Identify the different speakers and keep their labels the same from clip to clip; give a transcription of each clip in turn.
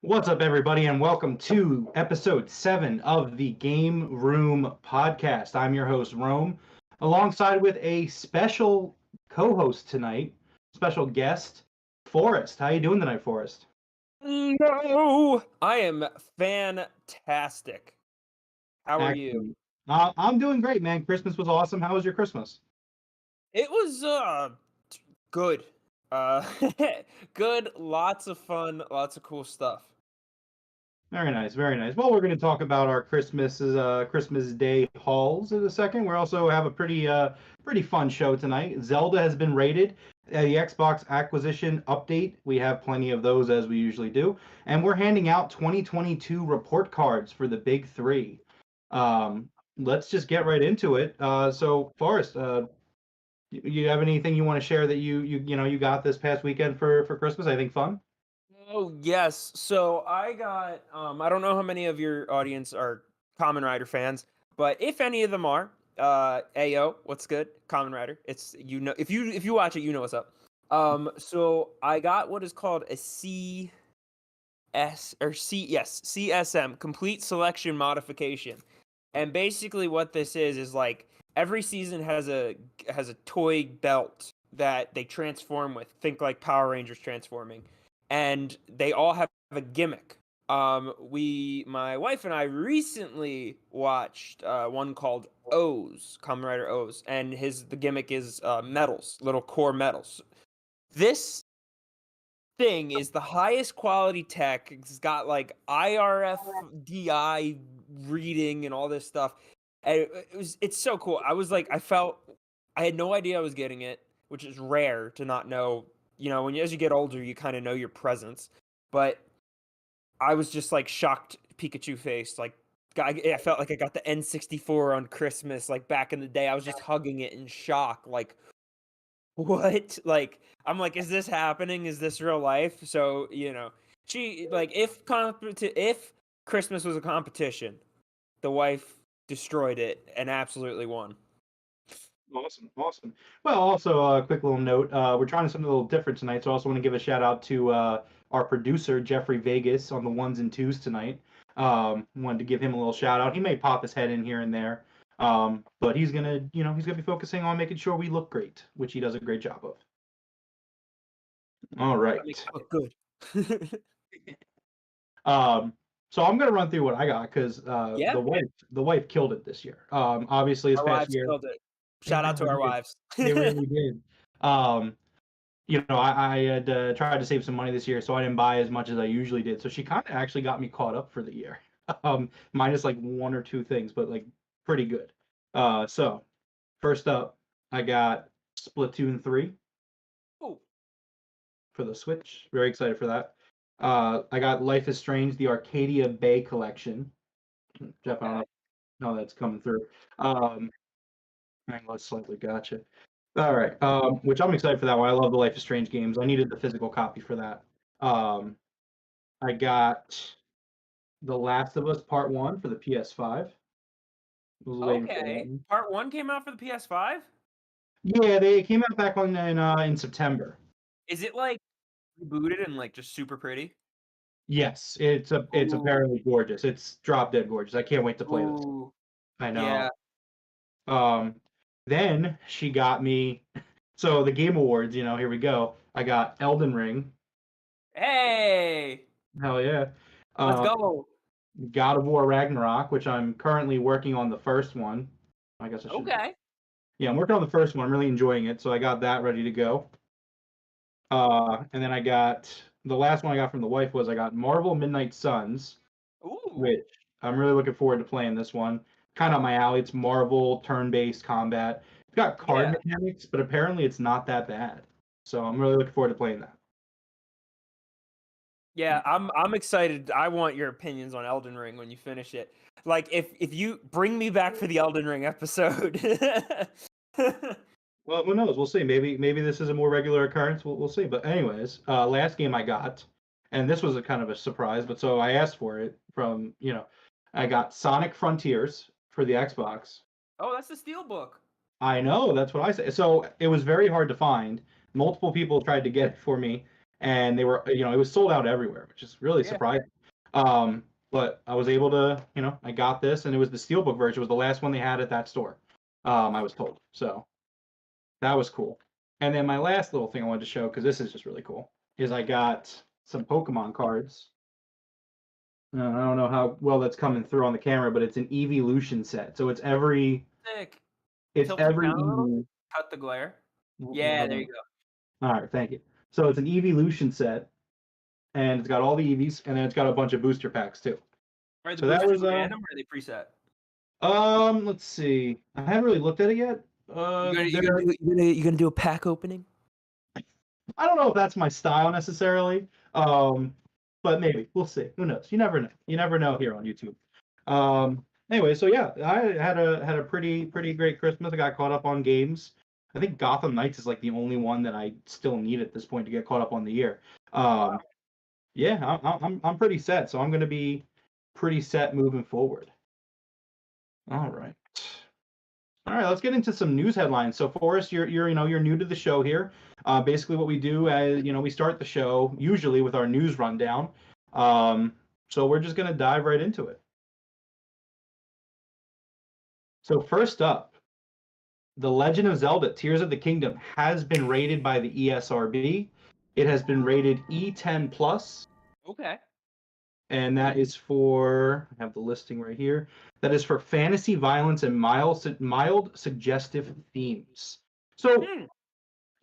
Speaker 1: What's up, everybody, and welcome to episode 7 of the Game Room podcast. I'm your host, Rome, alongside with a special co-host tonight, special guest, Forrest. How you doing tonight, Forrest?
Speaker 2: No, I am fantastic. How are you?
Speaker 1: Excellent. I'm doing great, man. Christmas was awesome. How was your Christmas?
Speaker 2: It was good. Uh good, lots of fun, lots of cool stuff.
Speaker 1: Very nice, very nice. Well, we're going to talk about our Christmas Day hauls in a second. We also have a pretty fun show tonight. Zelda has been rated. The Xbox acquisition update. We have plenty of those as we usually do, and we're handing out 2022 report cards for the big three. Let's just get right into it. So, Forrest, you have anything you want to share that you got this past weekend for Christmas? I think fun.
Speaker 2: Oh, yes. So I got I don't know how many of your audience are Kamen Rider fans, but if any of them are, Ayo, what's good? Kamen Rider. It's if you watch it, you know what's up. So I got what is called a CSM, complete selection modification. And basically what this is like every season has a toy belt that they transform with. Think like Power Rangers transforming. And they all have a gimmick. My wife and I recently watched one called O's, Kamen Rider O's, and the gimmick is medals, little core medals. This thing is the highest quality tech. It's got like IRFDI reading and all this stuff. And it's so cool. I had no idea I was getting it, which is rare to not know. As you get older, you kind of know your presence. But I was just like shocked Pikachu face. Like I felt like I got the N64 on Christmas, like back in the day. I was just hugging it in shock. Like, what? Like, I'm like, is this happening? Is this real life? So, she like if Christmas was a competition, the wife destroyed it and absolutely won.
Speaker 1: Awesome, awesome. Well, also a quick little note. We're trying something a little different tonight, so I also want to give a shout out to our producer Jeffrey Vegas on the ones and twos tonight. Wanted to give him a little shout out. He may pop his head in here and there, but he's gonna be focusing on making sure we look great, which he does a great job of. All
Speaker 2: That makes
Speaker 1: right.
Speaker 2: it look good.
Speaker 1: So I'm gonna run through what I got because
Speaker 2: Yeah,
Speaker 1: the wife killed it this year. Obviously this
Speaker 2: our
Speaker 1: past
Speaker 2: wives
Speaker 1: year
Speaker 2: killed it.
Speaker 1: they
Speaker 2: Shout out to
Speaker 1: really
Speaker 2: our
Speaker 1: did.
Speaker 2: wives.
Speaker 1: They really did. Um, I had tried to save some money this year, so I didn't buy as much as I usually did. So she kind of actually got me caught up for the year. Minus like one or two things, but like pretty good. So first up, I got Splatoon 3
Speaker 2: Oh,
Speaker 1: for the Switch. Very excited for that. I got Life is Strange, the Arcadia Bay collection. Jeff, I don't
Speaker 2: okay.
Speaker 1: know that's coming through. Hang on, slightly gotcha. All right. Which I'm excited for that one. I love the Life is Strange games. I needed the physical copy for that. Um, I got The Last of Us Part 1 for the PS5. Was waiting for that
Speaker 2: Okay.
Speaker 1: one.
Speaker 2: Part 1 came out for the PS5?
Speaker 1: Yeah, they came out back in September.
Speaker 2: Is it like rebooted and like just super pretty?
Speaker 1: Yes, it's
Speaker 2: Ooh.
Speaker 1: apparently gorgeous. It's drop dead gorgeous. I can't wait to play this.
Speaker 2: Ooh.
Speaker 1: I
Speaker 2: Yeah.
Speaker 1: know. Um, then she got me. So the Game Awards, here we go. I got Elden Ring.
Speaker 2: Hey,
Speaker 1: Hell yeah.
Speaker 2: let's
Speaker 1: Uh,
Speaker 2: go.
Speaker 1: God of War Ragnarok, which I'm currently working on the first one. I guess I should.
Speaker 2: Okay.
Speaker 1: Yeah, I'm working on the first one. I'm really enjoying it, so I got that ready to go. And then I got the last one I got from the wife was I got Marvel Midnight Suns,
Speaker 2: Ooh.
Speaker 1: which I'm really looking forward to playing this one. Kind of up my alley. It's Marvel turn-based combat. It's got card
Speaker 2: Yeah.
Speaker 1: mechanics, but apparently it's not that bad. So I'm really looking forward to playing that.
Speaker 2: Yeah, I'm excited. I want your opinions on Elden Ring when you finish it. Like if you bring me back for the Elden Ring episode.
Speaker 1: Well, who knows? We'll see. Maybe this is a more regular occurrence. We'll see. But anyways, last game I got, and this was a kind of a surprise, but so I asked for it from, I got Sonic Frontiers for the Xbox.
Speaker 2: Oh, that's the Steelbook.
Speaker 1: I know, that's what I say. So it was very hard to find. Multiple people tried to get it for me, and they were, it was sold out everywhere, which is really
Speaker 2: Yeah.
Speaker 1: surprising. But I was able to, I got this, and it was the steelbook version. It was the last one they had at that store. I was told, so that was cool. And then my last little thing I wanted to show, because this is just really cool, is I got some Pokemon cards. I don't know how well that's coming through on the camera, but it's an evolution set. So it's every
Speaker 2: Sick.
Speaker 1: it's
Speaker 2: Tilt it
Speaker 1: every
Speaker 2: down a little.
Speaker 1: Eevee.
Speaker 2: Cut the glare.
Speaker 1: Yeah,
Speaker 2: Yeah, there you go.
Speaker 1: all right, thank you. So it's an evolution set, and it's got all the Eevees, and then it's got a bunch of booster packs too.
Speaker 2: Are the
Speaker 1: So that
Speaker 2: boosters
Speaker 1: was
Speaker 2: random or are they preset?
Speaker 1: let's see. I haven't really looked at it yet.
Speaker 2: You gonna do a pack opening?
Speaker 1: I don't know if that's my style necessarily. But maybe we'll see. Who knows? You never know. You never know here on YouTube. Anyway, so yeah, I had a pretty great Christmas. I got caught up on games. I think Gotham Knights is like the only one that I still need at this point to get caught up on the year. Yeah, I'm pretty set, so I'm gonna be pretty set moving forward. All right. All right, let's get into some news headlines. So, Forrest, you're new to the show here. Basically, what we do is, we start the show usually with our news rundown. So we're just gonna dive right into it. So first up, The Legend of Zelda: Tears of the Kingdom has been rated by the ESRB. It has been rated E10 plus.
Speaker 2: Okay.
Speaker 1: And that is for, I have the listing right here. That is for fantasy, violence, and mild suggestive themes. So,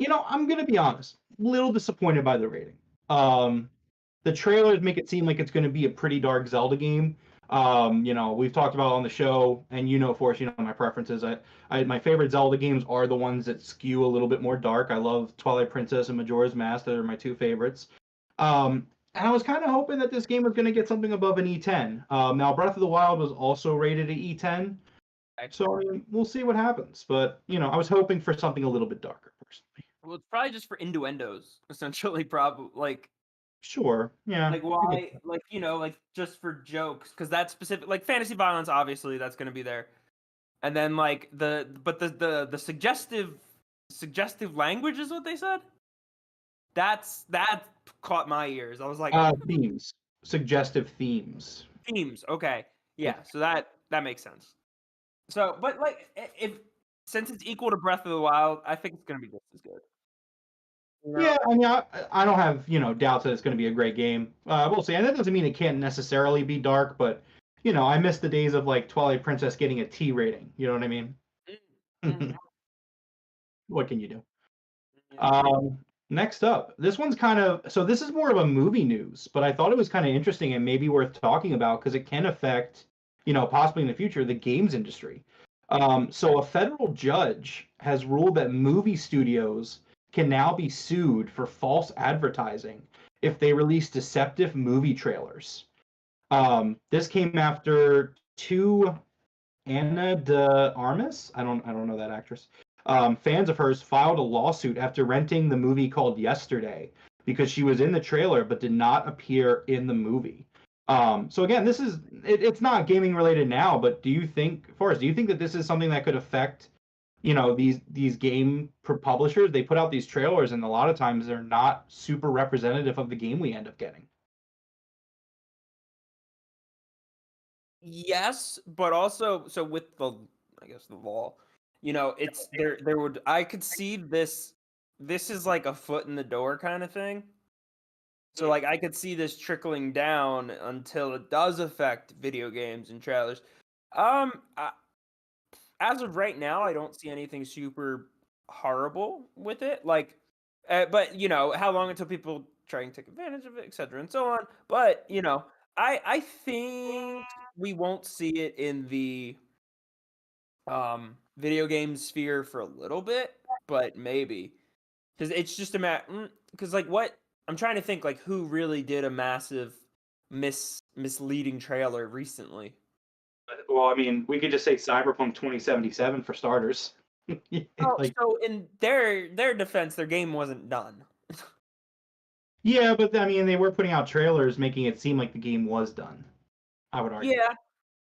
Speaker 1: I'm gonna be honest, a little disappointed by the rating. The trailers make it seem like it's gonna be a pretty dark Zelda game. We've talked about on the show, and Forrest, my preferences. My favorite Zelda games are the ones that skew a little bit more dark. I love Twilight Princess and Majora's Mask. Those are my two favorites. And I was kind of hoping that this game was going to get something above an E10. Now, Breath of the Wild was also rated an E10. So we'll see what happens. But, I was hoping for something a little bit darker, personally.
Speaker 2: Well, it's probably just for innuendos, essentially. Probably like.
Speaker 1: Sure. Yeah.
Speaker 2: Like why? Like just for jokes, because that's specific. Like fantasy violence, obviously, that's going to be there. And then like the suggestive language is what they said. That caught my ears. I was like,
Speaker 1: themes, suggestive themes.
Speaker 2: Themes. Okay. Yeah. So that makes sense. So, but like, since it's equal to Breath of the Wild, I think it's gonna be just as good.
Speaker 1: Yeah, I mean, I don't have doubts that it's going to be a great game. We'll see, and that doesn't mean it can't necessarily be dark, but I miss the days of like Twilight Princess getting a T rating. You know what I mean?
Speaker 2: Mm-hmm.
Speaker 1: What can you do? Next up, this one's this is more of a movie news, but I thought it was kind of interesting and maybe worth talking about because it can affect, possibly in the future, the games industry. So a federal judge has ruled that movie studios can now be sued for false advertising if they release deceptive movie trailers. This came after Ana de Armas. I don't know that actress. Fans of hers filed a lawsuit after renting the movie called Yesterday because she was in the trailer but did not appear in the movie. So again, it's not gaming related now, but Forrest, do you think that this is something that could affect, these game publishers? They put out these trailers and a lot of times they're not super representative of the game we end up getting.
Speaker 2: Yes, but also with the law, it's there would I could see this is like a foot in the door kind of thing. So like I could see this trickling down until it does affect video games and trailers. As of right now, I don't see anything super horrible with it. Like, but how long until people try and take advantage of it, etc. and so on. But I think we won't see it in the video game sphere for a little bit, but maybe because it's just a matter. Because like what I'm trying to think, like who really did a massive misleading trailer recently?
Speaker 1: Well, I mean, we could just say Cyberpunk 2077 for starters.
Speaker 2: So in their defense, their game wasn't done.
Speaker 1: Yeah, but I mean, they were putting out trailers making it seem like the game was done. I would argue.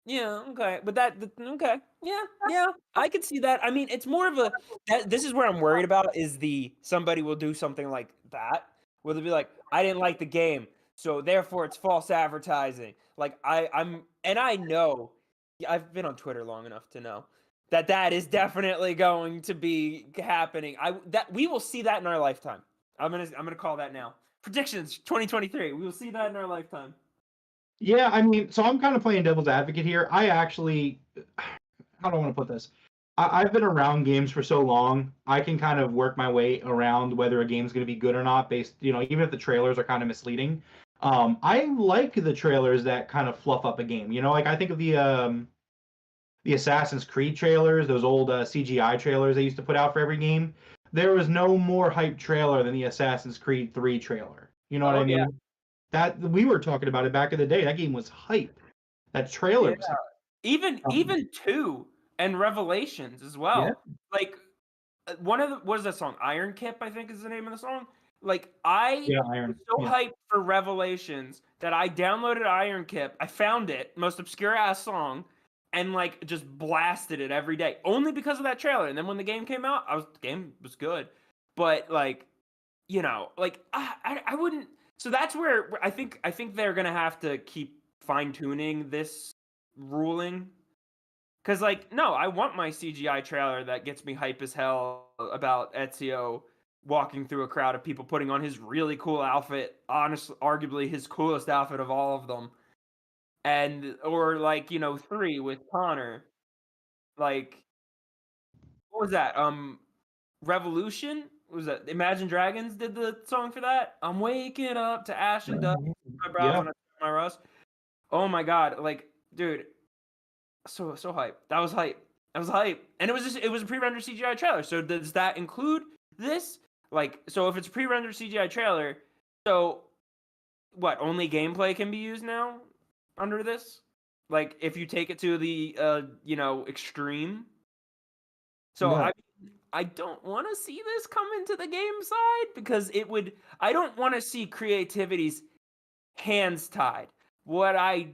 Speaker 2: Yeah, okay. But okay. Yeah, I could see that. I mean, it's more of this is where I'm worried about is somebody will do something like that. where they'll be like, I didn't like the game, so therefore it's false advertising. Like I know, I've been on Twitter long enough to know that is definitely going to be happening. That we will see that in our lifetime. I'm gonna call that now. Predictions 2023. We will see that in our lifetime.
Speaker 1: Yeah, I mean, so I'm kind of playing devil's advocate here. I actually, how do I want to put this? I've been around games for so long, I can kind of work my way around whether a game's going to be good or not based, even if the trailers are kind of misleading. I like the trailers that kind of fluff up a game. Like I think of the Assassin's Creed trailers, those old CGI trailers they used to put out for every game. There was no more hype trailer than the Assassin's Creed 3 trailer. You know what
Speaker 2: Oh
Speaker 1: I
Speaker 2: yeah,
Speaker 1: mean? That we were talking about it back in the day. That game was hype. That trailer
Speaker 2: yeah.
Speaker 1: was hype.
Speaker 2: Even 2 and Revelations as
Speaker 1: Yeah,
Speaker 2: well. Like one of the what is that song? Iron Kip, I think is the name of the song. Like I
Speaker 1: yeah,
Speaker 2: was
Speaker 1: Iron.
Speaker 2: so
Speaker 1: Yeah.
Speaker 2: hyped for Revelations that I downloaded Iron Kip. I found it, most obscure ass song, and like just blasted it every day. Only because of that trailer. And then when the game came out, the game was good. But like, like I wouldn't so that's where I think they're gonna have to keep fine tuning this ruling. Cause like, no, I want my CGI trailer that gets me hype as hell about Ezio walking through a crowd of people putting on his really cool outfit, honestly, arguably his coolest outfit of all of them. And or like, 3 with Connor. Like, what was that? Revolution? What was that? Imagine Dragons did the song for that. I'm waking up to ash and dust on my brows
Speaker 1: Yeah.
Speaker 2: when I my rust. Oh my god, like, dude, so hype. That was hype. That was hype. And it was a pre-rendered CGI trailer. So does that include this? Like, so if it's a pre-rendered CGI trailer, so what? Only gameplay can be used now under this? Like, if you take it to the extreme. So
Speaker 1: Yeah.
Speaker 2: I don't want to see this come into the game side because it would. I don't want to see creativity's hands tied. What I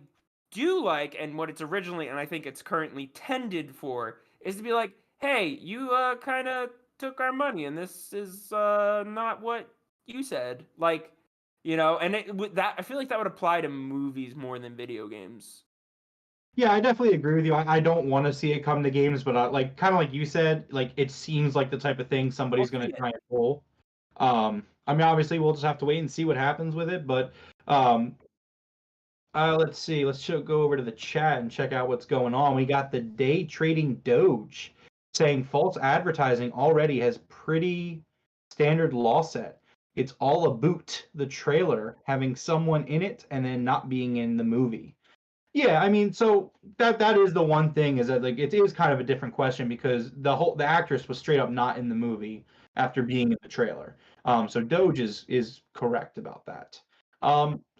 Speaker 2: do like, and what it's originally, and I think it's currently tended for, is to be like, hey, you kind of took our money, and this is not what you said. Like, and that I feel like that would apply to movies more than video games.
Speaker 1: Yeah, I definitely agree with you. I don't want to see it come to games, but like kind of like you said, like it seems like the type of thing
Speaker 2: I'll
Speaker 1: somebody's going
Speaker 2: see
Speaker 1: to
Speaker 2: it.
Speaker 1: try and pull. I mean, obviously we'll just have to wait and see what happens with it, but um, let's see. Go over to the chat and check out what's going on. We got the day trading Doge saying false advertising already has pretty standard law set. It's all a boot, the trailer having someone in it and then not being in the movie. Yeah, I mean, so that is the one thing is that like it is kind of a different question because the actress was straight up not in the movie after being in the trailer. So Doge is correct about that.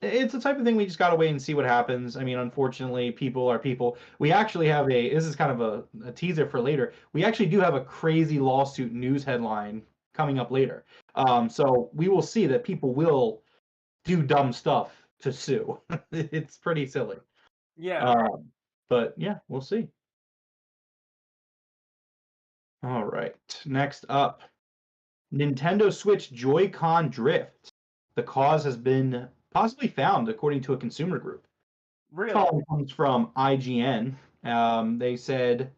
Speaker 1: It's the type of thing we just gotta wait and see what happens. I mean, unfortunately, people are people. We actually have this is kind of a teaser for later. We actually do have a crazy lawsuit news headline coming up later. So we will see that people will do dumb stuff to sue. It's pretty silly.
Speaker 2: Yeah.
Speaker 1: Um, but yeah, we'll see. All right. Next up, Nintendo Switch Joy-Con drift. The cause has been possibly found, according to a consumer group.
Speaker 2: Really?
Speaker 1: Following comes from IGN. They said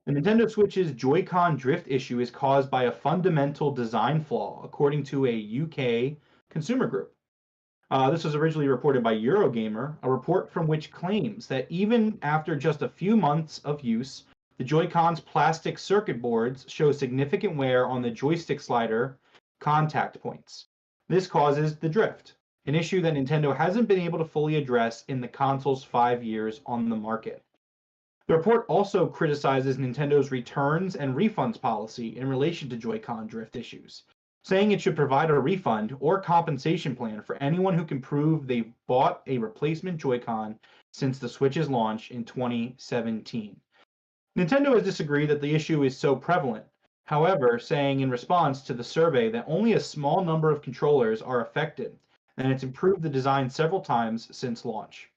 Speaker 1: the Nintendo Switch's Joy-Con drift issue is caused by a fundamental design flaw, according to a UK consumer group. This was originally reported by Eurogamer, a report from which claims that even after just a few months of use, the Joy-Con's plastic circuit boards show significant wear on the joystick slider contact points. This causes the drift, an issue that Nintendo hasn't been able to fully address in the console's 5 years on the market. The report also criticizes Nintendo's returns and refunds policy in relation to Joy-Con drift issues, saying it should provide a refund or compensation plan for anyone who can prove they bought a replacement Joy-Con since the Switch's launch in 2017. Nintendo has disagreed that the issue is so prevalent, however, saying in response to the survey that only a small number of controllers are affected, and it's improved the design several times since launch.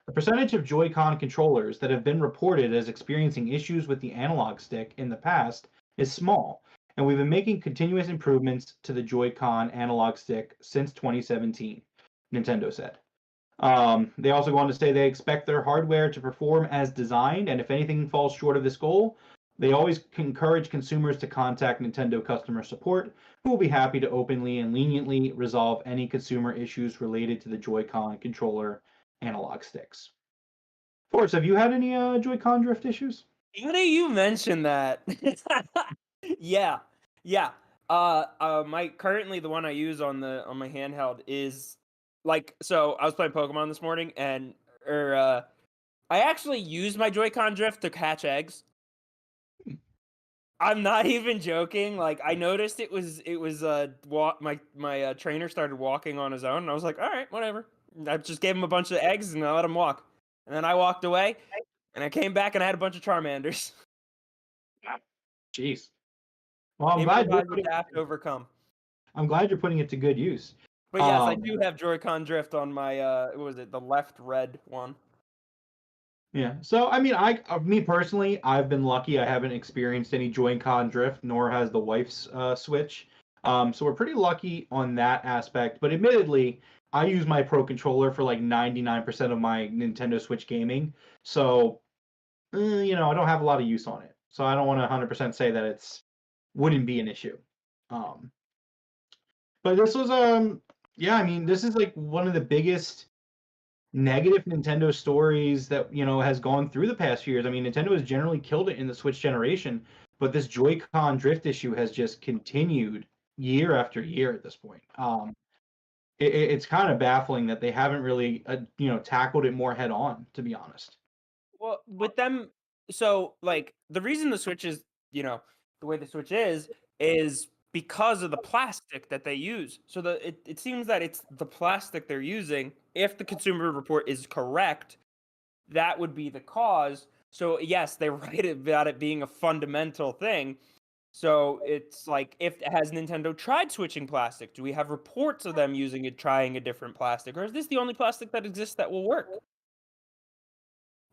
Speaker 1: The percentage of Joy-Con controllers that have been reported as experiencing issues with the analog stick in the past is small, and we've been making continuous improvements to the Joy-Con analog stick since 2017, Nintendo said. They also go on to say they expect their hardware to perform as designed, and if anything falls short of this goal, they always encourage consumers to contact Nintendo customer support, who will be happy to openly and leniently resolve any consumer issues related to the Joy-Con controller analog sticks. Forrest, have you had any Joy-Con drift issues?
Speaker 2: Funny you mentioned that. Yeah, yeah. My currently the one I use on my handheld is so I was playing Pokemon this morning I actually used my Joy-Con drift to catch eggs. I'm not even joking. Like I noticed my trainer started walking on his own, and I was like, all right, whatever. I just gave him a bunch of eggs and I let him walk. And then I walked away, and I came back and I had a bunch of Charmanders.
Speaker 1: Jeez. Well,
Speaker 2: Improvise, adapt, overcome.
Speaker 1: I'm glad you're putting it to good use.
Speaker 2: But yes, I do have Joy-Con drift on my what was it, the left red one.
Speaker 1: Yeah. So I mean, me personally, I've been lucky. I haven't experienced any Joy-Con drift, nor has the wife's Switch. So we're pretty lucky on that aspect. But admittedly, I use my Pro controller for like 99% of my Nintendo Switch gaming. So, I don't have a lot of use on it. So I don't want to 100% say that wouldn't be an issue. But this was yeah, I mean, this is like one of the biggest negative Nintendo stories that has gone through the past few years. I mean, Nintendo has generally killed it in the Switch generation, but this Joy-Con drift issue has just continued year after year at this point. It's kind of baffling that they haven't really tackled it more head on, to be honest.
Speaker 2: Well, with them, so like the reason the Switch is, the way the Switch is because of the plastic that they use. So it seems that it's the plastic they're using. If the consumer report is correct, that would be the cause. So yes, they're right about it being a fundamental thing. So it's like, has Nintendo tried switching plastic? Do we have reports of them trying a different plastic, or is this the only plastic that exists that will work?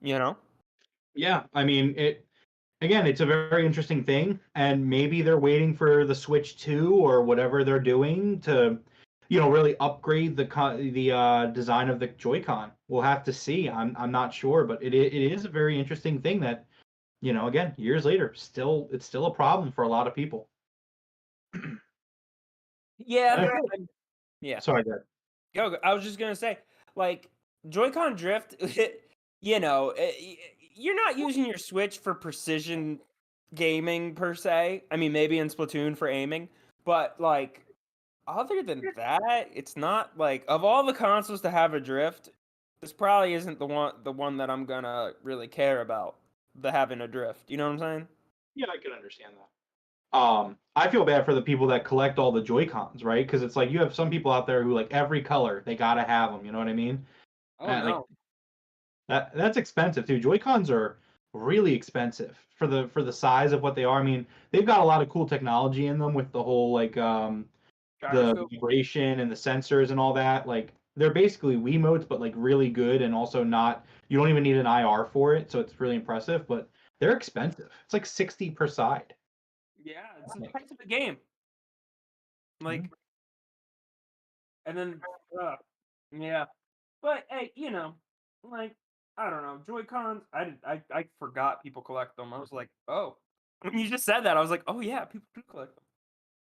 Speaker 2: You know?
Speaker 1: Yeah, I mean, it's a very interesting thing, and maybe they're waiting for the Switch 2 or whatever they're doing to, really upgrade the design of the Joy-Con. We'll have to see. I'm not sure, but it is a very interesting thing that, again, years later, it's still a problem for a lot of people.
Speaker 2: Yeah. Yeah.
Speaker 1: Sorry, go ahead.
Speaker 2: I was just gonna say, like, Joy-Con drift, you're not using your Switch for precision gaming per se. I mean, maybe in Splatoon for aiming, but like, other than that, it's not like, of all the consoles to have a drift, this probably isn't the one that I'm gonna really care about, the having a drift. You know what I'm saying?
Speaker 1: Yeah, I can understand that. I feel bad for the people that collect all the Joy-Cons, right? Because it's like you have some people out there who like every color, they gotta have them. You know what I mean?
Speaker 2: Oh
Speaker 1: Like
Speaker 2: no.
Speaker 1: that's expensive too. Joy-Cons are really expensive for the size of what they are. I mean, they've got a lot of cool technology in them with the whole like the
Speaker 2: Gyroscope.
Speaker 1: vibration and the sensors and all that. Like they're basically Wiimotes, but like really good and also not. You don't even need an IR for it, so it's really impressive. But they're expensive. It's like 60 per side.
Speaker 2: Yeah, it's
Speaker 1: I
Speaker 2: the
Speaker 1: think.
Speaker 2: price of the game.
Speaker 1: Mhm.
Speaker 2: Like, and then, yeah. But hey, like, I don't know, Joy Cons. I forgot people collect them. I was like, oh, when you just said that, I was like, oh yeah, people do collect them.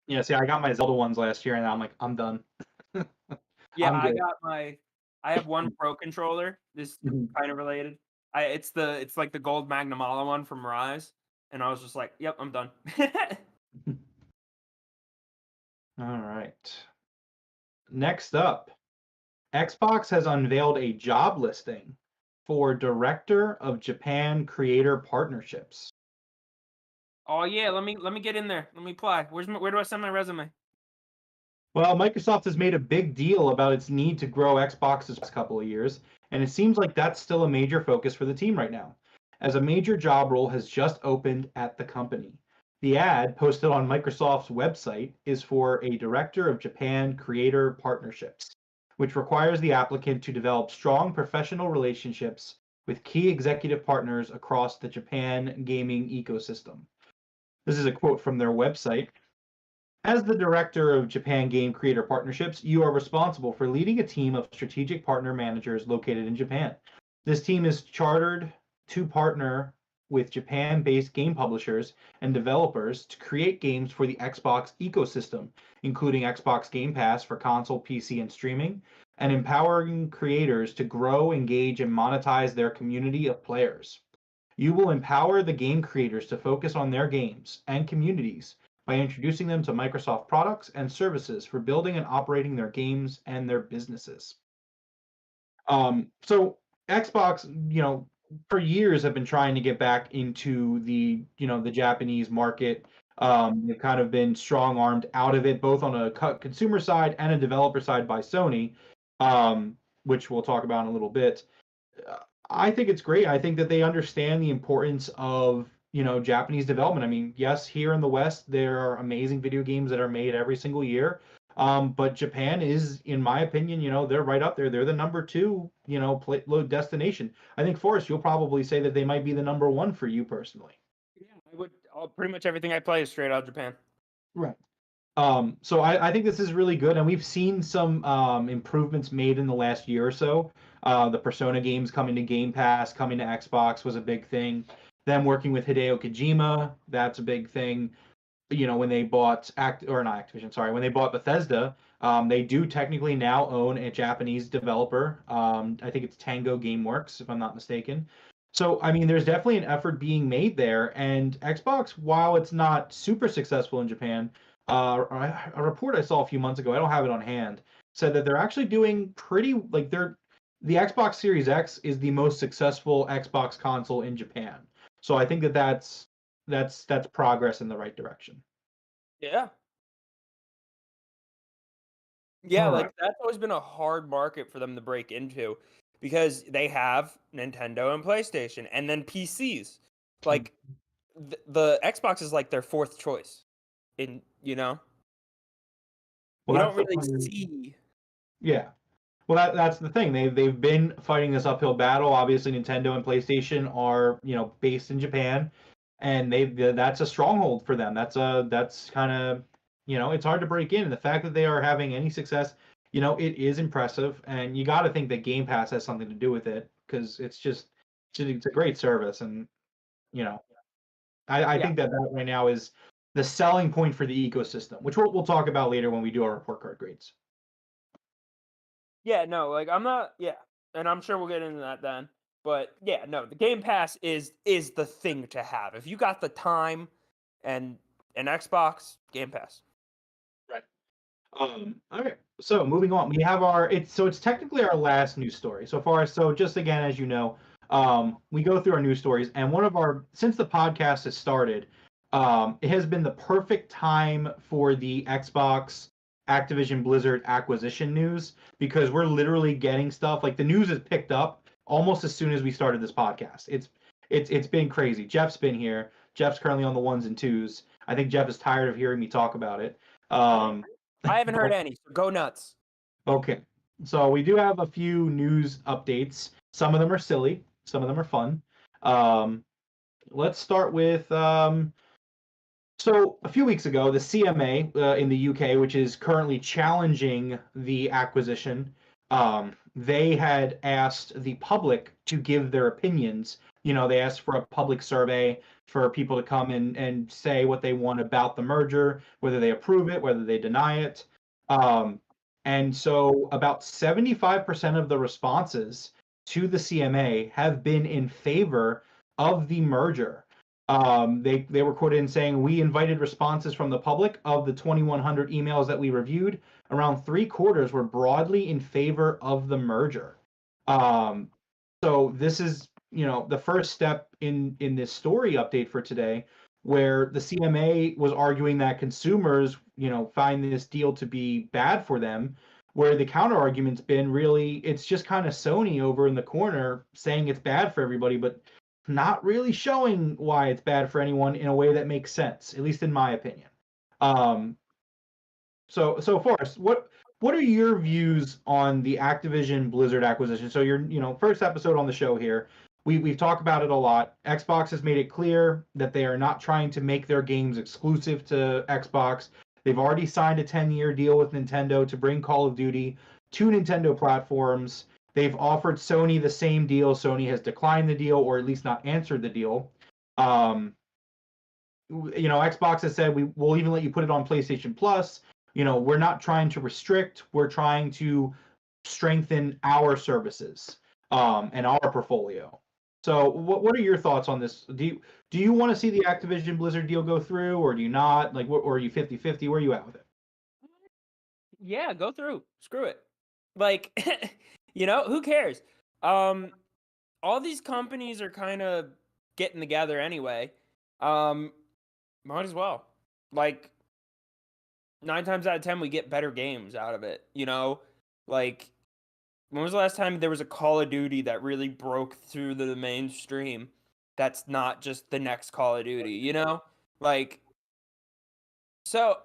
Speaker 1: Yeah, see, I got my Zelda ones last year, and I'm like, I'm done.
Speaker 2: Yeah,
Speaker 1: I'm good.
Speaker 2: I have one Pro controller. This
Speaker 1: Mhm.
Speaker 2: kind of related. It's like the gold Magnamala one from Rise, and I was just like, yep, I'm done.
Speaker 1: All right. Next up, Xbox has unveiled a job listing for Director of Japan Creator Partnerships.
Speaker 2: Oh yeah, let me get in there. Let me apply. Where do I send my resume?
Speaker 1: Well, Microsoft has made a big deal about its need to grow Xbox's past couple of years, and it seems like that's still a major focus for the team right now, as a major job role has just opened at the company. The ad posted on Microsoft's website is for a Director of Japan Creator Partnerships, which requires the applicant to develop strong professional relationships with key executive partners across the Japan gaming ecosystem. This is a quote from their website. As the director of Japan Game Creator Partnerships, you are responsible for leading a team of strategic partner managers located in Japan. This team is chartered to partner with Japan-based game publishers and developers to create games for the Xbox ecosystem, including Xbox Game Pass for console, PC, and streaming, and empowering creators to grow, engage, and monetize their community of players. You will empower the game creators to focus on their games and communities by introducing them to Microsoft products and services for building and operating their games and their businesses. So Xbox, for years have been trying to get back into the Japanese market. They've kind of been strong armed out of it, both on a consumer side and a developer side by Sony, which we'll talk about in a little bit. I think it's great. I think that they understand the importance of Japanese development. I mean, yes, here in the West there are amazing video games that are made every single year, but Japan is, in my opinion, they're right up there. They're the number two, load destination. I think Forrest, you'll probably say that they might be the number one for you personally.
Speaker 2: Yeah, I would. Pretty much everything I play is straight out of Japan.
Speaker 1: Right. So I think this is really good, and we've seen some improvements made in the last year or so. The Persona games coming to Game Pass, coming to Xbox was a big thing. Them working with Hideo Kojima, that's a big thing. When they bought not Activision, sorry, when they bought Bethesda, they do technically now own a Japanese developer. I think it's Tango Gameworks, if I'm not mistaken. So, I mean, there's definitely an effort being made there, and Xbox, while it's not super successful in Japan, a report I saw a few months ago, I don't have it on hand, said that they're actually doing pretty like the Xbox Series X is the most successful Xbox console in Japan. So I think that that's progress in the right direction.
Speaker 2: Yeah. Yeah,
Speaker 1: All
Speaker 2: like
Speaker 1: right.
Speaker 2: that's always been a hard market for them to break into because they have Nintendo and PlayStation and then PCs. Like the Xbox is like their fourth choice.
Speaker 1: Well,
Speaker 2: You
Speaker 1: that's
Speaker 2: don't
Speaker 1: the
Speaker 2: really
Speaker 1: point.
Speaker 2: see.
Speaker 1: Yeah. Well, that's the thing. They've been fighting this uphill battle. Obviously, Nintendo and PlayStation are based in Japan, and that's a stronghold for them. That's kind of it's hard to break in. And the fact that they are having any success, it is impressive. And you got to think that Game Pass has something to do with it because it's a great service. And you know I
Speaker 2: Yeah.
Speaker 1: think that right now is the selling point for the ecosystem, which we'll talk about later when we do our report card grades.
Speaker 2: Yeah, no, like I'm not yeah. And I'm sure we'll get into that then. But yeah, no, the Game Pass is the thing to have. If you got the time and an Xbox, Game Pass.
Speaker 1: Right. All right. So moving on, we have it's technically our last news story so far. So just again, as you know, we go through our news stories, and since the podcast has started, it has been the perfect time for the Xbox Activision Blizzard acquisition news because we're literally getting stuff like the news is picked up almost as soon as we started this podcast. It's been crazy. Jeff's been here. Jeff's currently on the ones and twos. I think Jeff is tired of hearing me talk about it.
Speaker 2: I haven't heard any, so go nuts.
Speaker 1: Okay. So we do have a few news updates. Some of them are silly, some of them are fun. Um, let's start with so a few weeks ago, the CMA in the UK, which is currently challenging the acquisition, they had asked the public to give their opinions. They asked for a public survey for people to come and say what they want about the merger, whether they approve it, whether they deny it. Um, and so about 75% of the responses to the CMA have been in favor of the merger. They were quoted in saying, "We invited responses from the public. Of the 2,100 emails that we reviewed, around three-quarters were broadly in favor of the merger." Um, so this is, the first step in this story update for today, where the CMA was arguing that consumers, find this deal to be bad for them, where the counter argument's been really it's just kind of Sony over in the corner saying it's bad for everybody, but not really showing why it's bad for anyone in a way that makes sense, at least in my opinion. Um, so Forrest, what are your views on the Activision Blizzard acquisition? So your first episode on the show here. We've talked about it a lot. Xbox has made it clear that they are not trying to make their games exclusive to Xbox. They've already signed a 10-year deal with Nintendo to bring Call of Duty to Nintendo platforms. They've offered Sony the same deal. Sony has declined the deal, or at least not answered the deal. Xbox has said we'll even let you put it on PlayStation Plus. We're not trying to restrict. We're trying to strengthen our services and our portfolio. So, what are your thoughts on this? Do you want to see the Activision Blizzard deal go through, or do you not? Or are you 50-50? Where are you at with it?
Speaker 2: Yeah, go through. Screw it. Like, who cares? All these companies are kind of getting together anyway. Might as well. Like, 9 times out of 10, we get better games out of it. Like, when was the last time there was a Call of Duty that really broke through the mainstream? That's not just the next Call of Duty, Like, so,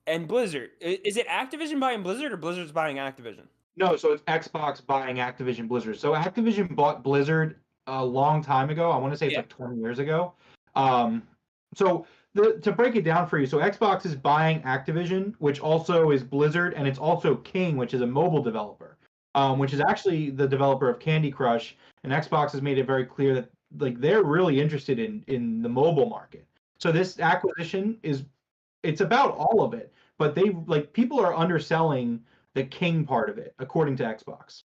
Speaker 2: and Blizzard. Is it Activision buying Blizzard or Blizzard's buying Activision?
Speaker 1: No, so it's Xbox buying Activision Blizzard. So Activision bought Blizzard a long time ago. I want to say it's like 20 years ago. So to break it down for you, so Xbox is buying Activision, which also is Blizzard, and it's also King, which is a mobile developer, which is actually the developer of Candy Crush. And Xbox has made it very clear that they're really interested in the mobile market. So this acquisition it's about all of it, but people are underselling the King part of it, according to Xbox.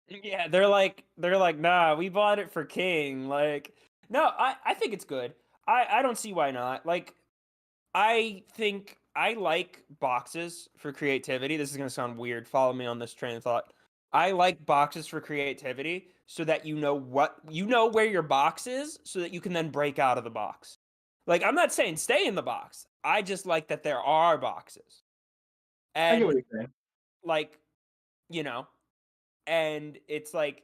Speaker 2: Yeah, they're like, nah, we bought it for King. Like, no, I think it's good. I don't see why not. Like, I think I like boxes for creativity. This is gonna sound weird. Follow me on this train of thought. I like boxes for creativity so that you know where your box is, so that you can then break out of the box. Like, I'm not saying stay in the box. I just like that there are boxes.
Speaker 1: I get
Speaker 2: And
Speaker 1: what you're saying.
Speaker 2: like, and it's like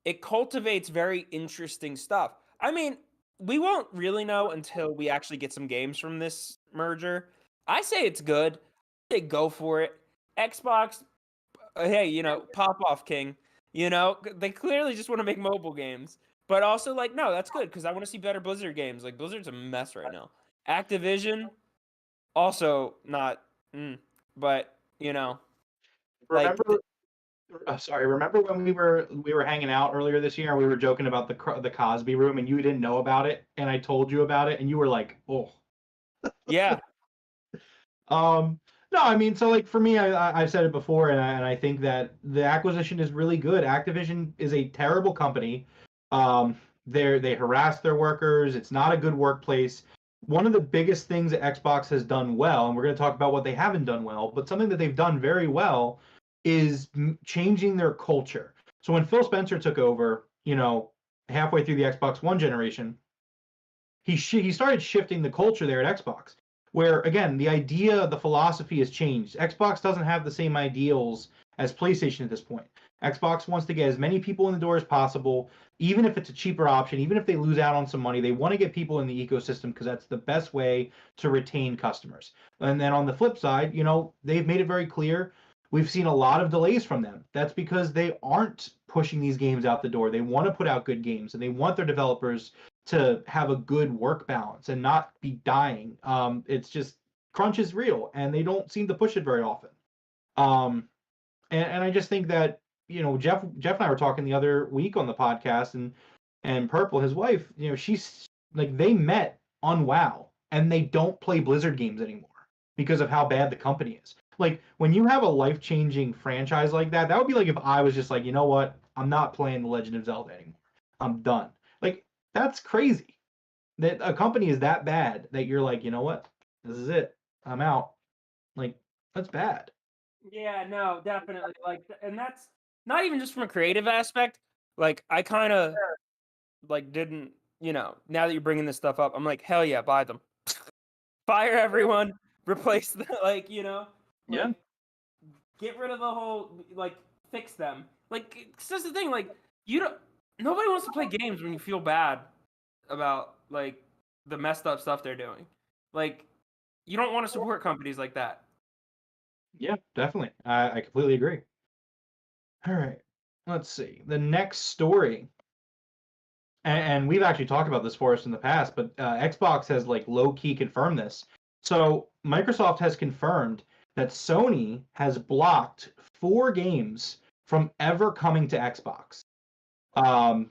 Speaker 2: it cultivates very interesting stuff. I mean, we won't really know until we actually get some games from this merger. I say it's good. I say go for it. Xbox, hey, pop off, King. They clearly just want to make mobile games. But also, like, no, that's good because I want to see better Blizzard games. Like, Blizzard's a mess right now. Activision, also not, but, like,
Speaker 1: Remember when we were hanging out earlier this year and we were joking about the Cosby Room and you didn't know about it and I told you about it and you were like, oh.
Speaker 2: yeah.
Speaker 1: No, I mean, so like for me, I've said it before, and I think that the acquisition is really good. Activision is a terrible company. They harass their workers. It's not a good workplace. One of the biggest things that Xbox has done well, and we're going to talk about what they haven't done well, but something that they've done very well is changing their culture. So when Phil Spencer took over, halfway through the Xbox One generation, he started shifting the culture there at Xbox, where again the philosophy has changed. Xbox doesn't have the same ideals as PlayStation at this point. Xbox wants to get as many people in the door as possible, even if it's a cheaper option, even if they lose out on some money. They want to get people in the ecosystem because that's the best way to retain customers. And then on the flip side, they've made it very clear. We've seen a lot of delays from them. That's because they aren't pushing these games out the door. They want to put out good games, and they want their developers to have a good work balance and not be dying. It's just crunch is real, and they don't seem to push it very often. And I just think that Jeff and I were talking the other week on the podcast, and Purple, his wife, she's like they met on WoW, and they don't play Blizzard games anymore because of how bad the company is. Like when you have a life-changing franchise like that would be like if I was just like, you know what, I'm not playing The Legend of Zelda anymore. I'm done. Like that's crazy. That a company is that bad that you're like, you know what, this is it. I'm out. Like that's bad.
Speaker 2: Yeah, no, definitely. Like, and that's not even just from a creative aspect. Like, I kind of like didn't, now that you're bringing this stuff up, I'm like, hell yeah, buy them. Fire everyone, replace the
Speaker 1: Yeah.
Speaker 2: Get rid of the whole fix them. Like, 'cause that's the thing. Like, nobody wants to play games when you feel bad about the messed up stuff they're doing. Like, you don't want to support companies like that.
Speaker 1: Yeah, definitely. I completely agree. All right. Let's see. The next story, and we've actually talked about this for us in the past, but Xbox has low key confirmed this. So Microsoft has confirmed that Sony has blocked 4 games from ever coming to Xbox. Um,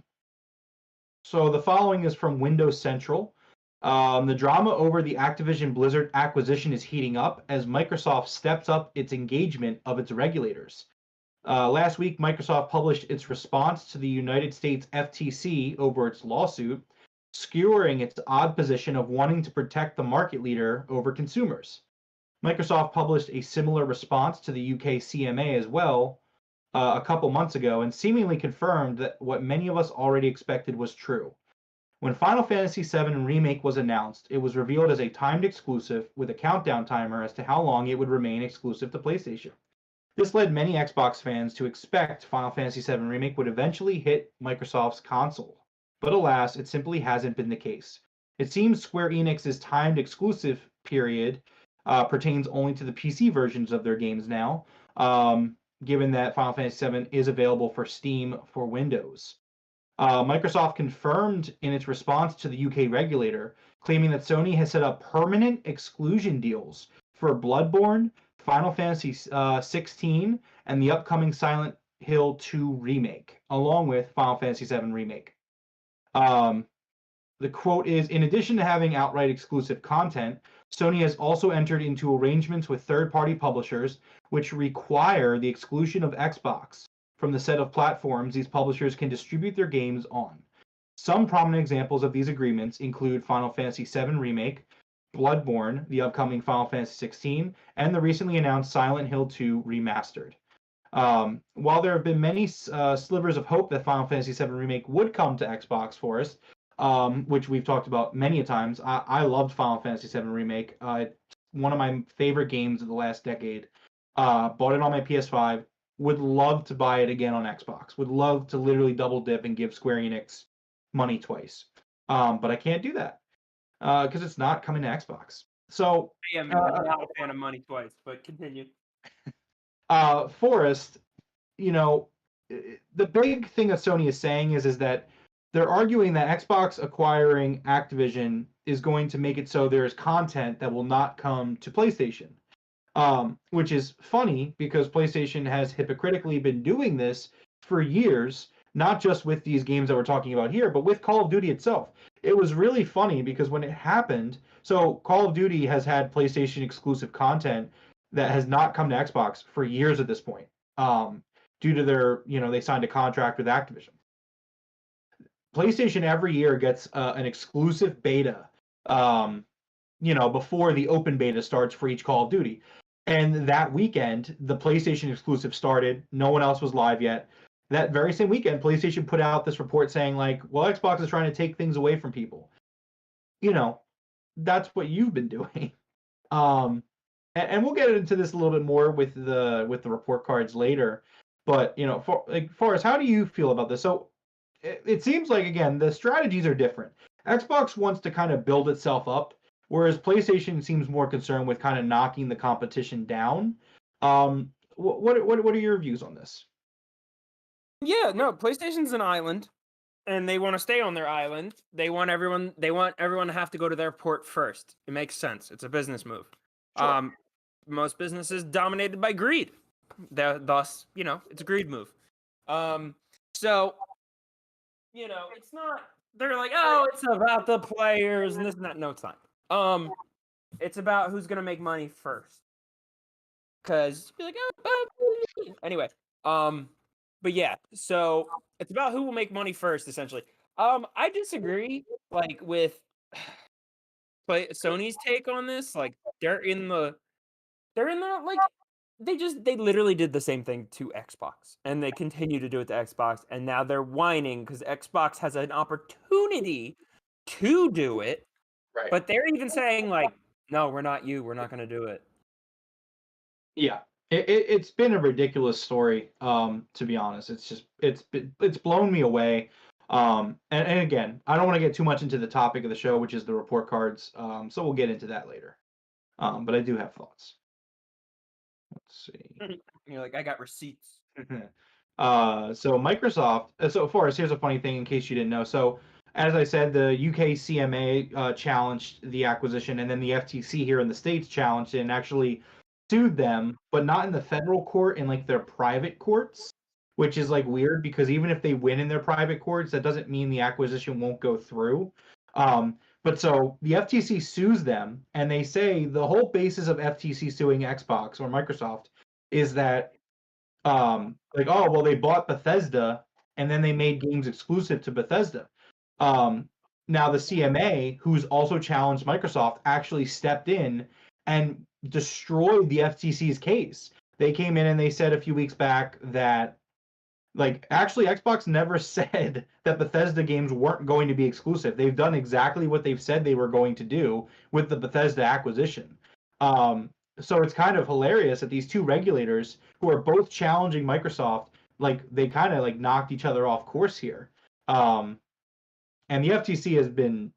Speaker 1: so the following is from Windows Central. The drama over the Activision Blizzard acquisition is heating up as Microsoft steps up its engagement of its regulators. Last week, Microsoft published its response to the United States FTC over its lawsuit, skewering its odd position of wanting to protect the market leader over consumers. Microsoft published a similar response to the UK CMA as well a couple months ago and seemingly confirmed that what many of us already expected was true. When Final Fantasy VII Remake was announced, it was revealed as a timed exclusive with a countdown timer as to how long it would remain exclusive to PlayStation. This led many Xbox fans to expect Final Fantasy VII Remake would eventually hit Microsoft's console. But alas, it simply hasn't been the case. It seems Square Enix's timed exclusive period pertains only to the PC versions of their games now, given that Final Fantasy VII is available for Steam for Windows. Microsoft confirmed in its response to the UK regulator, claiming that Sony has set up permanent exclusion deals for Bloodborne, Final Fantasy 16, and the upcoming Silent Hill 2 remake, along with Final Fantasy 7 remake. The quote is, in addition to having outright exclusive content, Sony has also entered into arrangements with third-party publishers which require the exclusion of Xbox from the set of platforms these publishers can distribute their games on. Some prominent examples of these agreements include Final Fantasy VII Remake, Bloodborne, the upcoming Final Fantasy 16, and the recently announced Silent Hill 2 Remastered. While there have been many slivers of hope that Final Fantasy VII Remake would come to Xbox for us, which we've talked about many times, I loved Final Fantasy VII Remake. It's one of my favorite games of the last decade. Bought it on my PS5. Would love to buy it again on Xbox. Would love to literally double dip and give Square Enix money twice. But I can't do that because it's not coming to Xbox. So
Speaker 2: I am not a fan of money twice, but continue.
Speaker 1: Forrest, the big thing that Sony is saying is that they're arguing that Xbox acquiring Activision is going to make it so there is content that will not come to PlayStation. Which is funny because PlayStation has hypocritically been doing this for years, not just with these games that we're talking about here, but with Call of Duty itself. It was really funny because when it happened, so Call of Duty has had PlayStation exclusive content that has not come to Xbox for years at this point, due to their, they signed a contract with Activision. PlayStation every year gets an exclusive beta, before the open beta starts for each Call of Duty. And that weekend, the PlayStation exclusive started. No one else was live yet. That very same weekend, PlayStation put out this report saying, well, Xbox is trying to take things away from people. That's what you've been doing. And we'll get into this a little bit more with the report cards later. But, Forrest, how do you feel about this? So it seems like, again, the strategies are different. Xbox wants to kind of build itself up, whereas PlayStation seems more concerned with kind of knocking the competition down. What are your views on this?
Speaker 2: Yeah, no, PlayStation's an island, and they want to stay on their island. They want everyone to have to go to their port first. It makes sense. It's a business move. Sure. Most businesses dominated by greed. Thus, it's a greed move. So, it's not. They're like, oh, it's about the players and this and that. No, it's not. It's about who's gonna make money first. Cause you're like, oh, anyway. But yeah, so it's about who will make money first, essentially. I disagree, with Sony's take on this. They're in the they literally did the same thing to Xbox, and they continue to do it to Xbox, and now they're whining because Xbox has an opportunity to do it,
Speaker 1: right?
Speaker 2: But they're even saying no, we're not you. We're not going to do it.
Speaker 1: Yeah, it's been a ridiculous story. To be honest, it's blown me away. And again, I don't want to get too much into the topic of the show, which is the report cards. So we'll get into that later. But I do have thoughts. Let's see.
Speaker 2: You're like, I got receipts.
Speaker 1: So Microsoft. So Forrest, here's a funny thing in case you didn't know. So as I said, the UK CMA challenged the acquisition, and then the FTC here in the States challenged it and actually sued them, but not in the federal court, in like their private courts, which is like weird because even if they win in their private courts, that doesn't mean the acquisition won't go through. But so the FTC sues them, and they say the whole basis of FTC suing Xbox or Microsoft is that like, oh well, they bought Bethesda and then they made games exclusive to Bethesda. um Now the CMA, who's also challenged Microsoft, actually stepped in and destroyed the FTC's case. They came in and they said a few weeks back that, like, actually Xbox never said that Bethesda games weren't going to be exclusive. They've done exactly what they've said they were going to do with the Bethesda acquisition. um so it's kind of hilarious that these two regulators who are both challenging Microsoft, like, they kind of like knocked each other off course here. And the FTC has been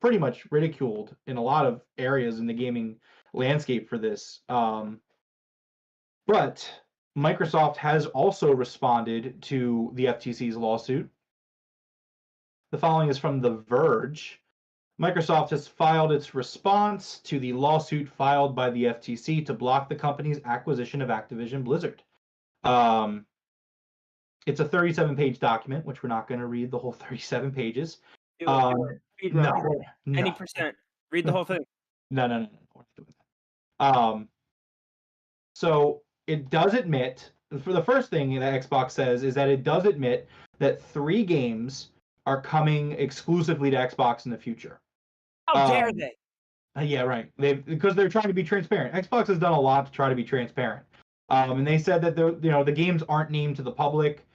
Speaker 1: pretty much ridiculed in a lot of areas in the gaming landscape for this. But Microsoft has also responded to the FTC's lawsuit. The following is from The Verge. Microsoft has filed its response to the lawsuit filed by the FTC to block the company's acquisition of Activision Blizzard. It's a 37-page document, which we're not going to read the whole 37 pages.
Speaker 2: Do it. Speed run.
Speaker 1: No.
Speaker 2: Any percent. Read the whole thing.
Speaker 1: No. So it does admit, for the first thing that Xbox says is that it does admit that 3 games are coming exclusively to Xbox in the future.
Speaker 2: How dare they?
Speaker 1: Yeah, right. Because they're trying to be transparent. Xbox has done a lot to try to be transparent. And they said that the games aren't named to the public,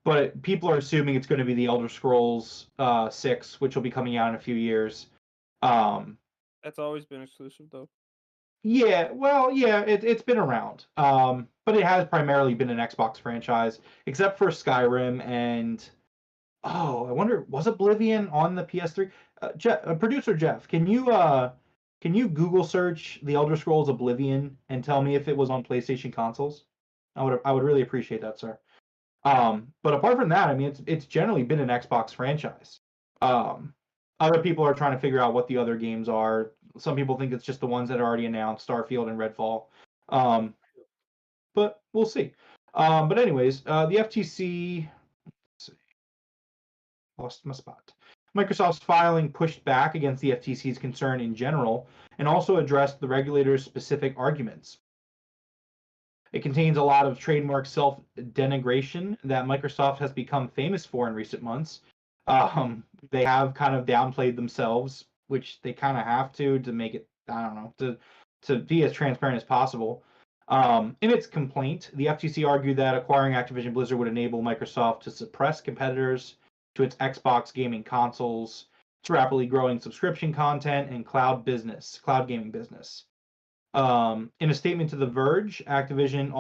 Speaker 1: but people are assuming it's going to be the Elder Scrolls 6, which will be coming out in a few years.
Speaker 2: That's always been exclusive, though.
Speaker 1: Yeah, well, yeah, it's been around, but it has primarily been an Xbox franchise, except for Skyrim and, I wonder, was Oblivion on the PS3? Producer Jeff, can you Google search the Elder Scrolls Oblivion and tell me if it was on PlayStation consoles? I would really appreciate that, sir. But apart from that, I mean, it's generally been an Xbox franchise. Other people are trying to figure out what the other games are. Some people think it's just the ones that are already announced, Starfield and Redfall. But we'll see. But anyways, the FTC, let's see, lost my spot. Microsoft's filing pushed back against the FTC's concern in general and also addressed the regulator's specific arguments. It contains a lot of trademark self-denigration that Microsoft has become famous for in recent months. They have kind of downplayed themselves, which they kind of have to make it, I don't know, to be as transparent as possible. In its complaint, the FTC argued that acquiring Activision Blizzard would enable Microsoft to suppress competitors to its Xbox gaming consoles, its rapidly growing subscription content, and cloud gaming business. In a statement to The Verge, Activision's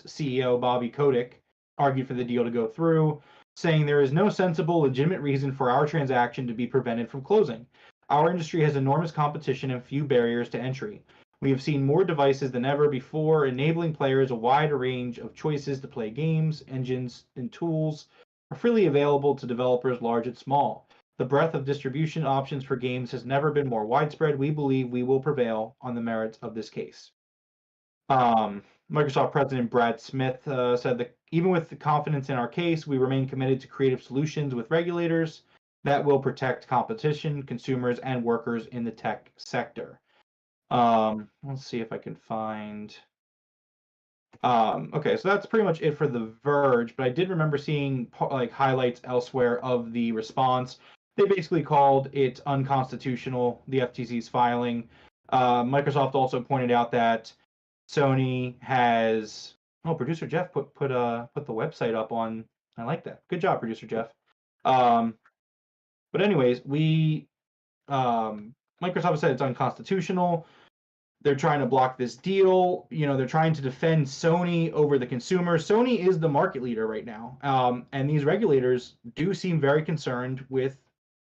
Speaker 1: CEO Bobby Kotick argued for the deal to go through, saying there is no sensible, legitimate reason for our transaction to be prevented from closing. Our industry has enormous competition and few barriers to entry. We have seen more devices than ever before, enabling players a wide range of choices to play games, engines, and tools are freely available to developers large and small. The breadth of distribution options for games has never been more widespread. We believe we will prevail on the merits of this case. Microsoft President Brad Smith said that even with the confidence in our case, we remain committed to creative solutions with regulators that will protect competition, consumers, and workers in the tech sector. Let's see if I can find. Okay, so that's pretty much it for The Verge, but I did remember seeing like highlights elsewhere of the response. They basically called it unconstitutional, the FTC's filing. Microsoft also pointed out that Sony has. Oh, producer Jeff put the website up on. I like that. Good job, producer Jeff. But anyways, Microsoft said it's unconstitutional. They're trying to block this deal. They're trying to defend Sony over the consumer. Sony is the market leader right now, and these regulators do seem very concerned with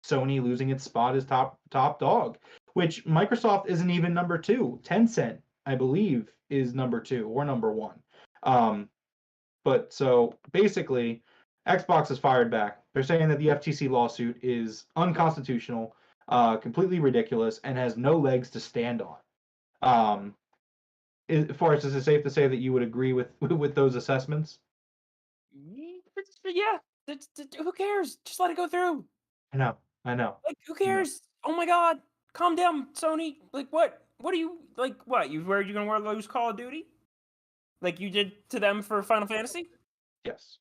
Speaker 1: Sony losing its spot as top dog, which Microsoft isn't even number 2. Tencent, I believe, is number 2 or number 1. But so basically, Xbox has fired back. They're saying that the FTC lawsuit is unconstitutional, completely ridiculous, and has no legs to stand on. Forrest, is it safe to say that you would agree with those assessments?
Speaker 2: Yeah. Who cares? Just let it go through.
Speaker 1: I know.
Speaker 2: Like, who cares? Oh my god. Calm down, Sony. Like, what? What are you, like, what? You gonna lose Call of Duty? Like you did to them for Final Fantasy?
Speaker 1: Yes.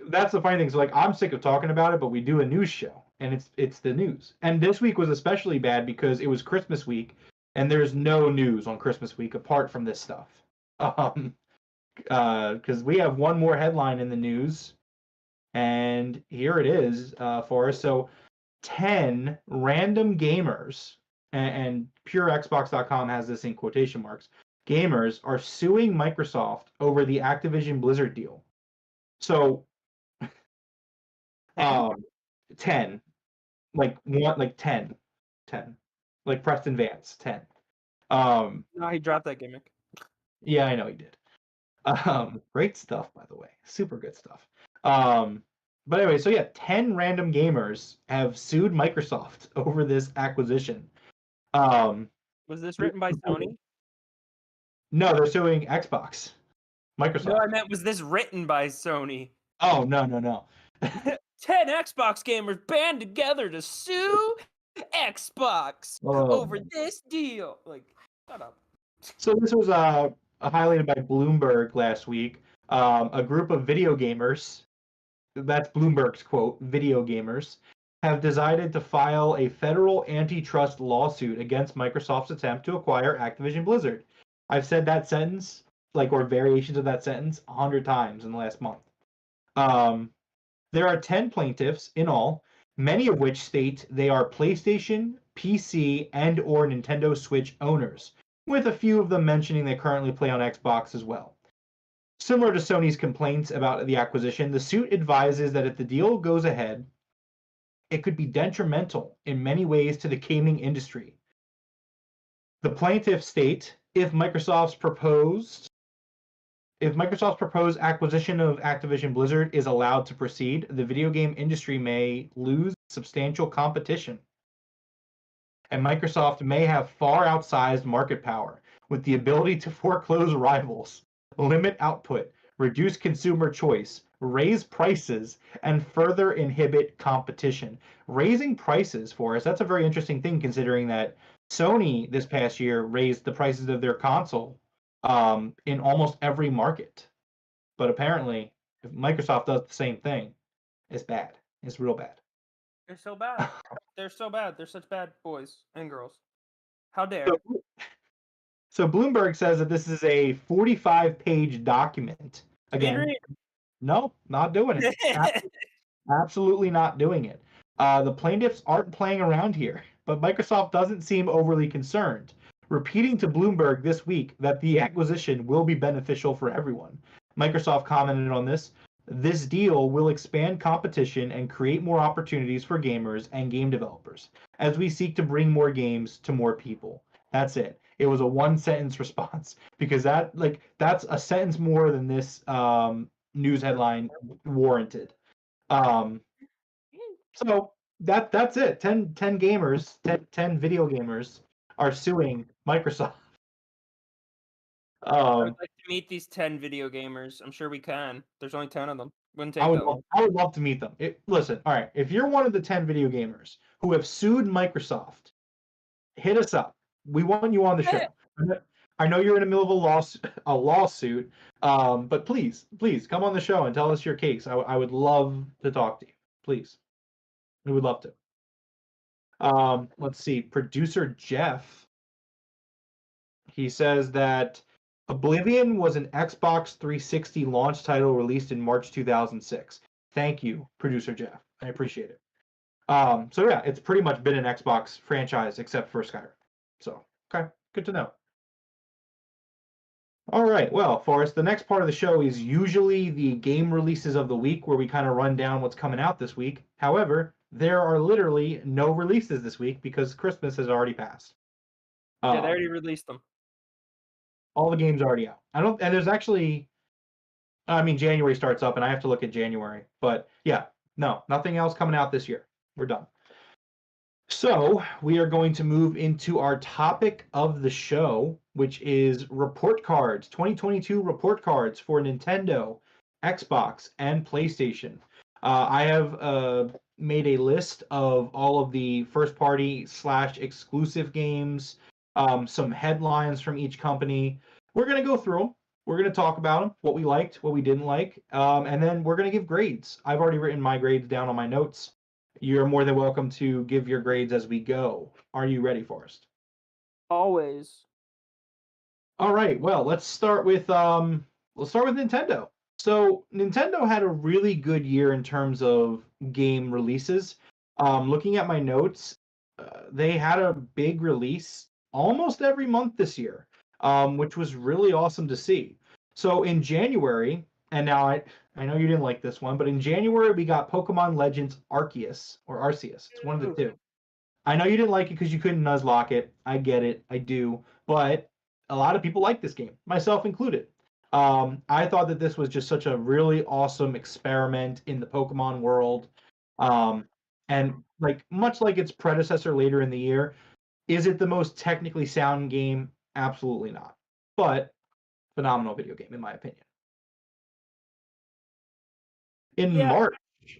Speaker 1: That's the funny thing. So, like, I'm sick of talking about it, but we do a news show, and it's the news. And this week was especially bad because it was Christmas week, and there's no news on Christmas week apart from this stuff. Because we have one more headline in the news, and here it is for us. So, 10 random gamers, and PureXbox.com has this in quotation marks, gamers are suing Microsoft over the Activision Blizzard deal. So, 10, like one, like 10, like Preston Vance, 10.
Speaker 2: No, he dropped that gimmick.
Speaker 1: Yeah, I know he did. Great stuff, by the way, super good stuff. But anyway, so yeah, 10 random gamers have sued Microsoft over this acquisition.
Speaker 2: Was this written by Sony?
Speaker 1: No, they're suing Xbox. Microsoft.
Speaker 2: No, I meant, was this written by Sony?
Speaker 1: Oh, no.
Speaker 2: 10 Xbox gamers band together to sue Xbox over this deal. Like, shut up.
Speaker 1: So this was highlighted by Bloomberg last week. A group of video gamers, that's Bloomberg's quote, video gamers, have decided to file a federal antitrust lawsuit against Microsoft's attempt to acquire Activision Blizzard. I've said that sentence, or variations of that sentence, 100 times in the last month. There are 10 plaintiffs in all, many of which state they are PlayStation, PC, and or Nintendo Switch owners, with a few of them mentioning they currently play on Xbox as well. Similar to Sony's complaints about the acquisition, the suit advises that if the deal goes ahead, it could be detrimental in many ways to the gaming industry. The plaintiffs state if Microsoft's proposed acquisition of Activision Blizzard is allowed to proceed, the video game industry may lose substantial competition. And Microsoft may have far outsized market power with the ability to foreclose rivals, limit output, reduce consumer choice, raise prices, and further inhibit competition. Raising prices for us, that's a very interesting thing considering that Sony this past year raised the prices of their console in almost every market. But apparently, if Microsoft does the same thing, it's bad. It's real bad.
Speaker 2: They're so bad. They're so bad. They're such bad boys and girls. How dare?
Speaker 1: So Bloomberg says that this is a 45-page document. Again, no, not doing it. Absolutely not doing it. The plaintiffs aren't playing around here, but Microsoft doesn't seem overly concerned, repeating to Bloomberg this week that the acquisition will be beneficial for everyone. Microsoft commented on this. This deal will expand competition and create more opportunities for gamers and game developers as we seek to bring more games to more people. That's it. It was a one-sentence response because that's a sentence more than this news headline warranted. So that's it. 10 gamers, 10 video gamers are suing Microsoft.
Speaker 2: I would like to meet these 10 video gamers. I'm sure we can. There's only 10 of them. Wouldn't take that long.
Speaker 1: I would love to meet them. Listen, all right. If you're one of the 10 video gamers who have sued Microsoft, hit us up. We want you on the show. I know you're in the middle of a lawsuit, but please come on the show and tell us your case. I would love to talk to you. Please, we would love to. Let's see. Producer Jeff. He says that Oblivion was an Xbox 360 launch title released in March 2006. Thank you, Producer Jeff. I appreciate it. So yeah, it's pretty much been an Xbox franchise except for Skyrim. So, okay, good to know. All right, well, Forrest, the next part of the show is usually the game releases of the week where we kind of run down what's coming out this week. However, there are literally no releases this week because Christmas has already passed.
Speaker 2: Yeah, they already released them.
Speaker 1: All the games are already out. And there's actually I mean, January starts up, and I have to look at January. But yeah, no, nothing else coming out this year. We're done. So we are going to move into our topic of the show, which is report cards, 2022 report cards for Nintendo, Xbox, and PlayStation. I have made a list of all of the first party / exclusive games, some headlines from each company. We're going to go through them. We're going to talk about them, what we liked, what we didn't like, and then we're going to give grades. I've already written my grades down on my notes. You're more than welcome to give your grades as we go. Are you ready, Forrest?
Speaker 2: Always.
Speaker 1: All right. Well, let's start with Nintendo. So Nintendo had a really good year in terms of game releases. Looking at my notes, they had a big release almost every month this year, which was really awesome to see. So in January, and now I know you didn't like this one, but in January we got Pokemon Legends Arceus or Arceus. It's one of the two. I know you didn't like it because you couldn't Nuzlocke it. I get it. I do. But a lot of people like this game, myself included. I thought that this was just such a really awesome experiment in the Pokemon world. Um, and like much like its predecessor later in the year, is it the most technically sound game? Absolutely not. But phenomenal video game in my opinion. In
Speaker 2: Yeah.
Speaker 1: March.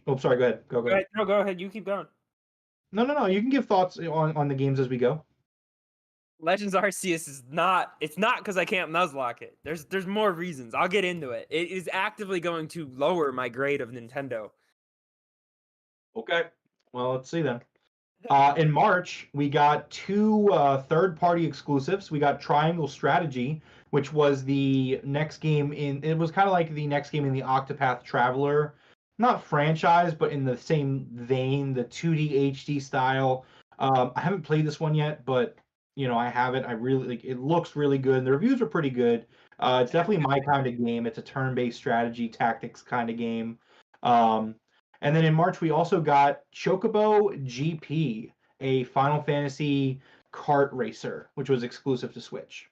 Speaker 1: Oh, sorry. Go ahead. Go ahead.
Speaker 2: No, go ahead. You keep going.
Speaker 1: No. You can give thoughts on the games as we go.
Speaker 2: Legends Arceus is not. It's not because I can't Nuzlocke it. There's more reasons. I'll get into it. It is actively going to lower my grade of Nintendo.
Speaker 1: Okay. Well, let's see then. In March, we got two third-party exclusives. We got Triangle Strategy, which was the next game in. It was kind of like the next game in the Octopath Traveler, not franchise, but in the same vein, the 2D HD style. I haven't played this one yet, but I have it. I really like. It looks really good, and the reviews are pretty good. It's definitely my kind of game. It's a turn-based strategy tactics kind of game. Um, and then in March, we also got Chocobo GP, a Final Fantasy kart racer, which was exclusive to Switch.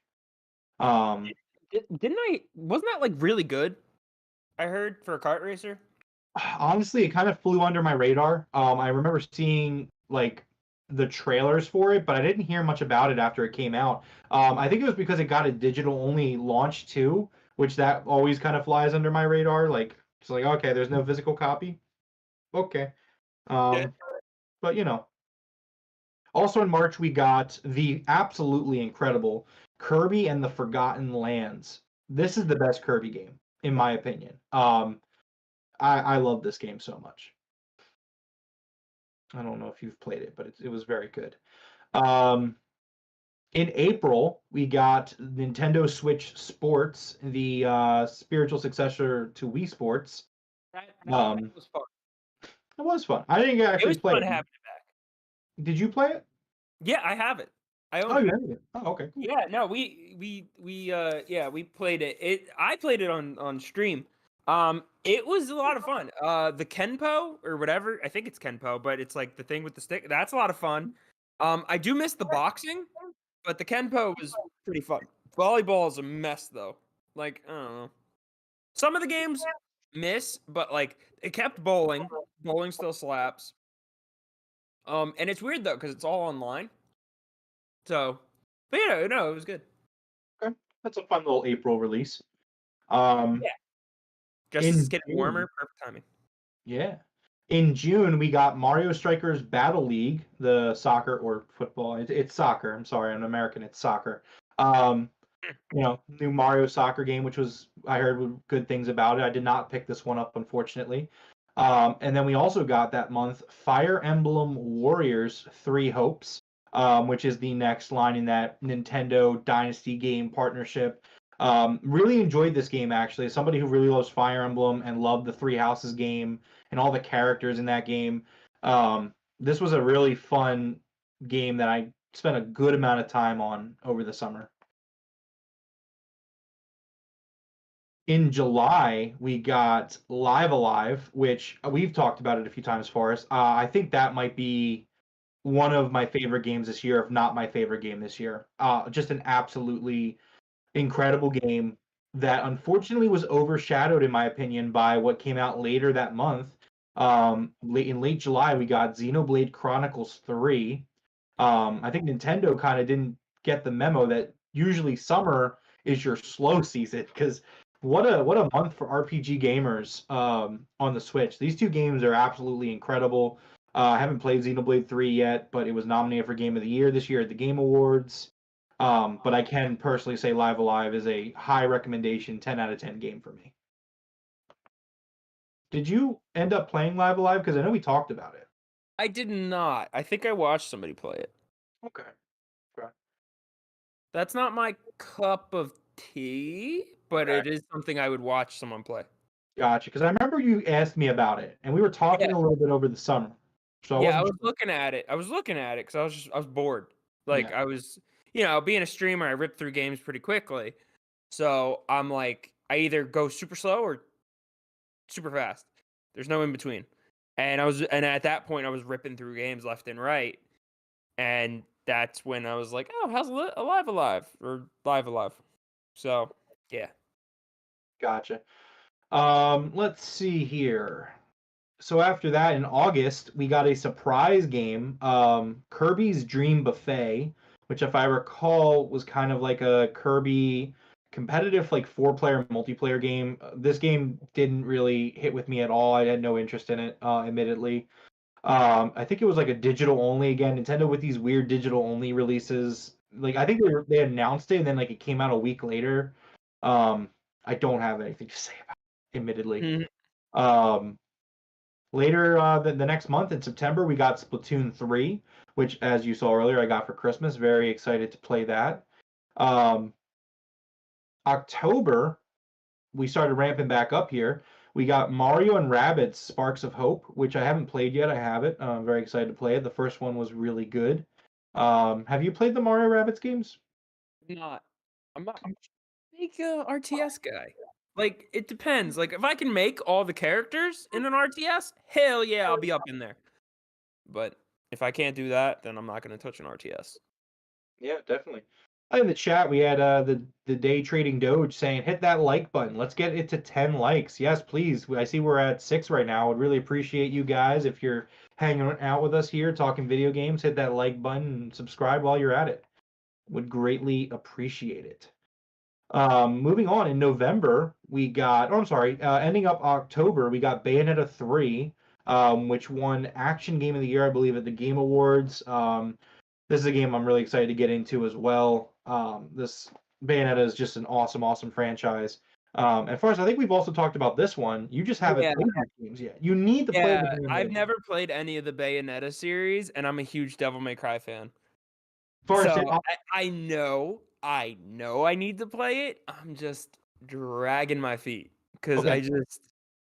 Speaker 2: Didn't I? Wasn't that like really good? I heard for a kart racer.
Speaker 1: Honestly, it kind of flew under my radar. I remember seeing like the trailers for it, but I didn't hear much about it after it came out. I think it was because it got a digital only launch too, which that always kind of flies under my radar. Like it's like okay, there's no physical copy. Okay.
Speaker 2: Yeah.
Speaker 1: But Also in March, we got the absolutely incredible Kirby and the Forgotten Lands. This is the best Kirby game, in my opinion. I love this game so much. I don't know if you've played it, but it was very good. Um, in April, we got Nintendo Switch Sports, the spiritual successor to Wii Sports.
Speaker 2: That
Speaker 1: Um,
Speaker 2: was fun.
Speaker 1: it was fun. I didn't
Speaker 2: It
Speaker 1: actually
Speaker 2: was
Speaker 1: play
Speaker 2: fun
Speaker 1: it.
Speaker 2: having it back.
Speaker 1: Did you play it?
Speaker 2: Yeah, I have it. I
Speaker 1: Oh,
Speaker 2: own
Speaker 1: you
Speaker 2: it.
Speaker 1: have it. Oh, okay. Cool.
Speaker 2: Yeah, no, we played it. I played it on stream. It was a lot of fun. The Kenpo or whatever, I think it's Kenpo, but it's like the thing with the stick. That's a lot of fun. I do miss the boxing, but the Kenpo was pretty fun. Volleyball is a mess though. Like, I don't know. Some of the games miss, but like it kept bowling. Bowling still slaps. And it's weird though because it's all online. So, but yeah, no, it was good.
Speaker 1: Okay. That's a fun little April release. Um,
Speaker 2: Yeah. Just as it's
Speaker 1: in
Speaker 2: getting
Speaker 1: June,
Speaker 2: warmer, perfect timing.
Speaker 1: yeah. In June, we got Mario Strikers Battle League, the soccer or football. It's soccer. I'm sorry, I'm American. It's soccer. Um, new Mario soccer game, which was I heard good things about it. I did not pick this one up, unfortunately. And then we also got that month Fire Emblem Warriors Three Hopes, which is the next line in that Nintendo Dynasty game partnership. Really enjoyed this game actually. As somebody who really loves Fire Emblem and loved the Three Houses game and all the characters in that game, this was a really fun game that I spent a good amount of time on over the summer. In July, we got Live Alive, which we've talked about it a few times for us. I think that might be one of my favorite games this year, if not my favorite game this year. Just an absolutely incredible game. that unfortunately was overshadowed, in my opinion, by what came out later that month. In late July, we got Xenoblade Chronicles 3. I think Nintendo kind of didn't get the memo that usually summer is your slow season, because what a month for RPG gamers on the Switch. These two games are absolutely incredible. I haven't played Xenoblade 3 yet, but it was nominated for Game of the Year this year at the Game Awards. But I can personally say Live Alive is a high recommendation, 10 out of 10 game for me. Did you end up playing Live Alive? Because I know we talked about it.
Speaker 2: I did not. I think I watched somebody play it.
Speaker 1: Okay.
Speaker 2: That's not my cup of tea, but
Speaker 1: Okay.
Speaker 2: it is something I would watch someone play.
Speaker 1: Gotcha. Because I remember you asked me about it, and we were talking a little bit over the summer. So I
Speaker 2: Yeah, I
Speaker 1: wasn't
Speaker 2: was
Speaker 1: sure.
Speaker 2: looking at it. I was looking at it because I was bored. Like
Speaker 1: Yeah.
Speaker 2: I was, being a streamer, I rip through games pretty quickly. So I'm like, I either go super slow or super fast. There's no in between. And at that point I was ripping through games left and right. And that's when I was like, oh, how's Live Alive? So yeah.
Speaker 1: Gotcha. Let's see here. So after that, in August, we got a surprise game, Kirby's Dream Buffet, which, if I recall, was kind of like a Kirby competitive, like 4-player multiplayer game. This game didn't really hit with me at all. I had no interest in it, admittedly. I think it was like a digital only again. Nintendo with these weird digital only releases. Like I think they announced it and then like it came out a week later. Um, I don't have anything to say about it, admittedly.
Speaker 2: Mhm.
Speaker 1: Um, Later, the next month in September, we got Splatoon 3, which, as you saw earlier, I got for Christmas. Very excited to play that. Um, October, we started ramping back up here. We got Mario and Rabbids Sparks of Hope, which I haven't played yet. I have it. I'm very excited to play it. The first one was really good. Have you played the Mario Rabbids games?
Speaker 2: I'm not a big RTS guy. Like it depends. Like if I can make all the characters in an RTS, hell yeah, I'll be up in there. But if I can't do that, then I'm not going to touch an RTS.
Speaker 1: Yeah, definitely. In the chat, we had the day trading Doge saying, "Hit that like button. Let's get it to 10 likes." Yes, please. I see we're at 6 right now. Would really appreciate you guys if you're hanging out with us here talking video games. Hit that like button and subscribe while you're at it. Would greatly appreciate it. Moving on, in November, we got, oh, I'm sorry, ending up October, we got Bayonetta 3, which won Action Game of the Year, I believe, at the Game Awards. This is a game I'm really excited to get into as well. This Bayonetta is just an awesome, awesome franchise. And first, I think we've also talked about this one. You just haven't
Speaker 2: Yeah,
Speaker 1: played these games yet. You need to play the
Speaker 2: yeah.
Speaker 1: Bayonetta
Speaker 2: I've
Speaker 1: games.
Speaker 2: never played any of the Bayonetta series, and I'm a huge Devil May Cry fan.
Speaker 1: First,
Speaker 2: So I know I need to play it. I'm just dragging my feet because
Speaker 1: okay,
Speaker 2: I just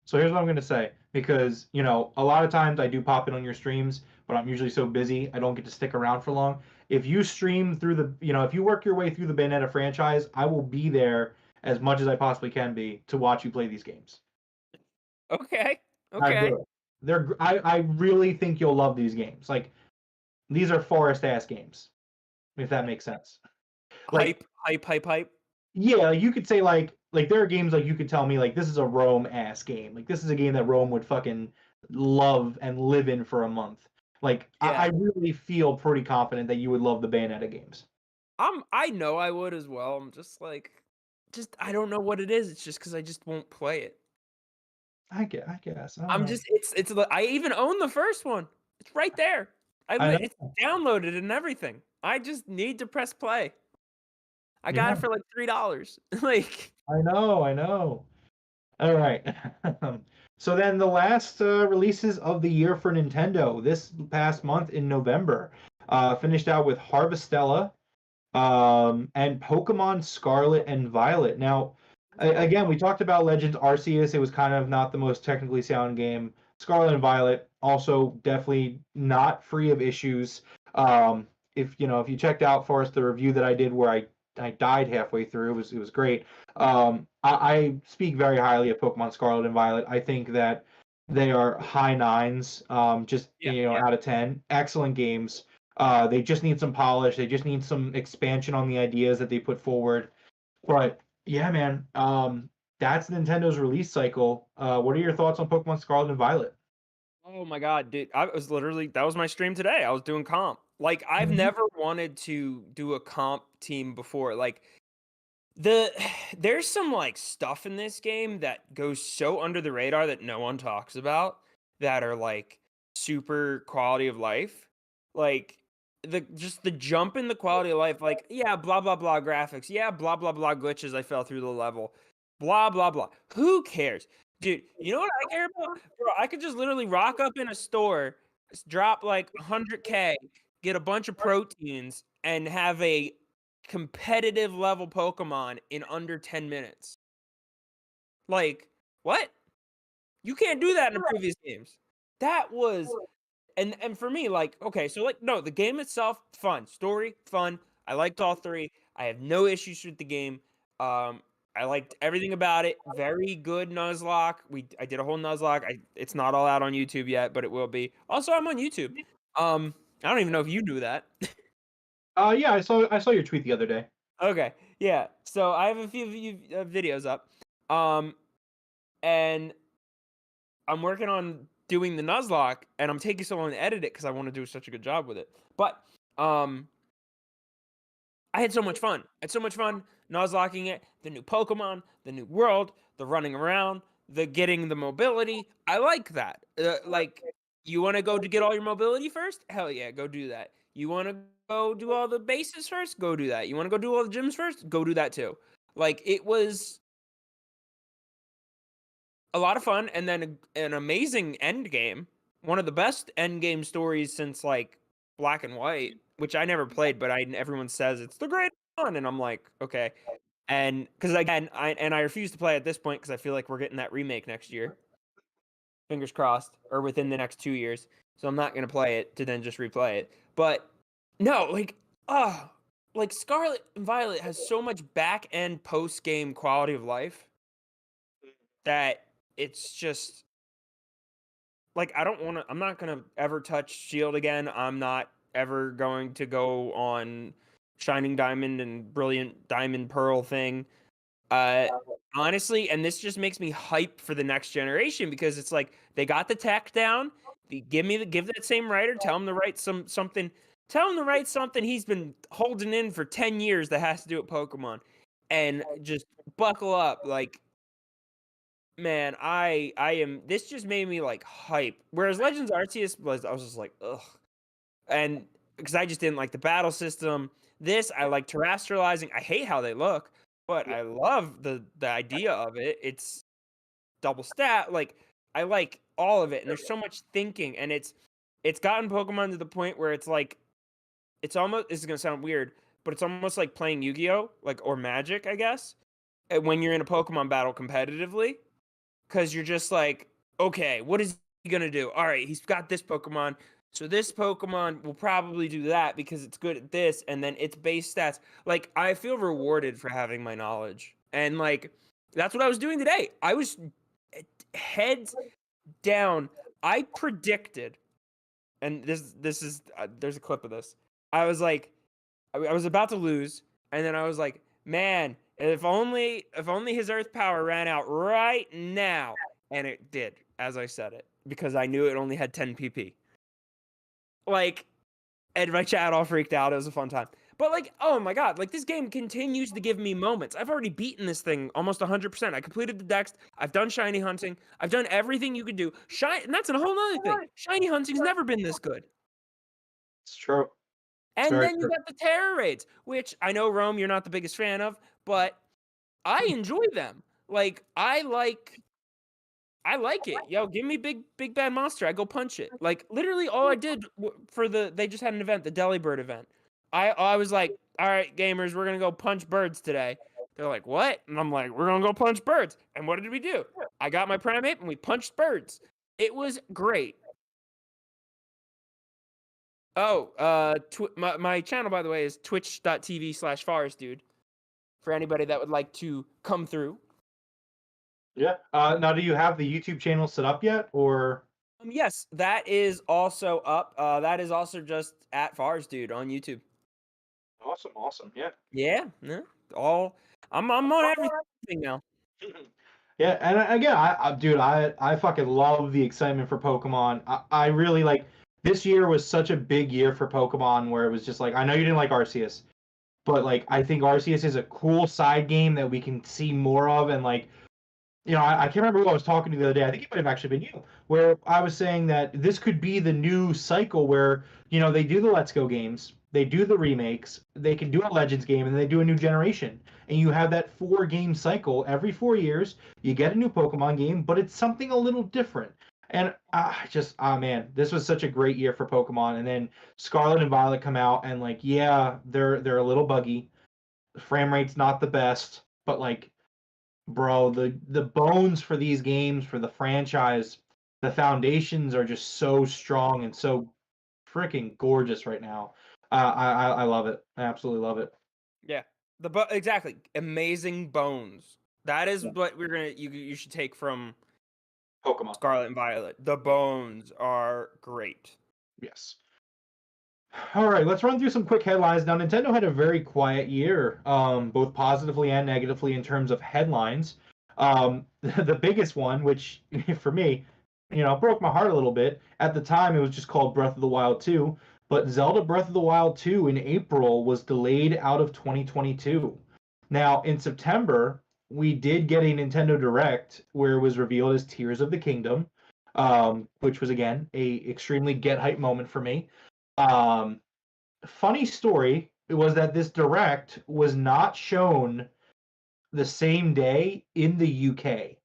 Speaker 1: so here's what I'm going to say, because, a lot of times I do pop in on your streams, but I'm usually so busy I don't get to stick around for long. If you stream through if you work your way through the Bayonetta franchise, I will be there as much as I possibly can be to watch you play these games.
Speaker 2: okay,
Speaker 1: I
Speaker 2: okay.
Speaker 1: will. I really think you'll love these games. Like, these are forest ass games, if that makes sense. Like,
Speaker 2: Hype.
Speaker 1: yeah, you could say like there are games like you could tell me like this is a Rome ass game. Like this is a game that Rome would fucking love and live in for a month. Like I
Speaker 2: Yeah.
Speaker 1: really feel pretty confident that you would love the Bayonetta games.
Speaker 2: I know I would as well. I'm just like I don't know what it is. It's just because I just won't play it.
Speaker 1: I guess. I don't
Speaker 2: I'm
Speaker 1: know.
Speaker 2: just I even own the first one. It's right there.
Speaker 1: I
Speaker 2: It's
Speaker 1: know.
Speaker 2: downloaded and everything. I just need to press play. I got
Speaker 1: Yeah,
Speaker 2: it for like $3. Like
Speaker 1: I know. I know. All right. So then the last releases of the year for Nintendo this past month in November finished out with Harvestella, and Pokemon Scarlet and Violet. Now, again, we talked about Legends Arceus. It was kind of not the most technically sound game. Scarlet and Violet also definitely not free of issues. If you checked out for us the review that I did where I died halfway through, it was great. I speak very highly of Pokemon Scarlet and Violet. I think that they are high nines, just
Speaker 2: yeah,
Speaker 1: out of 10. Excellent games. They just need some polish. They just need some expansion on the ideas that they put forward. But Yeah, man. That's Nintendo's release cycle. What are your thoughts on Pokemon Scarlet and Violet?
Speaker 2: Oh my god, dude! I was literally that was my stream today. I was doing comp. Like I've
Speaker 1: Mhm.
Speaker 2: never wanted to do a comp team before. Like the there's some like stuff in this game that goes so under the radar that no one talks about that are like super quality of life. Like the jump in the quality of life, like, yeah, blah blah blah graphics, yeah, blah blah blah glitches, I fell through the level, blah blah blah. Who cares? Dude, you know what I care about? Bro, I could just literally rock up in a store, drop like 100K, get a bunch of proteins, and have a competitive level Pokemon in under 10 minutes. Like, what? You can't do that in the previous games. That was and for me, like, okay, so like no, the game itself, fun. Story, fun. I liked all three. I have no issues with the game. I liked everything about it. Very good Nuzlocke. I did a whole Nuzlocke. It's not all out on YouTube yet, but it will be. Also, I'm on YouTube. I don't even know if you knew that.
Speaker 1: Yeah, I saw your tweet the other day.
Speaker 2: Okay, yeah. So I have a few videos up, um, and I'm working on doing the Nuzlocke, and I'm taking so long to edit it because I want to do such a good job with it. But um, I had so much fun. I had so much fun Nuzlocking it. The new Pokemon, the new world, the running around, the getting the mobility. I like that. Like, you want to go to get all your mobility first? Hell yeah, go do that. You want to go do all the bases first? Go do that. You want to go do all the gyms first? Go do that too. Like, it was a lot of fun, and then an amazing end game. One of the best end game stories since like Black and White, which I never played, but everyone says it's the great one, and I'm like, okay. And because again, I refuse to play at this point because I feel like we're getting that remake next year. Fingers crossed, or within the next 2 years. So I'm not gonna play it to then just replay it. But no, like, oh, like Scarlet and Violet has so much back end post game quality of life that it's just like I'm not gonna ever touch Shield again. I'm not ever going to go on Shining Diamond and Brilliant Diamond Pearl thing. Uh Honestly, and this just makes me hype for the next generation because it's like they got the tech down. Give that same writer, tell him to write something. Tell him to write something he's been holding in for 10 years that has to do with Pokemon. And just buckle up. Like, man, I am. This just made me like hype. Whereas Legends Arceus was, I was just like, ugh, and because I just didn't like the battle system. This I like terrestrializing. I hate how they look, but I love the idea of it. It's double stat. Like, I like all of it, and there's so much thinking, and it's gotten Pokemon to the point where it's like it's almost. This is gonna sound weird, but it's almost like playing Yu-Gi-Oh, like, or Magic, I guess, when you're in a Pokemon battle competitively. Because you're just like, okay, what is he gonna do? All right, he's got this Pokemon, so this Pokemon will probably do that because it's good at this, and then its base stats. Like, I feel rewarded for having my knowledge, and like that's what I was doing today. I was heads down. I predicted, and this is there's a clip of this. I was like, I was about to lose, and then I was like, man, if only his Earth power ran out right now, and it did, as I said it, because I knew it only had 10 PP. Like, and my chat all freaked out. It was a fun time. But like, oh my god, like this game continues to give me moments. I've already beaten this thing almost 100%. I completed the dex. I've done shiny hunting. I've done everything you could do. And that's a whole other thing. Shiny hunting's never been this good.
Speaker 1: It's true. It's
Speaker 2: And
Speaker 1: very
Speaker 2: then you
Speaker 1: true.
Speaker 2: got the terror raids, which I know, Rome, you're not the biggest fan of, but I enjoy them. Like, I like it. Yo, give me big bad monster. I go punch it. Like, literally all I did for they just had an event, the Delibird event. I was like, all right, gamers, we're gonna go punch birds today. They're like, what? And I'm like, we're gonna go punch birds. And what did we do? I got my Primeape and we punched birds. It was great. Oh, my channel, by the way, is twitch.tv/forestdude for anybody that would like to come through.
Speaker 1: Yeah. Now, do you have the YouTube channel set up yet, or?
Speaker 2: Yes, that is also up. That is also just at FarsDude on YouTube.
Speaker 1: Awesome, awesome. Yeah.
Speaker 2: Yeah, all I'm on everything now.
Speaker 1: Yeah, and again, dude, I fucking love the excitement for Pokemon. I really like this year was such a big year for Pokemon where it was just like I know you didn't like Arceus, but like I think Arceus is a cool side game that we can see more of, and like I can't remember who I was talking to the other day. I think it might have actually been you, where I was saying that this could be the new cycle where, they do the Let's Go games, they do the remakes, they can do a Legends game, and then they do a new generation. And you have that 4 game cycle every 4 years. You get a new Pokemon game, but it's something a little different. And man, this was such a great year for Pokemon. And then Scarlet and Violet come out, and like, yeah, they're a little buggy. The frame rate's not the best, but like bro, the bones for these games for the franchise, the foundations are just so strong and so freaking gorgeous right now. I love it. I absolutely love it.
Speaker 2: Yeah, exactly amazing bones. That is what you should take from
Speaker 1: Pokemon.
Speaker 2: Scarlet and Violet. The bones are great.
Speaker 1: Yes. All right, let's run through some quick headlines. Now, Nintendo had a very quiet year, both positively and negatively in terms of headlines. The biggest one, which for me, broke my heart a little bit. At the time, it was just called Breath of the Wild 2, but Zelda Breath of the Wild 2 in April was delayed out of 2022. Now, in September, we did get a Nintendo Direct where it was revealed as Tears of the Kingdom, which was again a extremely get hype moment for me. Um, Funny story was that this direct was not shown the same day in the UK.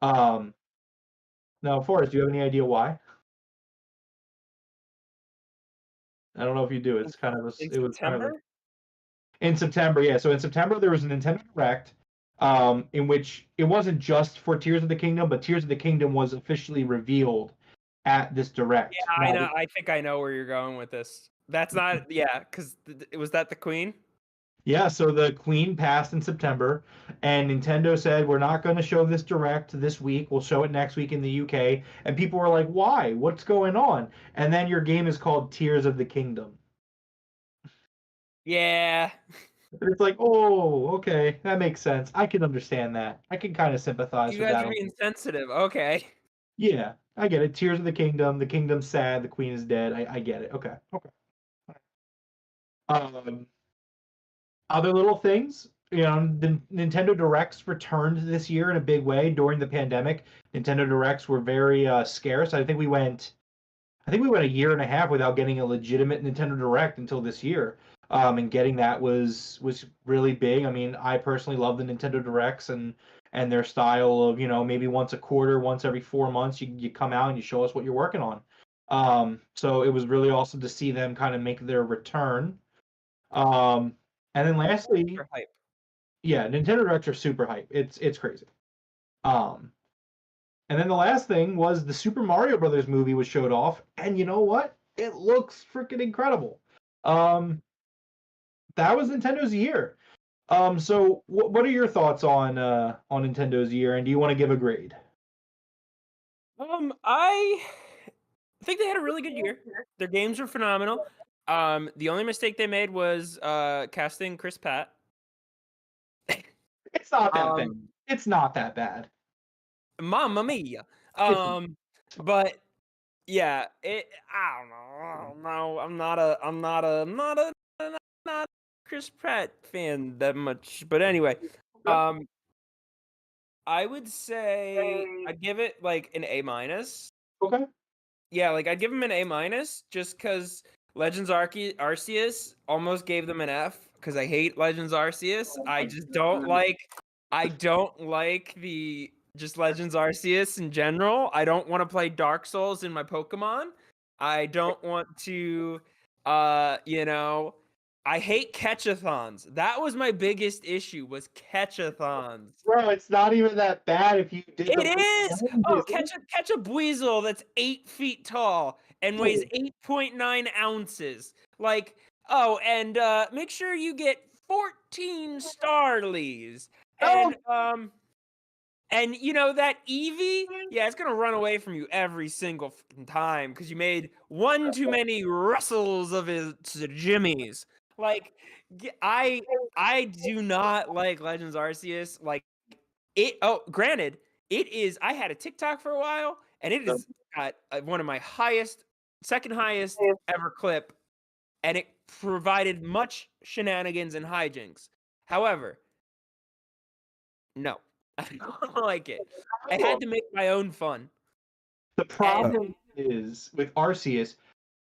Speaker 1: Um, Now, Forrest, do you have any idea why? I don't know if you do. It's kind of a,
Speaker 2: In
Speaker 1: it was kind of a,
Speaker 2: September?
Speaker 1: in September. Yeah, so in September there was a Nintendo Direct, in which it wasn't just for Tears of the Kingdom, but Tears of the Kingdom was officially revealed at this direct.
Speaker 2: Yeah, I
Speaker 1: Now,
Speaker 2: know. I think I know where you're going with this. That's not, yeah, because was that the Queen?
Speaker 1: yeah, so the Queen passed in September, and Nintendo said, we're not going to show this direct this week. We'll show it next week in the UK. And people were like, why? What's going on? And then your game is called Tears of the Kingdom.
Speaker 2: Yeah.
Speaker 1: And it's like, oh, okay, that makes sense. I can understand that. I can kind of sympathize
Speaker 2: You
Speaker 1: with
Speaker 2: guys
Speaker 1: that.
Speaker 2: are being sensitive. Okay.
Speaker 1: Yeah, I get it. Tears of the Kingdom. The kingdom's sad. The queen is dead. I get it. Okay. Okay. Um, Other little things, the Nintendo Directs returned this year in a big way during the pandemic. Nintendo Directs were very scarce. I think we went a year and a half without getting a legitimate Nintendo Direct until this year. And getting that was really big. I mean, I personally love the Nintendo Directs and their style of, maybe once a quarter, once every 4 months, you come out and you show us what you're working on. So it was really awesome to see them kind of make their return. Um, and then lastly,
Speaker 2: For hype.
Speaker 1: yeah, Nintendo Directs are super hype. It's crazy. Um, and then the last thing was the Super Mario Brothers movie was showed off, and you know what? It looks freaking incredible. Um, that was Nintendo's year. So what are your thoughts on Nintendo's year, and do you want to give a grade?
Speaker 2: I think they had a really good year. Their games were phenomenal. The only mistake they made was casting Chris Pratt.
Speaker 1: It's not that bad.
Speaker 2: Um,
Speaker 1: It's not that bad.
Speaker 2: Mamma mia.
Speaker 1: It's
Speaker 2: But yeah, I don't know. I don't know. I'm not a Chris Pratt fan that much. But anyway,
Speaker 1: okay.
Speaker 2: um, I would say I'd give it like an A minus.
Speaker 1: Okay.
Speaker 2: Yeah, like I'd give him an A minus just because Legends Arceus almost gave them an F because I hate Legends Arceus. I don't like the just Legends Arceus in general. I don't want to play Dark Souls in my Pokemon. I don't want to I hate catchathons. That was my biggest issue was catchathons.
Speaker 1: Bro, it's not even that bad if you did the
Speaker 2: It is. Oh, catch a Buizel that's 8 feet tall and weighs 8.9 ounces. Like, oh, and make sure you get 14 Starlies.
Speaker 1: Oh,
Speaker 2: And that Eevee, yeah, it's gonna run away from you every single time because you made one too many Russells of his Jimmies. Like, I I do not like Legends Arceus. Like it. Oh, granted, it is. I had a TikTok for a while, and it is at one of my second highest ever clip, and it provided much shenanigans and hijinks. However, no, I don't like it. I had to make my own fun.
Speaker 1: The problem is with Arceus,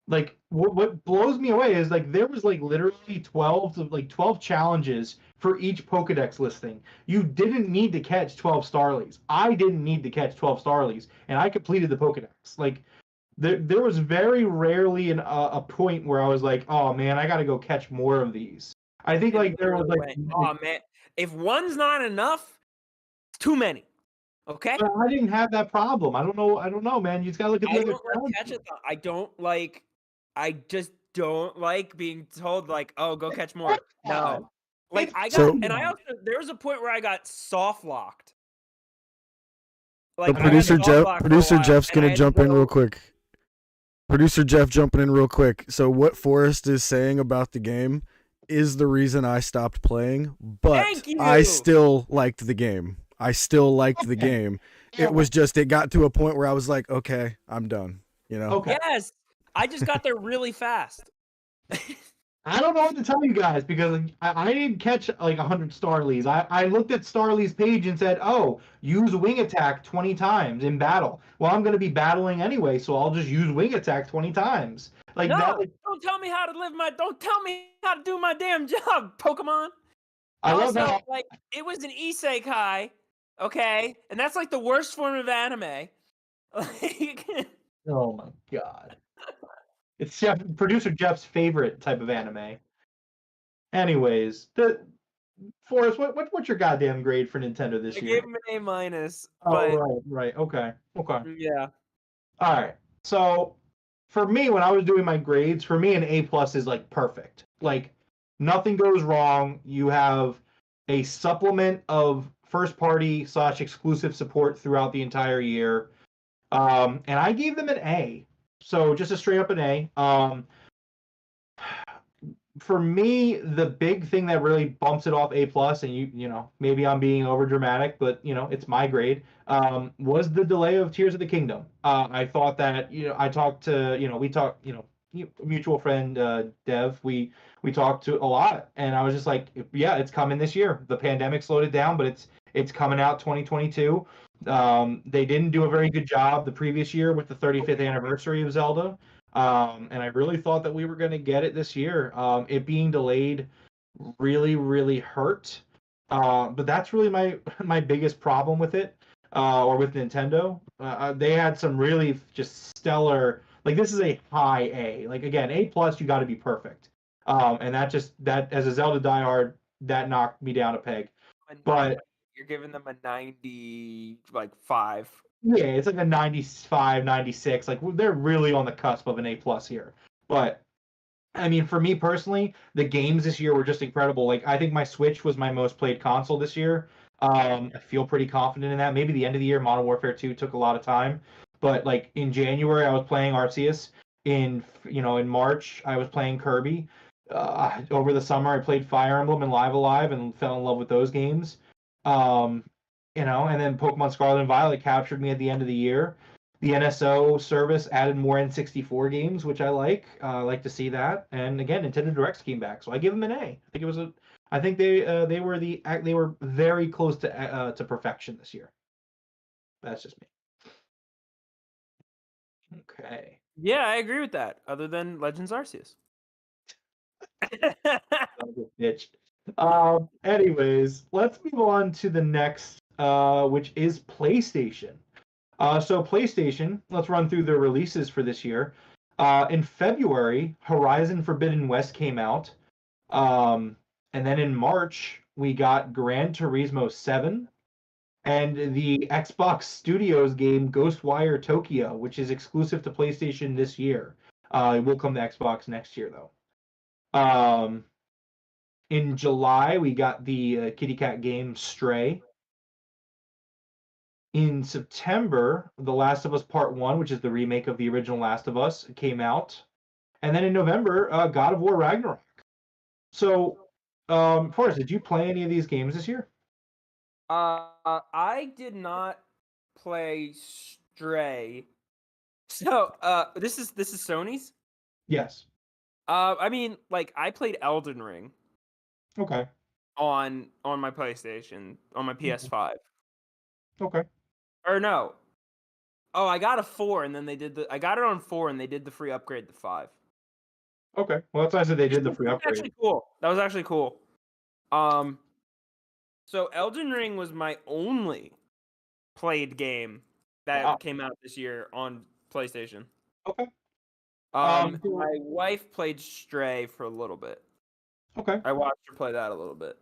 Speaker 1: like what blows me away is like there was like literally 12 challenges for each Pokedex listing. You didn't need to catch 12 Starlies. I didn't need to catch 12 Starlies, and I completed the Pokedex. Like there was very rarely a point where I was like, oh man, I got to go catch more of these. I think like there was like,
Speaker 2: oh man, if one's not enough, it's too many. Okay.
Speaker 1: But I didn't have that problem. I don't know, man. You just gotta look at the other challenges.
Speaker 2: I just don't like being told like, oh, go catch more. No. Like there was a point where I got soft locked.
Speaker 3: Like producer Jeff's gonna jump in real quick. Producer Jeff jumping in real quick. So what Forrest is saying about the game is the reason I stopped playing, but I still liked the game. It was just, it got to a point where I was like, okay, I'm done. You know?
Speaker 1: Okay.
Speaker 2: Yes. I just got there really fast.
Speaker 1: I don't know what to tell you guys because I didn't catch like 100 Starlies. I looked at Starly's page and said, oh, use wing attack 20 times in battle. Well, I'm going to be battling anyway, so I'll just use wing attack 20 times. Like
Speaker 2: don't tell me how to do my damn job, Pokemon.
Speaker 1: I love how
Speaker 2: like it was an isekai, okay? And that's like the worst form of anime.
Speaker 1: Oh my god. It's producer Jeff's favorite type of anime. Anyways, Forrest, what's your goddamn grade for Nintendo this year?
Speaker 2: I gave him an A-.
Speaker 1: Oh, right. Okay.
Speaker 2: Yeah.
Speaker 1: All right. So, for me, when I was doing my grades, for me, an A+ is like perfect. Like, nothing goes wrong. You have a supplement of first-party / exclusive support throughout the entire year. And I gave them an A. So just a straight up an A. For me, the big thing that really bumps it off A+, and you know, maybe I'm being over dramatic, but you know, it's my grade, was the delay of Tears of the Kingdom. I thought that, you know, I talked to, you know, we talked, you know, mutual friend Dev, we talked to a lot, and I was just like, yeah, it's coming this year. The pandemic slowed it down, but it's coming out 2022. They didn't do a very good job the previous year with the 35th anniversary of Zelda. And I really thought that we were going to get it this year. It being delayed really, really hurt. But that's really my biggest problem with it, or with Nintendo. They had some really just stellar. Like this is a high A. Like again, A+, you got to be perfect. And that as a Zelda diehard, that knocked me down a peg. But
Speaker 2: you're giving them a 95.
Speaker 1: Yeah, it's like a 95, 96. Like they're really on the cusp of an A+ here. But I mean, for me personally, the games this year were just incredible. Like I think my Switch was my most played console this year. I feel pretty confident in that. Maybe the end of the year, Modern Warfare 2 took a lot of time, but like in January, I was playing Arceus. In March, I was playing Kirby. Over the summer, I played Fire Emblem and Live Alive and fell in love with those games. And then Pokemon Scarlet and Violet captured me at the end of the year. The NSO service added more N64 games, which I like. I like to see that. And again, Nintendo Directs came back, so I give them an A. I think they were very close to perfection this year. That's just me. Okay.
Speaker 2: Yeah, I agree with that. Other than Legends Arceus.
Speaker 1: Bitch. Anyways, let's move on to the next, which is PlayStation. So PlayStation, let's run through the releases for this year. In February, Horizon Forbidden West came out. And then in March, we got Gran Turismo 7 and the Xbox Studios game Ghostwire Tokyo, which is exclusive to PlayStation this year. It will come to Xbox next year, though. In July, we got the Kitty Cat game Stray. In September, The Last of Us Part 1, which is the remake of the original Last of Us, came out. And then in November, God of War Ragnarok. So Forrest, did you play any of these games this year?
Speaker 2: I did not play Stray. So, this is Sony's.
Speaker 1: Yes.
Speaker 2: I mean, like I played Elden Ring
Speaker 1: Okay.
Speaker 2: on my PlayStation, on my PS5.
Speaker 1: Okay.
Speaker 2: Or no. Oh, I got a 4 and then I got it on 4 and they did the free upgrade to 5.
Speaker 1: Okay. Well, that's nice that they did the free
Speaker 2: That was
Speaker 1: upgrade.
Speaker 2: actually cool. That was actually cool. Um so Elden Ring was my only played game that came out this year on PlayStation.
Speaker 1: Okay.
Speaker 2: My wife played Stray for a little bit.
Speaker 1: Okay.
Speaker 2: I watched her play that a little bit.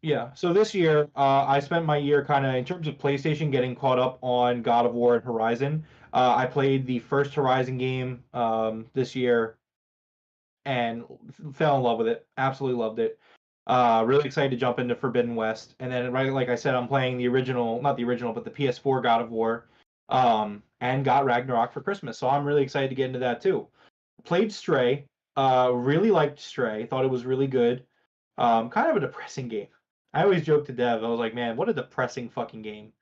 Speaker 1: Yeah. So this year, I spent my year kind of in terms of PlayStation getting caught up on God of War and Horizon. I played the first Horizon game this year and fell in love with it. Absolutely loved it. Really excited to jump into Forbidden West, and then right, like I said, I'm playing the original, not the original, but the PS4 God of War, and got Ragnarok for Christmas. So I'm really excited to get into that too. Played Stray. Really liked Stray. Thought it was really good. Kind of a depressing game. I always joke to Dev. I was like, man, what a depressing fucking game.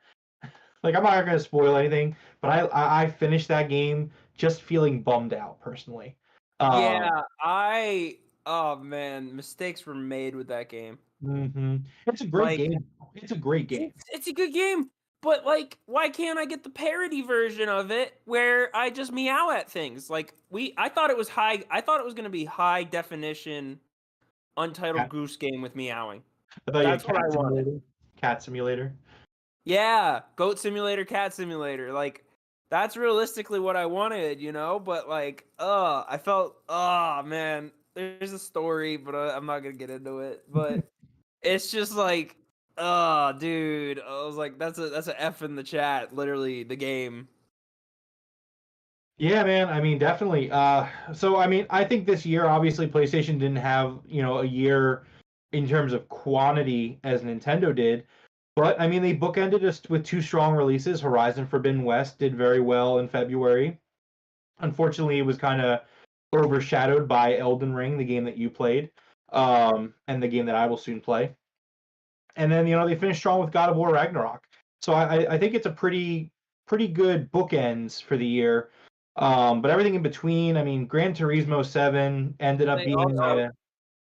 Speaker 1: Like, I'm not gonna spoil anything, but I finished that game just feeling bummed out personally.
Speaker 2: Yeah, oh man, mistakes were made with that game.
Speaker 1: It's a great
Speaker 2: Like,
Speaker 1: game. It's a great game.
Speaker 2: it's a good game, but like, why can't I get the parody version of it where I just meow at things? Like, I thought it was gonna be high definition, Untitled
Speaker 1: Cat,
Speaker 2: Goose Game with meowing.
Speaker 1: I thought you had
Speaker 2: That's what I
Speaker 1: Cat
Speaker 2: wanted.
Speaker 1: Simulator. Cat Simulator.
Speaker 2: Yeah, Goat Simulator, Cat Simulator. Like, that's realistically what I wanted, you know? But, like, I felt, man, there's a story, but I'm not going to get into it. But it's just like, dude. I was like, that's a F in the chat, literally, the game.
Speaker 1: Yeah, man. I mean, definitely. So I mean, I think this year, obviously, PlayStation didn't have, a year in terms of quantity as Nintendo did. But I mean, they bookended us with two strong releases. Horizon Forbidden West did very well in February. Unfortunately, it was kind of overshadowed by Elden Ring, the game that you played, and the game that I will soon play. And then they finished strong with God of War Ragnarok. So I think it's a pretty good bookends for the year. But everything in between, I mean, Gran Turismo 7 ended up
Speaker 2: They
Speaker 1: being.
Speaker 2: also,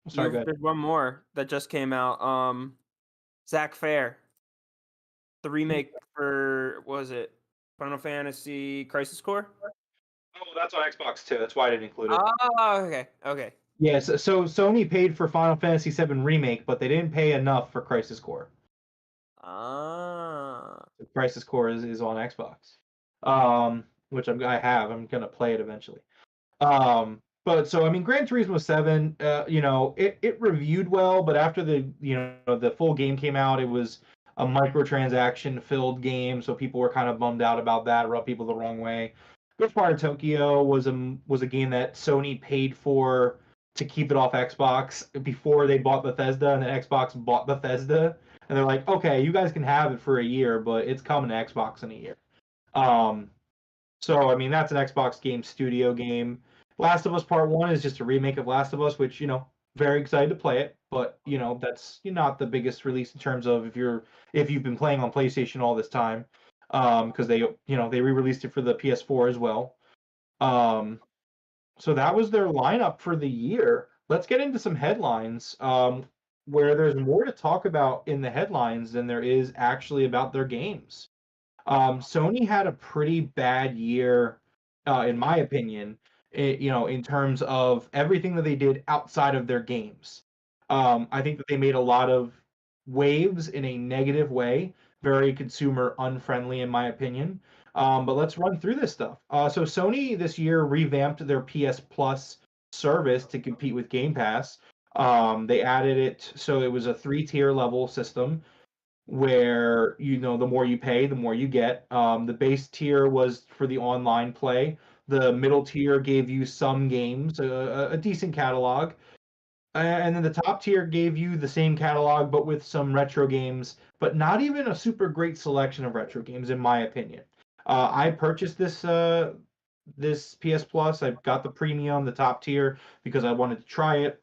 Speaker 1: Sorry, go ahead.
Speaker 2: there's one more that just came out. Zach Fair, the remake for, what was it? Final Fantasy Crisis Core?
Speaker 1: Oh, that's on Xbox too. That's why I didn't include it.
Speaker 2: Oh, okay.
Speaker 1: Yes, so Sony paid for Final Fantasy VII Remake, but they didn't pay enough for Crisis Core.
Speaker 2: Ah.
Speaker 1: Crisis Core is on Xbox, which I have. I'm gonna play it eventually. But so I mean, Gran Turismo 7, it reviewed well, but after the full game came out, it was a microtransaction filled game, so people were kind of bummed out about that, rubbed people the wrong way. Ghostwire Tokyo was a game that Sony paid for to keep it off Xbox before they bought Bethesda, and then Xbox bought Bethesda, and they're like, okay, you guys can have it for a year, but it's coming to Xbox in a year. So I mean, that's an Xbox Game Studio game. Last of Us Part 1 is just a remake of Last of Us, which, very excited to play it, but that's not the biggest release in terms of if you've been playing on PlayStation all this time, because they re-released it for the PS4 as well. So that was their lineup for the year. Let's get into some headlines, where there's more to talk about in the headlines than there is actually about their games. Sony had a pretty bad year, in my opinion, in terms of everything that they did outside of their games. I think that they made a lot of waves in a negative way, very consumer unfriendly, in my opinion. But let's run through this stuff. So Sony this year revamped their PS Plus service to compete with Game Pass. They added it so it was a 3-tier level system where the more you pay, the more you get. The base tier was for the online play. The middle tier gave you some games, a decent catalog, and then the top tier gave you the same catalog but with some retro games, but not even a super great selection of retro games, in my opinion. I purchased this PS Plus. I got the premium, the top tier, because I wanted to try it.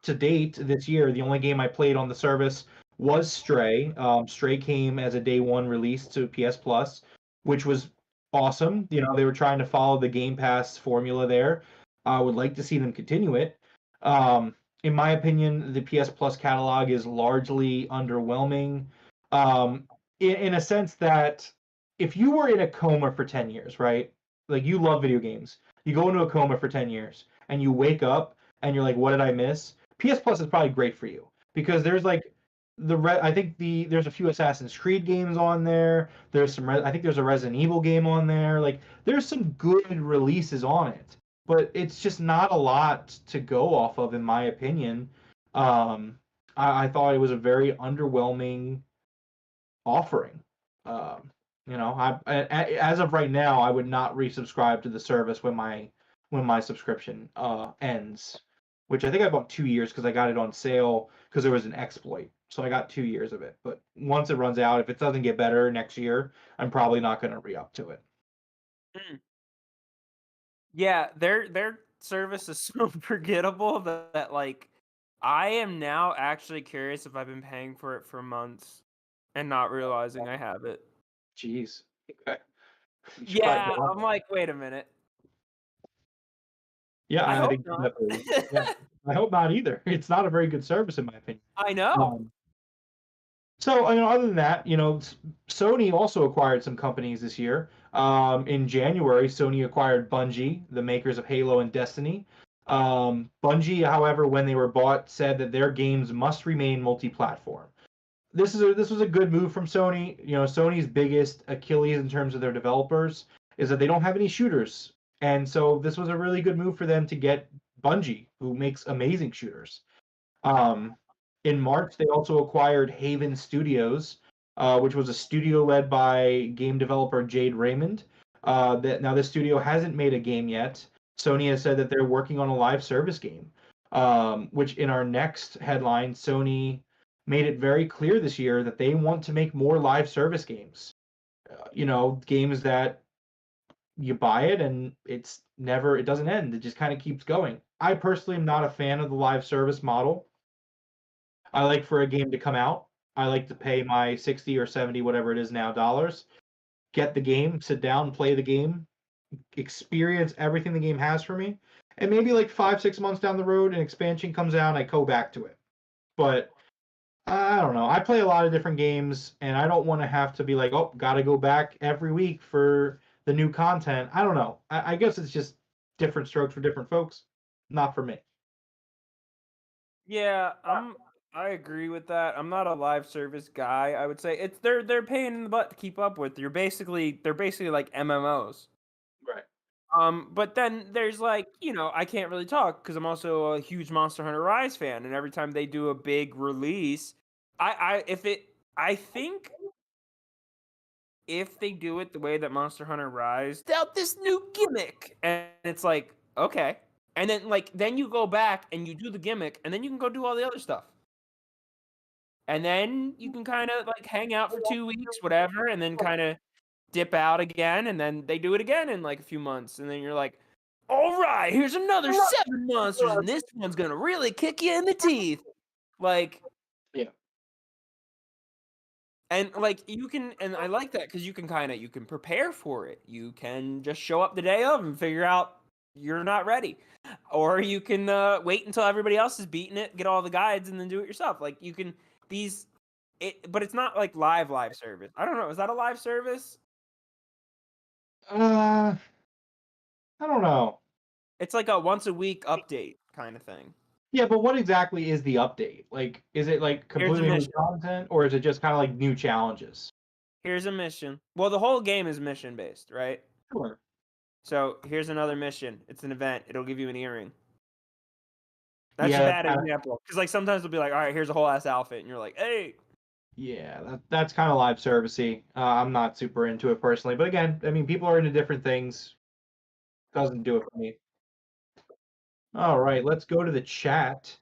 Speaker 1: to date this year, the only game I played on the service was Stray. Stray came as a day one release to PS Plus, which was awesome. You know, they were trying to follow the Game Pass formula there. I would like to see them continue it. In my opinion, the PS Plus catalog is largely underwhelming. In a sense that if you were in a coma for 10 years, right? Like you love video games. You go into a coma for 10 years and you wake up and you're like, what did I miss? PS Plus is probably great for you because there's like I think there's a few Assassin's Creed games on there. There's some I think there's a Resident Evil game on there. Like there's some good releases on it, but it's just not a lot to go off of in my opinion. I thought it was a very underwhelming offering. As of right now, I would not resubscribe to the service when my subscription ends, which I think I bought 2 years because I got it on sale because there was an exploit. So I got 2 years of it. But once it runs out, if it doesn't get better next year, I'm probably not going to re-up to it.
Speaker 2: Yeah, their service is so forgettable that like I am now actually curious if I've been paying for it for months and not realizing I have it.
Speaker 1: Jeez. Okay.
Speaker 2: Yeah, I'm like, wait a minute.
Speaker 1: Yeah,
Speaker 2: I hope
Speaker 1: think
Speaker 2: not.
Speaker 1: yeah, I hope not either. It's not a very good service in my opinion.
Speaker 2: I know.
Speaker 1: So, other than that, Sony also acquired some companies this year. In January, Sony acquired Bungie, the makers of Halo and Destiny. Bungie, however, when they were bought, said that their games must remain multi-platform. This was a good move from Sony. Sony's biggest Achilles in terms of their developers is that they don't have any shooters, and so this was a really good move for them to get Bungie, who makes amazing shooters. In March, they also acquired Haven Studios, which was a studio led by game developer Jade Raymond. Now this studio hasn't made a game yet. Sony has said that they're working on a live service game, which in our next headline, Sony made it very clear this year that they want to make more live service games. Games that you buy it and it doesn't end. It just kind of keeps going. I personally am not a fan of the live service model. I like for a game to come out. I like to pay my 60 or 70, whatever it is now, dollars, get the game, sit down, play the game, experience everything the game has for me. And maybe like 5-6 months down the road, an expansion comes out and I go back to it. But I don't know. I play a lot of different games and I don't want to have to be like, oh, got to go back every week for the new content. I don't know. I guess it's just different strokes for different folks. Not for me.
Speaker 2: Yeah, I agree with that. I'm not a live service guy. I would say they're paying in the butt to keep up with. They're basically like MMOs.
Speaker 1: Right.
Speaker 2: But then there's like, I can't really talk because I'm also a huge Monster Hunter Rise fan, and every time they do a big release, I think if they do it the way that Monster Hunter Rise out this new gimmick, and it's like, okay. And then you go back and you do the gimmick, and then you can go do all the other stuff. And then you can kind of like hang out for 2 weeks, whatever, and then kind of dip out again, and then they do it again in like a few months, and then you're like, all right, here's another 7 monsters, and this one's gonna really kick you in the teeth. Like,
Speaker 1: yeah.
Speaker 2: And like and I like that because you can prepare for it. You can just show up the day of and figure out you're not ready. Or you can wait until everybody else is beating it, get all the guides, and then do it yourself. Like you can but it's not like live service. I don't know. Is that a live service?
Speaker 1: I don't know.
Speaker 2: It's like a once a week update kind of thing.
Speaker 1: Yeah, but what exactly is the update? Like, is it like completely new content, or is it just kind of like new challenges?
Speaker 2: Here's a mission. Well, the whole game is mission based, right?
Speaker 1: Sure.
Speaker 2: So here's another mission. It's an event. It'll give you an earring. That's a bad example. Because like sometimes they'll be like, all right, here's a whole ass outfit, and you're like, hey.
Speaker 1: Yeah, that's kind of live servicey. I'm not super into it personally, but again, I mean, people are into different things. Doesn't do it for me. All right, let's go to the chat.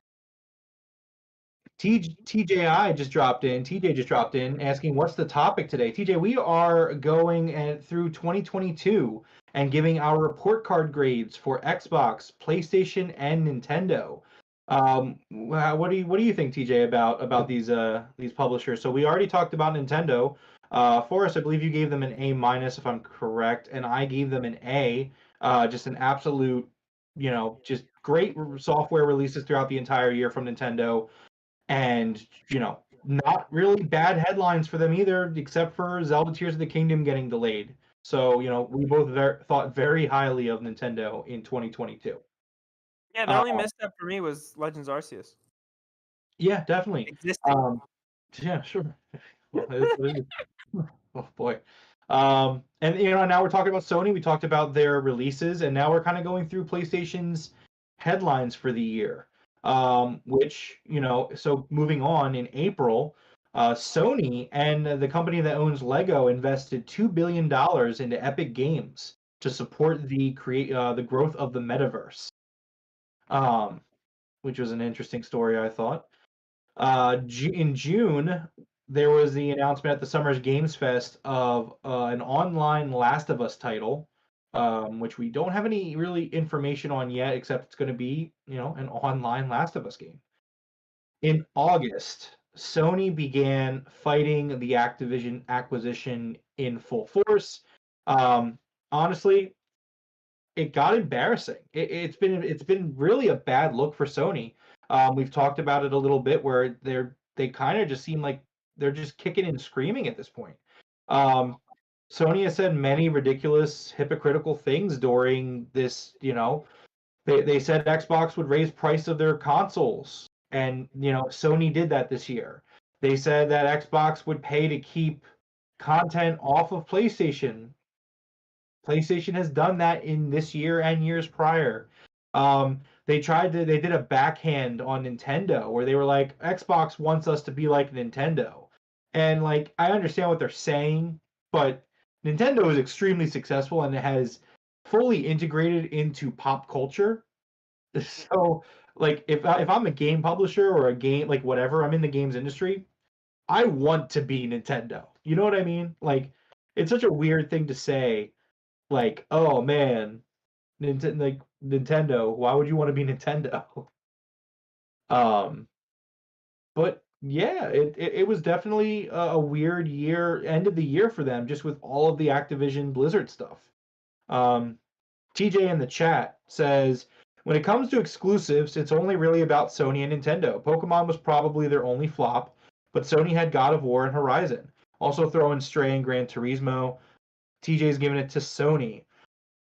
Speaker 1: TJI just dropped in. TJ just dropped in asking, what's the topic today? TJ, we are going through 2022 and giving our report card grades for Xbox, PlayStation, and Nintendo. What do you think, TJ, about these publishers? So we already talked about Nintendo. Forrest, I believe you gave them an A minus if I'm correct, and I gave them an A. Just an absolute, just great software releases throughout the entire year from Nintendo, and not really bad headlines for them either, except for Zelda Tears of the Kingdom getting delayed. So we both thought very highly of Nintendo in 2022.
Speaker 2: Yeah, the only misstep for me was Legends Arceus.
Speaker 1: Yeah, definitely.
Speaker 2: Existing.
Speaker 1: Yeah, sure. Well, oh boy. And now we're talking about Sony. We talked about their releases, and now we're kind of going through PlayStation's headlines for the year. Which, so moving on in April, Sony and the company that owns Lego invested $2 billion into Epic Games to support the growth of the metaverse. Which was an interesting story, I thought. In June, there was the announcement at the Summer's Games Fest of an online Last of Us title, which we don't have any really information on yet, except it's going to be, an online Last of Us game. In August, Sony began fighting the Activision acquisition in full force. Honestly, it got embarrassing. It's been really a bad look for Sony. We've talked about it a little bit where they kind of just seem like they're just kicking and screaming at this point. Sony has said many ridiculous, hypocritical things during this. They said Xbox would raise price of their consoles, and Sony did that this year. They said that Xbox would pay to keep content off of PlayStation. PlayStation has done that in this year and years prior. They did a backhand on Nintendo where they were like, Xbox wants us to be like Nintendo. And like, I understand what they're saying, but Nintendo is extremely successful and it has fully integrated into pop culture. So like, if I'm a game publisher or a game, like whatever, I'm in the games industry, I want to be Nintendo. You know what I mean? Like, it's such a weird thing to say, like, oh man, Nintendo, why would you want to be Nintendo? Um, but yeah, it was definitely a weird end of the year for them, just with all of the Activision Blizzard stuff. TJ in the chat says, when it comes to exclusives, it's only really about Sony and Nintendo. Pokemon was probably their only flop, but Sony had God of War and Horizon. Also throw in Stray and Gran Turismo. TJ's giving it to Sony.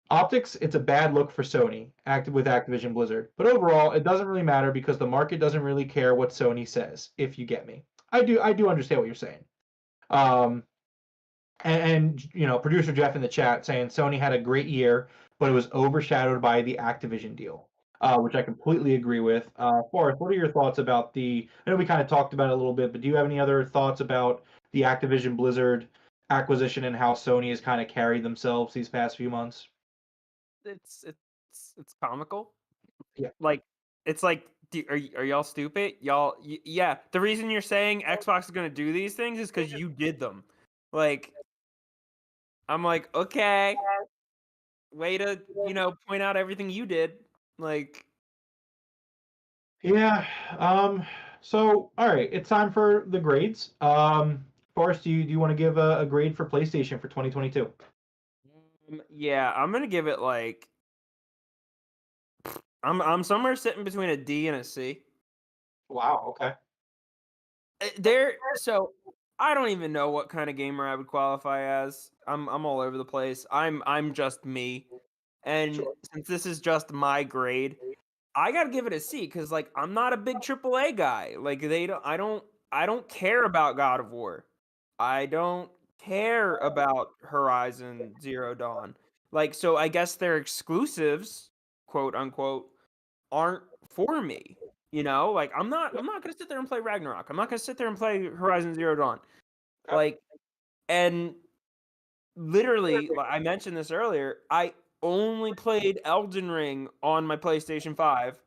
Speaker 1: Optics, it's a bad look for Sony, with Activision Blizzard. But overall, it doesn't really matter because the market doesn't really care what Sony says, if you get me. I do understand what you're saying. And producer Jeff in the chat saying Sony had a great year, but it was overshadowed by the Activision deal, which I completely agree with. Forrest, what are your thoughts about I know we kind of talked about it a little bit, but do you have any other thoughts about the Activision Blizzard acquisition and how Sony has kind of carried themselves these past few months?
Speaker 2: It's comical.
Speaker 1: Yeah.
Speaker 2: Like, it's like, are y'all stupid? Yeah. The reason you're saying Xbox is gonna do these things is because you did them. Like, I'm like, okay, way to point out everything you did. Like,
Speaker 1: yeah. So all right, it's time for the grades. Forrest, do you want to give a grade for PlayStation for 2022?
Speaker 2: Yeah, I'm gonna give it like, I'm somewhere sitting between a D and a C.
Speaker 1: Wow. Okay.
Speaker 2: So I don't even know what kind of gamer I would qualify as. I'm all over the place. I'm just me, and
Speaker 1: Sure.
Speaker 2: since this is just my grade, I gotta give it a C because like I'm not a big AAA guy. Like I don't care about God of War. I don't care about Horizon Zero Dawn. Like, so I guess their exclusives, quote unquote, aren't for me. Like I'm not gonna sit there and play Ragnarok. I'm not gonna sit there and play Horizon Zero Dawn.
Speaker 1: Okay.
Speaker 2: Like, and literally, like I mentioned this earlier, I only played Elden Ring on my PlayStation 5.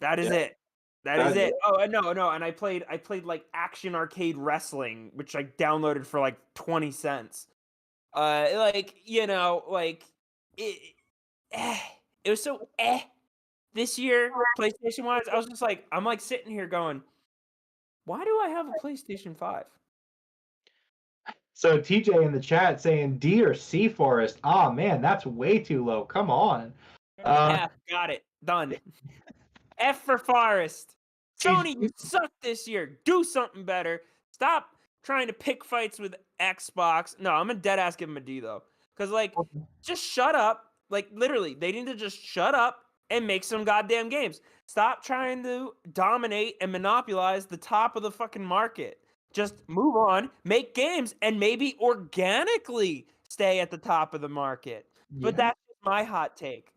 Speaker 2: That is it. That is it. Oh, no, and I played like Action Arcade Wrestling, which I downloaded for like 20 cents. Like, like it was so this year, PlayStation wise, I was just like, I'm like sitting here going, why do I have a PlayStation 5?
Speaker 1: So TJ in the chat saying D or C Forest. Ah man, that's way too low. Come on.
Speaker 2: F, got it. Done. F for Forest. Sony, you suck this year. Do something better. Stop trying to pick fights with Xbox. No, I'm gonna dead ass give him a D though. Cause like, just shut up. Like literally, they need to just shut up and make some goddamn games. Stop trying to dominate and monopolize the top of the fucking market. Just move on, make games, and maybe organically stay at the top of the market. But that's my hot take.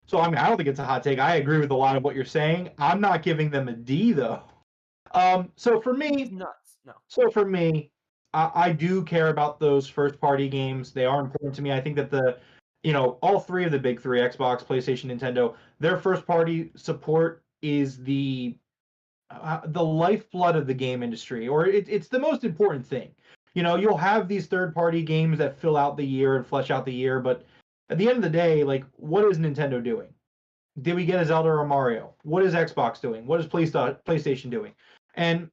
Speaker 1: So I mean, I don't think it's a hot take. I agree with a lot of what you're saying. I'm not giving them a D though. So for me,
Speaker 2: Nuts. No.
Speaker 1: So for me, I do care about those first party games. They are important to me. I think that all three of the big three, Xbox, PlayStation, Nintendo, their first party support is the lifeblood of the game industry, or it's the most important thing. You'll have these third party games that fill out the year and flesh out the year, but at the end of the day, like, what is Nintendo doing? Did we get a Zelda or a Mario? What is Xbox doing? What is PlayStation doing? And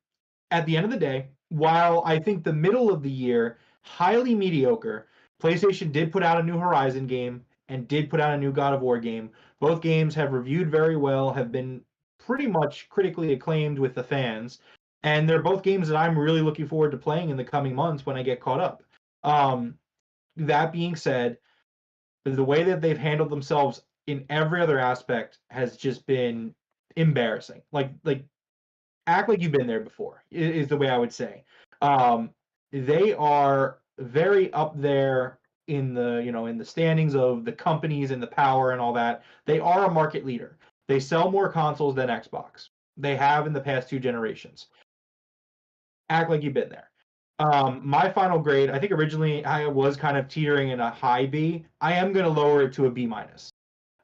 Speaker 1: at the end of the day, while I think the middle of the year, highly mediocre, PlayStation did put out a new Horizon game and did put out a new God of War game. Both games have reviewed very well, have been pretty much critically acclaimed with the fans, and they're both games that I'm really looking forward to playing in the coming months when I get caught up. That being said, the way that they've handled themselves in every other aspect has just been embarrassing. Like act like you've been there before is the way I would say. They are very up there in the standings of the companies and the power and all that. They are a market leader. They sell more consoles than Xbox. They have in the past 2 generations. Act like you've been there. My final grade, I think originally I was kind of teetering in a high B. I am going to lower it to a B minus.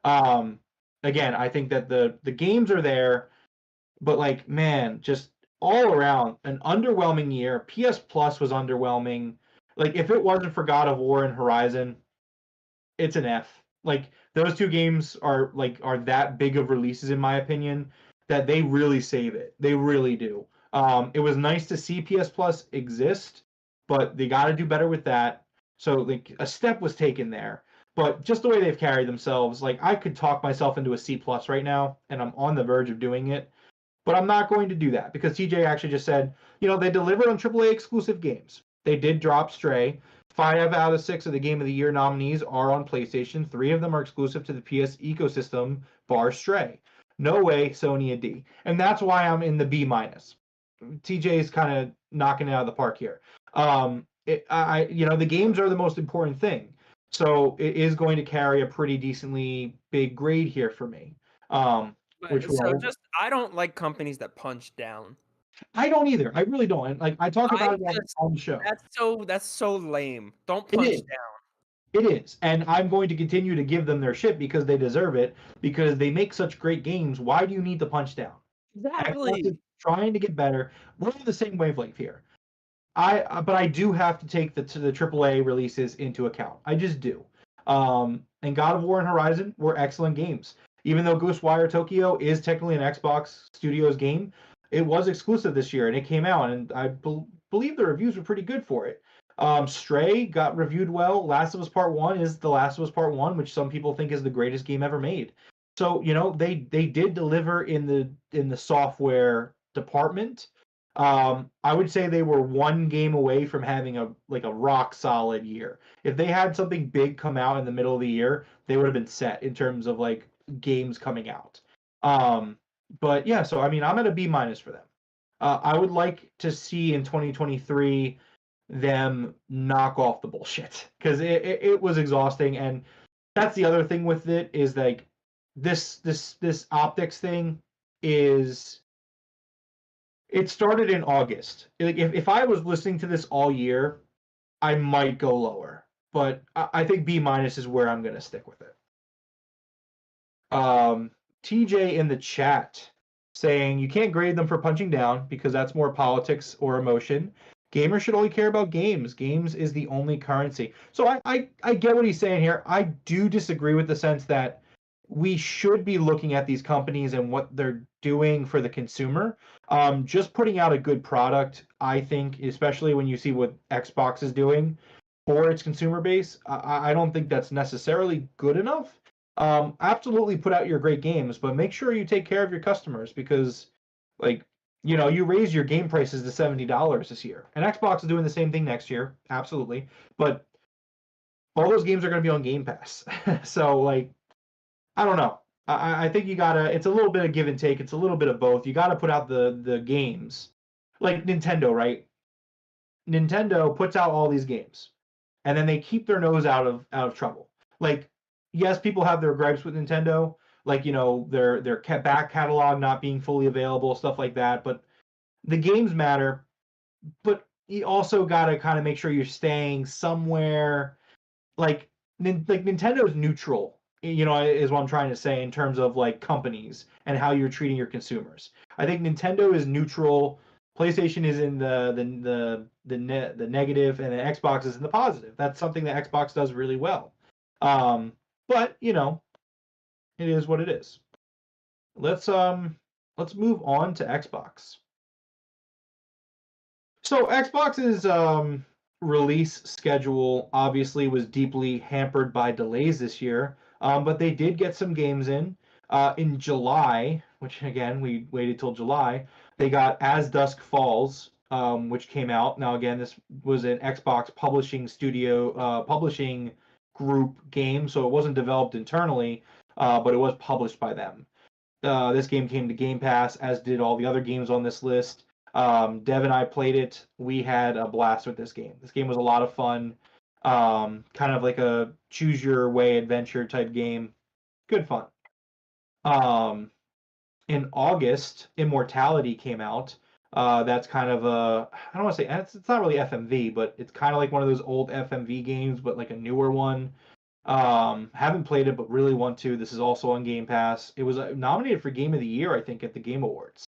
Speaker 1: Again, I think that the games are there, but like, man, just all around an underwhelming year. PS Plus was underwhelming. Like, if it wasn't for God of War and Horizon, it's an F. Like, those 2 games are that big of releases in my opinion that they really save it. They really do. It was nice to see PS Plus exist, but they got to do better with that. So like a step was taken there. But just the way they've carried themselves, like, I could talk myself into a C plus right now, and I'm on the verge of doing it. But I'm not going to do that because TJ actually just said, they delivered on AAA exclusive games. They did drop Stray. 5 out of 6 of the Game of the Year nominees are on PlayStation. 3 of them are exclusive to the PS ecosystem, bar Stray. No way, Sony a D. And that's why I'm in the B minus. TJ is kind of knocking it out of the park here. The games are the most important thing. So it is going to carry a pretty decently big grade here for me.
Speaker 2: I don't like companies that punch down.
Speaker 1: I don't either. I really don't. And like, I talk about it on the show.
Speaker 2: That's so lame. Don't punch down.
Speaker 1: It is. And I'm going to continue to give them their shit because they deserve it, because they make such great games. Why do you need to punch down?
Speaker 2: Exactly.
Speaker 1: Trying to get better. We're on the same wavelength here. But I do have to take the AAA releases into account. I just do. And God of War and Horizon were excellent games. Even though Ghostwire Tokyo is technically an Xbox Studios game, it was exclusive this year, and it came out, and I believe the reviews were pretty good for it. Stray got reviewed well. Last of Us Part 1 is The Last of Us Part 1, which some people think is the greatest game ever made. So, they did deliver in the software department. I would say they were 1 game away from having a rock solid year. If they had something big come out in the middle of the year, they would have been set in terms of like games coming out. But yeah, so I mean, I'm at a B minus for them. I would like to see in 2023 them knock off the bullshit, because it was exhausting. And that's the other thing with it, is like this optics thing is, it started in August. Like, if I was listening to this all year, I might go lower, but I think B minus is where I'm gonna stick with it. TJ in the chat saying you can't grade them for punching down because that's more politics or emotion. Gamers should only care about games. Games is the only currency. So I get what he's saying here. I do disagree with the sense that we should be looking at these companies and what they're doing for the consumer. Just putting out a good product, I think, especially when you see what Xbox is doing for its consumer base, I don't think that's necessarily good enough. Absolutely put out your great games, but make sure you take care of your customers because, like, you raise your game prices to $70 this year, and Xbox is doing the same thing next year, absolutely. But all those games are going to be on Game Pass, so like, I don't know. I think you gotta. It's a little bit of give and take. It's a little bit of both. You gotta put out the games, like Nintendo, right? Nintendo puts out all these games, and then they keep their nose out of trouble. Like, yes, people have their gripes with Nintendo, like their back catalog not being fully available, stuff like that. But the games matter. But you also gotta kind of make sure you're staying somewhere like Nintendo's neutral, is what I'm trying to say in terms of like companies and how you're treating your consumers. I think Nintendo is neutral. PlayStation is in the negative, and then Xbox is in the positive. That's something that Xbox does really well. But it is what it is. Let's move on to Xbox. So Xbox's release schedule obviously was deeply hampered by delays this year, but they did get some games in July, which again we waited till July. They got As Dusk Falls, which came out. Now again, this was an Xbox publishing group game, so it wasn't developed internally, but it was published by them. This game came to Game Pass, as did all the other games on this list. Dev and I played it. We had a blast with this game. This game was a lot of fun. Kind of like a choose your way adventure type game. Good fun. In August, Immortality came out. That's kind of I don't want to say it's not really FMV, but it's kind of like one of those old FMV games, but like a newer one. Haven't played it, but really want to. This is also on Game Pass. It was nominated for Game of the Year, I think, at the Game Awards.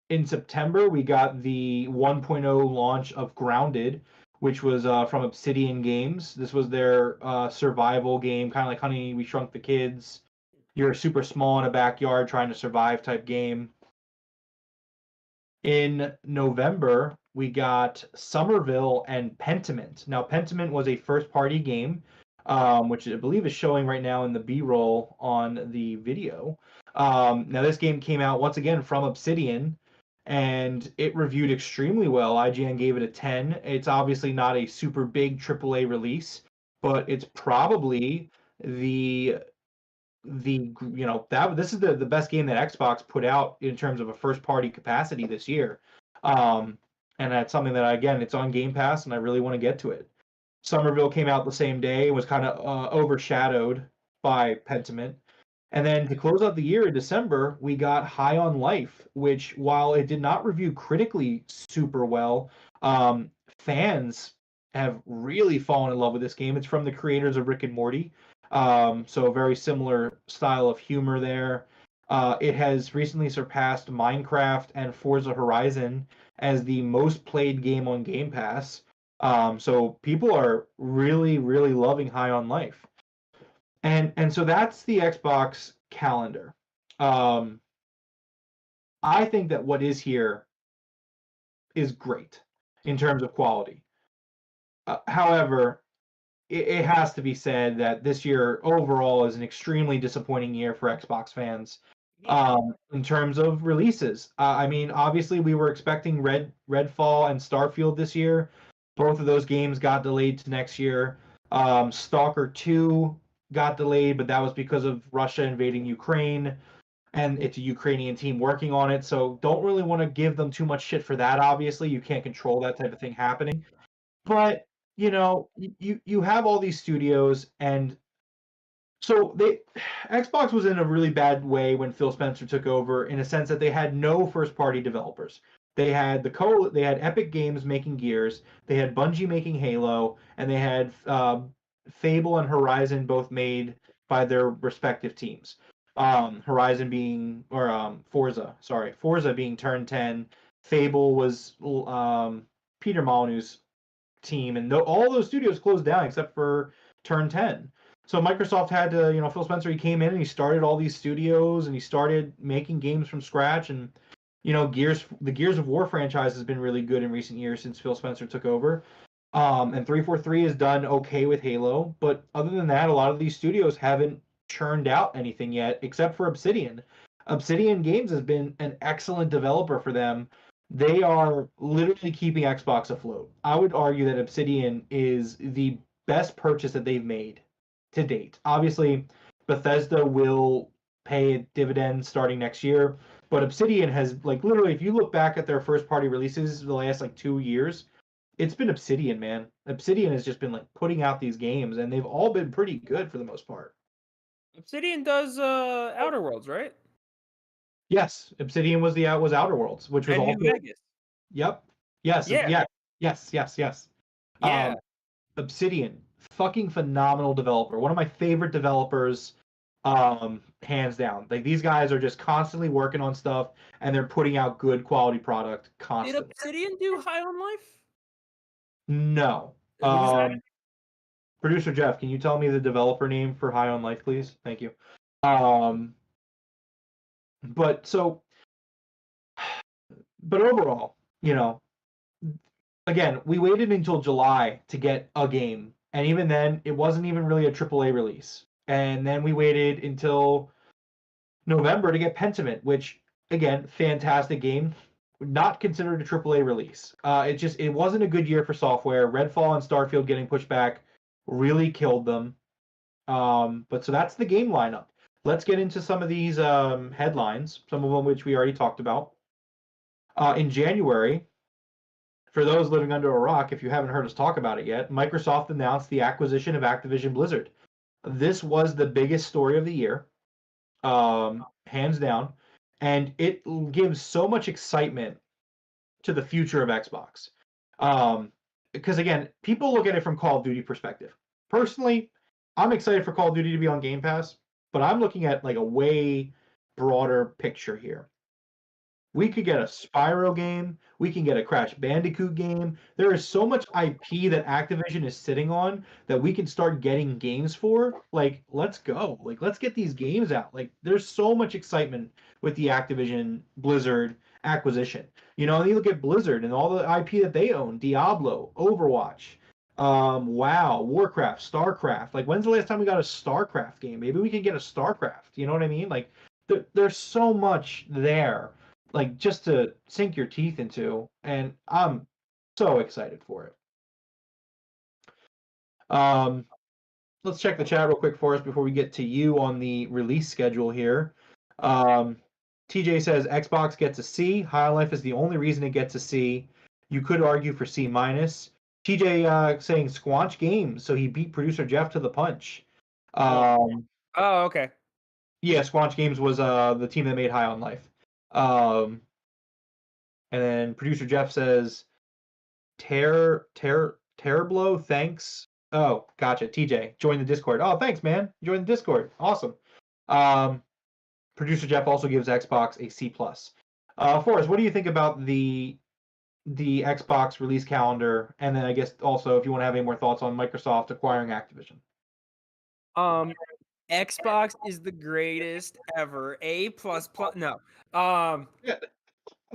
Speaker 1: In September, we got the 1.0 launch of Grounded, which was from Obsidian Games. This was their survival game, kind of like Honey, We Shrunk the Kids. You're super small in a backyard trying to survive type game. In November, we got Somerville and Pentiment. Now, Pentiment was a first-party game, which I believe is showing right now in the B-roll on the video. Now, this game came out, once again, from Obsidian, and it reviewed extremely well. IGN gave it a 10. It's obviously not a super big AAA release, but it's probably this is the best game that Xbox put out in terms of a first party capacity this year. And that's something that, again, it's on Game Pass, and I really want to get to it. Somerville came out the same day and was kind of overshadowed by Pentiment. And then to close out the year in December, we got High on Life, which, while it did not review critically super well, fans have really fallen in love with this game. It's from the creators of Rick and Morty, so a very similar style of humor there. It has recently surpassed Minecraft and Forza Horizon as the most played game on Game Pass. So people are really, really loving High on Life. And so that's the Xbox calendar. I think that what is here is great in terms of quality. However, it has to be said that this year overall is an extremely disappointing year for Xbox fans in terms of releases. I mean, obviously we were expecting Redfall and Starfield this year. Both of those games got delayed to next year. Stalker 2 got delayed, but that was because of Russia invading Ukraine, and it's a Ukrainian team working on it, so don't really want to give them too much shit for that. Obviously, you can't control that type of thing happening. But, you have all these studios, and so Xbox was in a really bad way when Phil Spencer took over, in a sense that they had no first-party developers. They had they had Epic Games making Gears, they had Bungie making Halo, and they had Fable and Horizon both made by their respective teams. Forza being Turn 10. Fable was Peter Molyneux's team, and all those studios closed down except for Turn 10. So Microsoft had to, Phil Spencer, he came in and he started all these studios and he started making games from scratch. And, the Gears of War franchise has been really good in recent years since Phil Spencer took over. And 343 has done okay with Halo. But other than that, a lot of these studios haven't churned out anything yet, except for Obsidian. Obsidian Games has been an excellent developer for them. They are literally keeping Xbox afloat. I would argue that Obsidian is the best purchase that they've made to date. Obviously, Bethesda will pay dividends starting next year, but Obsidian has literally, if you look back at their first party releases the last 2 years, it's been Obsidian, man. Obsidian has just been putting out these games, and they've all been pretty good for the most part.
Speaker 2: Obsidian does Outer Worlds, right?
Speaker 1: Yes, Obsidian was Outer Worlds, which was
Speaker 2: and
Speaker 1: all
Speaker 2: New Vegas.
Speaker 1: Yep. Yes.
Speaker 2: Yeah.
Speaker 1: Yes.
Speaker 2: Yeah.
Speaker 1: Obsidian, fucking phenomenal developer. One of my favorite developers, hands down. These guys are just constantly working on stuff, and they're putting out good quality product constantly.
Speaker 2: Did Obsidian do High on Life?
Speaker 1: No. Producer Jeff, can you tell me the developer name for High on Life, please? Thank you. But overall, again, we waited until July to get a game, and even then, it wasn't even really a AAA release. And then we waited until November to get Pentiment, which, again, fantastic game, not considered a AAA release. It wasn't a good year for software. Redfall and Starfield getting pushed back really killed them. But so that's the game lineup. Let's get into some of these headlines, some of them which we already talked about. In January, for those living under a rock, if you haven't heard us talk about it yet, Microsoft announced the acquisition of Activision Blizzard. This was the biggest story of the year, hands down, and it gives so much excitement to the future of Xbox. Because again, people look at it from Call of Duty perspective. Personally, I'm excited for Call of Duty to be on Game Pass, but I'm looking at a way broader picture here. We could get a Spyro game. We can get a Crash Bandicoot game. There is so much IP that Activision is sitting on that we can start getting games for. Let's go. Let's get these games out. There's so much excitement with the Activision Blizzard acquisition. And you look at Blizzard and all the IP that they own: Diablo, Overwatch, WoW, Warcraft, StarCraft. When's the last time we got a StarCraft game? Maybe we can get a StarCraft. You know what I mean? There's so much there. Just to sink your teeth into, and I'm so excited for it. Let's check the chat real quick for us before we get to you on the release schedule here. TJ says Xbox gets a C. High on Life is the only reason it gets a C. You could argue for C-. TJ saying Squanch Games, so he beat producer Jeff to the punch.
Speaker 2: Oh, okay.
Speaker 1: Yeah, Squanch Games was the team that made High on Life. And then producer Jeff says, Terablo, thanks. Oh, gotcha. TJ, join the Discord. Oh, thanks, man. Join the Discord. Awesome. Producer Jeff also gives Xbox a C+. Forrest, what do you think about the Xbox release calendar? And then I guess also if you want to have any more thoughts on Microsoft acquiring Activision.
Speaker 2: Xbox is the greatest ever. A++. No.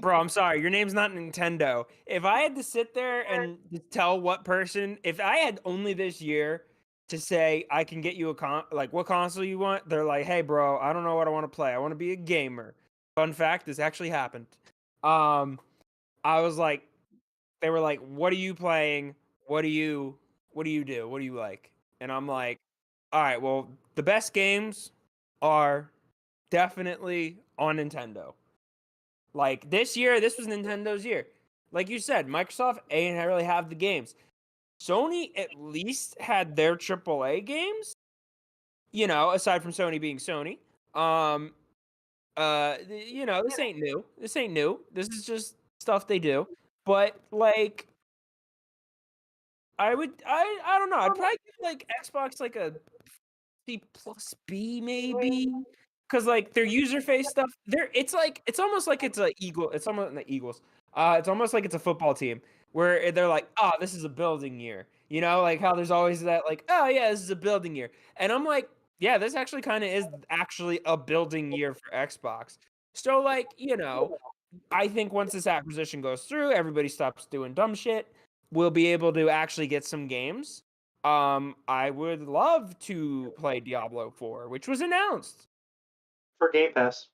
Speaker 2: Bro, I'm sorry. Your name's not Nintendo. If I had to sit there and tell what person, if I had only this year to say I can get you a what console you want, they're like, hey, bro, I don't know what I want to play. I want to be a gamer. Fun fact, this actually happened. I was like, they were like, what are you playing? What do you do? What do you like? And I'm like, all right, well, the best games are definitely on Nintendo. This year, this was Nintendo's year. Like you said, Microsoft ain't really have the games. Sony at least had their AAA games. Aside from Sony being Sony. This ain't new. This ain't new. This is just stuff they do. But I don't know. I'd probably give Xbox a C+B maybe. Because their user face stuff, it's almost like it's a Eagle. It's almost not Eagles. It's almost like it's a football team where they're like, this is a building year. You know, like how there's always that like, oh yeah, this is a building year. And I'm like, yeah, this actually kind of is actually a building year for Xbox. So like, you know, I think once this acquisition goes through, everybody stops doing dumb shit. We'll be able to actually get some games. I would love to play Diablo 4, which was announced.
Speaker 1: For Game Pass.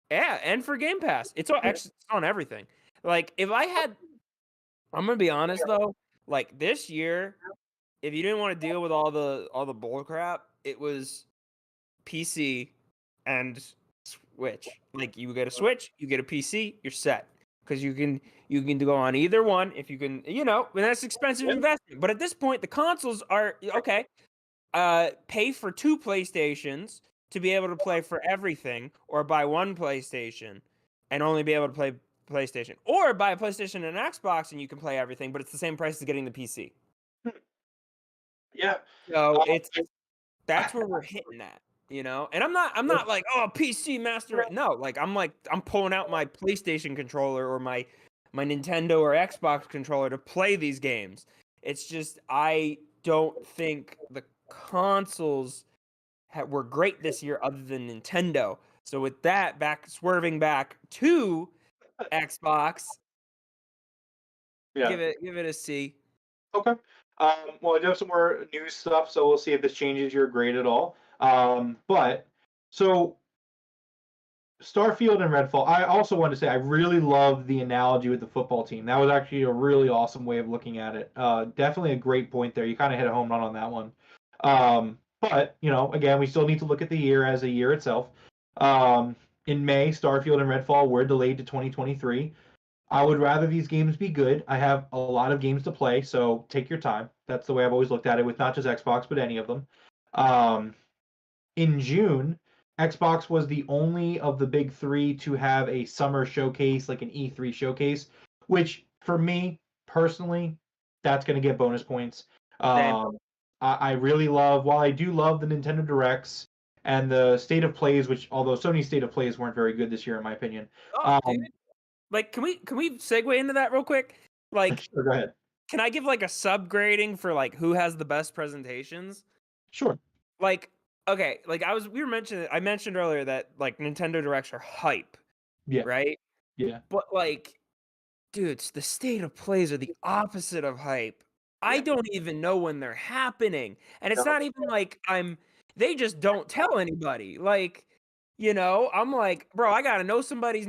Speaker 2: Yeah, and for Game Pass. It's actually on everything. Like if I had I'm gonna be honest though, like this year, if you didn't want to deal with all the bull crap, it was PC and Switch. Like you get a Switch, you get a PC, you're set. Because you can go on either one if you can, you know, and that's expensive investment. But at this point, the consoles are okay. Pay for 2 PlayStations to be able to play for everything, or buy 1 PlayStation and only be able to play PlayStation, or buy a PlayStation and an Xbox and you can play everything, but it's the same price as getting the PC.
Speaker 1: Yeah.
Speaker 2: So that's where we're hitting at, you know. And I'm not like, oh, PC master. No, like I'm pulling out my PlayStation controller or my Nintendo or Xbox controller to play these games. It's just I don't think the consoles were great this year, other than Nintendo. So with that, swerving back to Xbox,
Speaker 1: Yeah.
Speaker 2: give it a C.
Speaker 1: Okay. Well, I do have some more news stuff, so we'll see if this changes your grade at all. But so Starfield and Redfall, I also want to say I really love the analogy with the football team. That was actually a really awesome way of looking at it. Definitely a great point there. You kind of hit a home run on that one. But, you know, again, we still need to look at the year as a year itself. In May, Starfield and Redfall were delayed to 2023. I would rather these games be good. I have a lot of games to play, so take your time. That's the way I've always looked at it with not just Xbox, but any of them. In June, Xbox was the only of the big 3 to have a summer showcase, like an E3 showcase, which for me personally, that's going to get bonus points. I really love, while I do love the Nintendo Directs and the State of Plays, which although Sony's State of Plays weren't very good this year, in my opinion.
Speaker 2: Dude. Like, can we segue into that real quick? Like,
Speaker 1: sure, go ahead.
Speaker 2: Can I give like a subgrading for like who has the best presentations?
Speaker 1: Sure.
Speaker 2: Like, okay, like I mentioned earlier that like Nintendo Directs are hype.
Speaker 1: Yeah.
Speaker 2: Right?
Speaker 1: Yeah.
Speaker 2: But like, dudes, the State of Plays are the opposite of hype. I don't even know when they're happening. And it's not even like they just don't tell anybody. Like, you know, I'm like, bro, I gotta know somebody's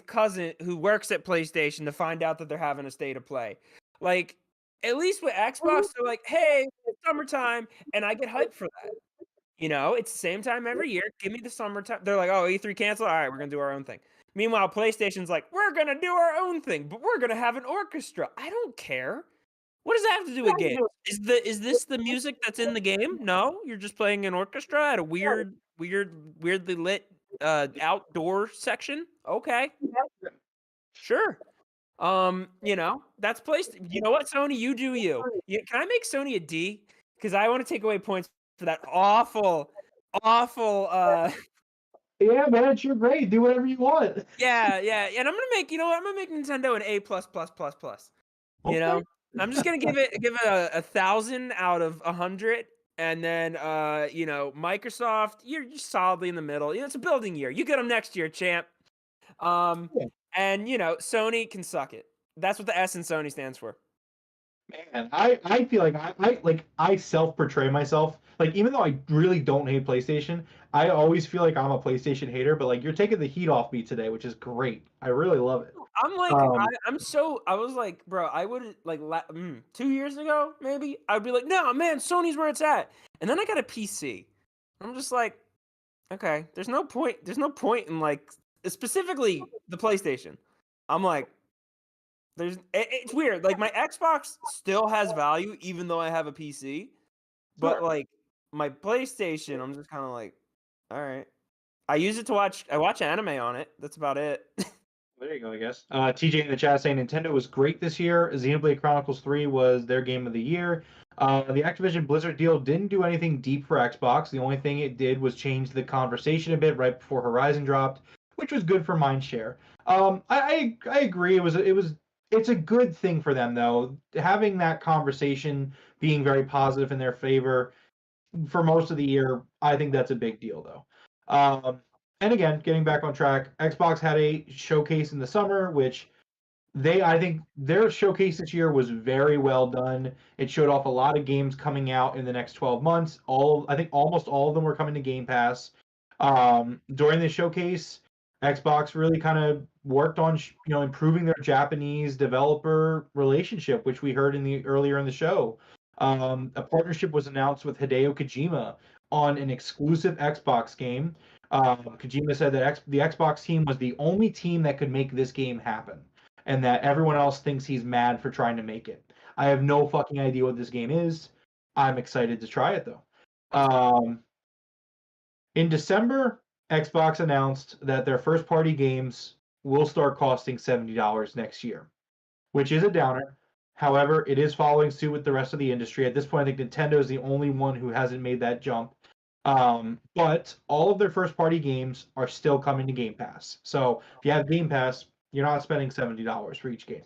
Speaker 2: cousin who works at PlayStation to find out that they're having a State of Play. Like, at least with Xbox, they're like, hey, it's summertime, and I get hyped for that. You know, it's the same time every year. Give me the summertime. They're like, oh, E3 cancel? All right, we're gonna do our own thing. Meanwhile, PlayStation's like, we're gonna do our own thing, but we're gonna have an orchestra. I don't care. What does that have to do with games? Is this the music that's in the game? No, you're just playing an orchestra at a weirdly lit outdoor section. Okay, sure. You know, that's placed. You know what, Sony, you do you. Can I make Sony a D? Because I want to take away points for that awful.
Speaker 1: Yeah, man, it's your grade. Do whatever you want.
Speaker 2: Yeah, and I'm gonna make Nintendo an A plus plus plus plus. You know, I'm just gonna give it a 1,000 out of 100, and then you know, Microsoft, you're just solidly in the middle. You know, it's a building year. You get them next year, champ. And you know, Sony can suck it. That's what the S in Sony stands for.
Speaker 1: Man, I feel like I self-portray myself. Like, even though I really don't hate PlayStation, I always feel like I'm a PlayStation hater, but like you're taking the heat off me today, which is great. I really love it.
Speaker 2: I'm like, I was like, bro, I would like 2 years ago, maybe I'd be like, no, man, Sony's where it's at. And then I got a PC. I'm just like, okay, there's no point in like, specifically the PlayStation. I'm like, it's weird. Like my Xbox still has value even though I have a PC, but like my PlayStation, I'm just kind of like, all right. I use it to watch anime on it. That's about it.
Speaker 1: There you go, I guess. TJ in the chat saying Nintendo was great this year. Xenoblade Chronicles 3 was their game of the year. The Activision Blizzard deal didn't do anything deep for Xbox. The only thing it did was change the conversation a bit right before Horizon dropped, which was good for mindshare. I agree. It was it's a good thing for them though. Having that conversation being very positive in their favor for most of the year, I think that's a big deal though. And again, getting back on track, Xbox had a showcase in the summer, which I think their showcase this year was very well done. It showed off a lot of games coming out in the next 12 months. I think almost all of them were coming to Game Pass. During the showcase, Xbox really kind of worked on improving their Japanese developer relationship, which we heard earlier in the show. A partnership was announced with Hideo Kojima on an exclusive Xbox game. Kojima said that the Xbox team was the only team that could make this game happen, and that everyone else thinks he's mad for trying to make it. I have no fucking idea what this game is. I'm excited to try it though. In December, Xbox announced that their first party games will start costing $70 next year, which is a downer. However, it is following suit with the rest of the industry. At this point, I think Nintendo is the only one who hasn't made that jump. But all of their first party games are still coming to Game Pass. So if you have Game Pass, you're not spending $70 for each game.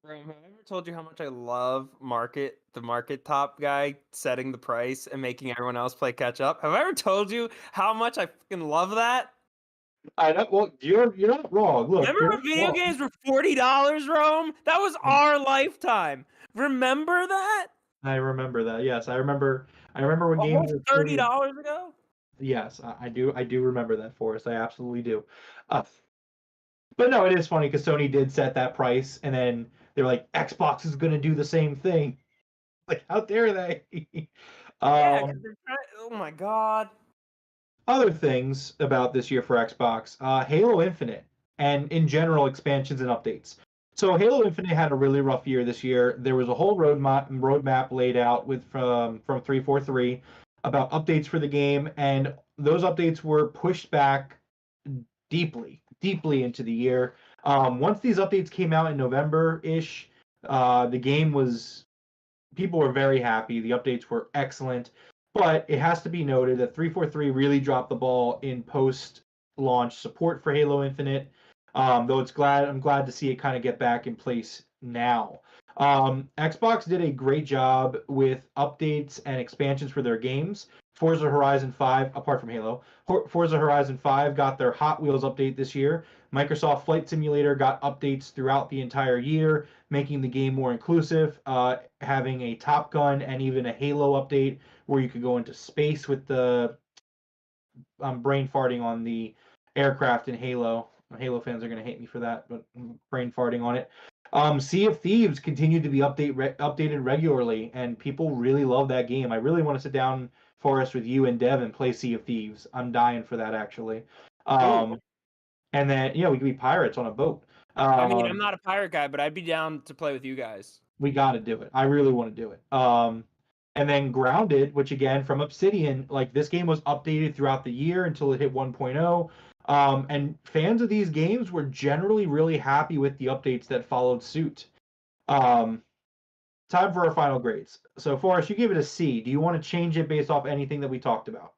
Speaker 2: Have I ever told you how much I love the market top guy setting the price and making everyone else play catch up? Have I ever told you how much I fucking love that?
Speaker 1: I know. Well, you're not wrong. Look,
Speaker 2: remember when video games were $40, Rome? That was our lifetime. Remember that?
Speaker 1: I remember that. Yes, I remember when games were
Speaker 2: $30 ago.
Speaker 1: Yes, I do. I do remember that, Forrest. I absolutely do. But no, it is funny because Sony did set that price, and then they're like, Xbox is going to do the same thing. Like, how dare they?
Speaker 2: Yeah, oh my god.
Speaker 1: Other things about this year for Xbox, Halo Infinite, and in general expansions and updates. So Halo Infinite had a really rough year this year. There was a whole roadmap laid out from 343 about updates for the game, and those updates were pushed back deeply into the year. Once these updates came out in November-ish, the game was people were very happy. The updates were excellent, but it has to be noted that 343 really dropped the ball in post-launch support for Halo Infinite. Though I'm glad to see it kind of get back in place now. Xbox did a great job with updates and expansions for their games. Forza Horizon 5, apart from Halo, Forza Horizon 5 got their Hot Wheels update this year. Microsoft Flight Simulator got updates throughout the entire year, making the game more inclusive, having a Top Gun and even a Halo update where you could go into space with the brain farting on the aircraft in Halo. Halo fans are going to hate me for that, but brain farting on it. Sea of Thieves continued to be updated regularly, and people really love that game. I really want to sit down, Forrest, with you and Dev and play Sea of Thieves. I'm dying for that, actually. And then, we could be pirates on a boat.
Speaker 2: I mean, I'm not a pirate guy, but I'd be down to play with you guys.
Speaker 1: We got to do it. I really want to do it. And then Grounded, which again from Obsidian, like this game was updated throughout the year until it hit 1.0. And fans of these games were generally really happy with the updates that followed suit. Time for our final grades. So Forrest, you gave it a C. Do you want to change it based off anything that we talked about?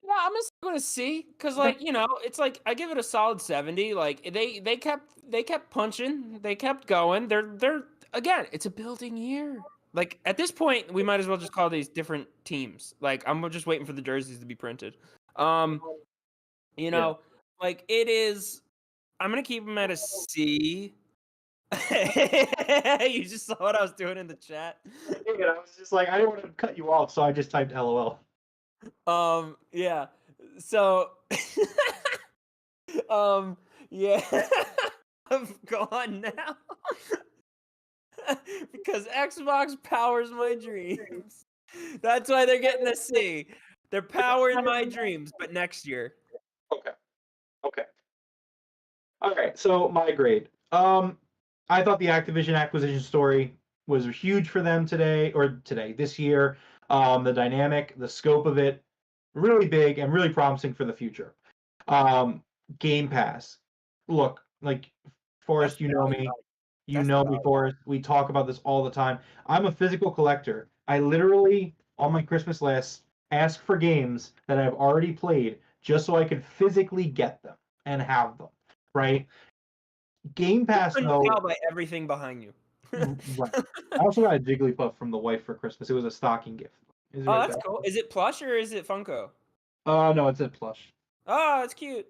Speaker 2: Yeah, I'm just going to C because, it's like I give it a solid 70. Like they kept punching, they kept going. They're again, it's a building year. Like at this point, we might as well just call these different teams. Like I'm just waiting for the jerseys to be printed. Like it is. I'm gonna keep them at a C. You just saw what I was doing in the chat.
Speaker 1: Yeah, I was just like, I didn't want to cut you off, so I just typed LOL.
Speaker 2: Yeah. So, yeah. I'm gone now. Because Xbox powers my dreams. That's why they're getting a C. They're powering my dreams, but next year.
Speaker 1: Okay. All right, so my grade. I thought the Activision acquisition story was huge for them this year. The dynamic, the scope of it, really big and really promising for the future. Game Pass. Look, like Forrest, you know me. You know me, Forrest. We talk about this all the time. I'm a physical collector. I literally, on my Christmas list, ask for games that I've already played just so I could physically get them and have them, right? Game Pass
Speaker 2: Couldn't
Speaker 1: though.
Speaker 2: tell by everything behind you.
Speaker 1: Right. I also got a Jigglypuff from the wife for Christmas. It was a stocking gift. Is
Speaker 2: Oh,
Speaker 1: right
Speaker 2: that's
Speaker 1: there.
Speaker 2: cool. Is it plush or is it Funko?
Speaker 1: No, it's a plush.
Speaker 2: Oh, that's cute.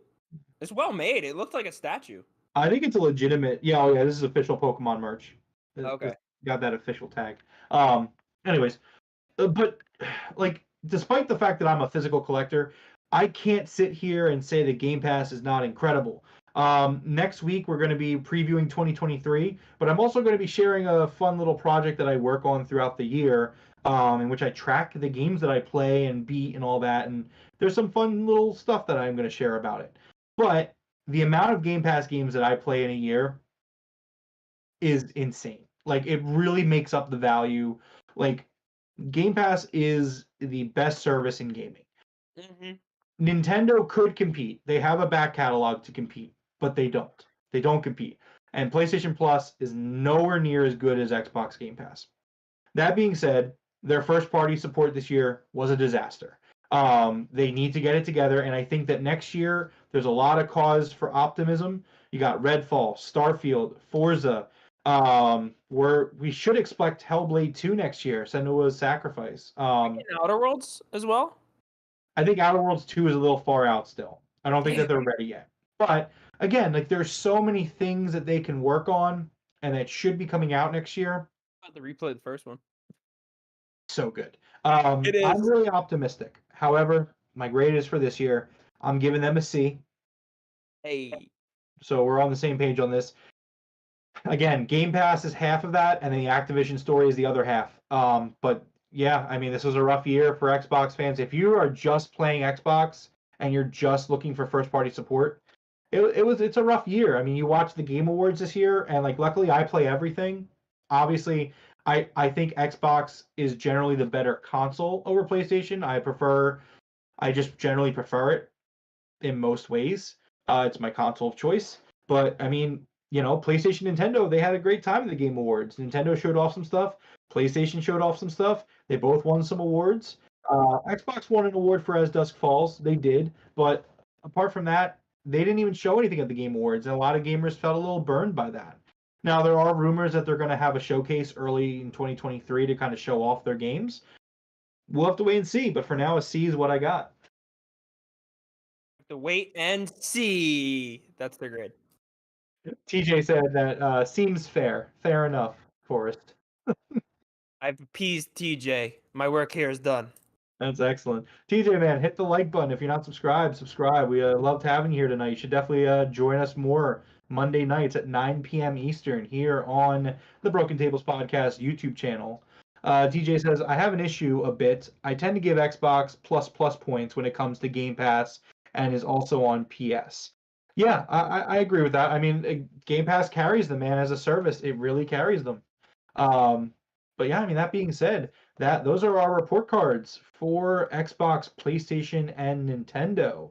Speaker 2: It's well made. It looked like a statue.
Speaker 1: I think it's a legitimate. Yeah, oh yeah, this is official Pokemon merch.
Speaker 2: Okay.
Speaker 1: It's got that official tag. Anyways, but like, despite the fact that I'm a physical collector, I can't sit here and say that Game Pass is not incredible. Next week we're going to be previewing 2023, but I'm also going to be sharing a fun little project that I work on throughout the year, in which I track the games that I play and beat and all that. And there's some fun little stuff that I'm going to share about it. But the amount of Game Pass games that I play in a year is insane. Like, it really makes up the value. Like, Game Pass is the best service in gaming.
Speaker 2: Mm-hmm.
Speaker 1: Nintendo could compete. They have a back catalog to compete, but they don't. They don't compete. And PlayStation Plus is nowhere near as good as Xbox Game Pass. That being said, their first party support this year was a disaster. They need to get it together, and I think that next year there's a lot of cause for optimism. You got Redfall, Starfield, Forza. We should expect Hellblade 2 next year. Senua's Sacrifice.
Speaker 2: Outer Worlds as well.
Speaker 1: I think Outer Worlds 2 is a little far out still. I don't think that they're ready yet. But again, like, there's so many things that they can work on and that should be coming out next year.
Speaker 2: About to replay the first one.
Speaker 1: So good.
Speaker 2: It is.
Speaker 1: I'm really optimistic. However, my grade is for this year. I'm giving them a C.
Speaker 2: Hey.
Speaker 1: So we're on the same page on this. Again, Game Pass is half of that, and then the Activision story is the other half. But yeah, I mean, this was a rough year for Xbox fans. If you are just playing Xbox and you're just looking for first party support, it's a rough year. I mean, you watch the Game Awards this year, and like, luckily I play everything. Obviously, I think Xbox is generally the better console over PlayStation. I just generally prefer it in most ways. It's my console of choice. But I mean, PlayStation, Nintendo, they had a great time at the Game Awards. Nintendo showed off some stuff. PlayStation showed off some stuff. They both won some awards. Xbox won an award for As Dusk Falls. They did. But apart from that, they didn't even show anything at the Game Awards. And a lot of gamers felt a little burned by that. Now, there are rumors that they're going to have a showcase early in 2023 to kind of show off their games. We'll have to wait and see. But for now, a C is what I got.
Speaker 2: To wait and see. That's their grade.
Speaker 1: TJ said that seems fair. Fair enough, Forrest.
Speaker 2: I've appeased TJ. My work here is done.
Speaker 1: That's excellent. TJ, man, hit the like button. If you're not subscribed, subscribe. We loved having you here tonight. You should definitely join us more Monday nights at 9 p.m. Eastern here on the Broken Tables Podcast YouTube channel. TJ says, I have an issue a bit. I tend to give Xbox plus points when it comes to Game Pass and is also on PS. Yeah, I agree with that. I mean, Game Pass carries them, man, as a service. It really carries them. But yeah, I mean, that being said, those are our report cards for Xbox, PlayStation, and Nintendo.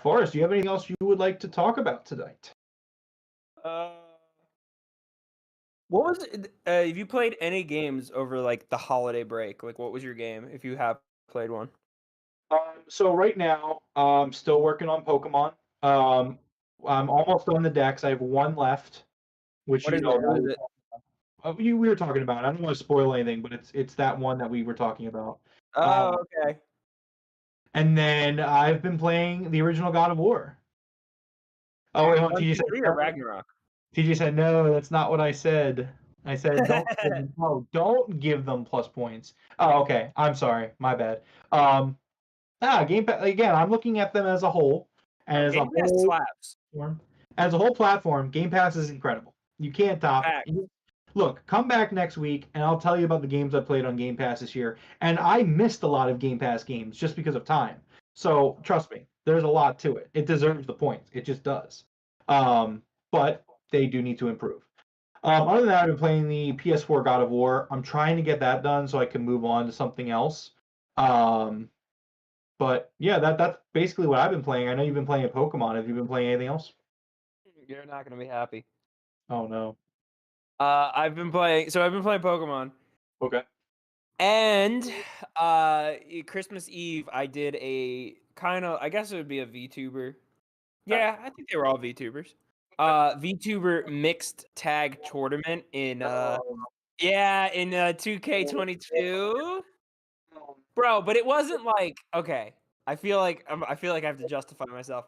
Speaker 1: Forrest, do you have anything else you would like to talk about tonight?
Speaker 2: What was it? Have you played any games over like the holiday break? Like, what was your game if you have played one?
Speaker 1: So right now, I'm still working on Pokemon. I'm almost on the decks. I have one left, which
Speaker 2: What is it? What is it?
Speaker 1: we were talking about. I don't want to spoil anything, but it's that one that we were talking about.
Speaker 2: Oh, okay.
Speaker 1: And then I've been playing the original God of War. Oh wait, hold on. TJ said
Speaker 2: Ragnarok.
Speaker 1: TJ said no. That's not what I said. I said don't give them plus points. Oh, okay. I'm sorry. My bad. Game Pass again. I'm looking at them as a whole, and as a whole platform. As a whole platform, Game Pass is incredible. You can't top it. Look, come back next week, and I'll tell you about the games I played on Game Pass this year. And I missed a lot of Game Pass games just because of time. So trust me, there's a lot to it. It deserves the points. It just does. But they do need to improve. Other than that, I've been playing the PS4 God of War. I'm trying to get that done so I can move on to something else. But yeah, that's basically what I've been playing. I know you've been playing Pokemon. Have you been playing anything else?
Speaker 2: You're not gonna be happy.
Speaker 1: Oh no.
Speaker 2: I've been playing Pokemon.
Speaker 1: Okay.
Speaker 2: And Christmas Eve, I did a kind of, I guess it would be a VTuber. Yeah, I think they were all VTubers. VTuber mixed tag tournament in 2K22. Bro, but it wasn't like, okay. I feel like I have to justify myself.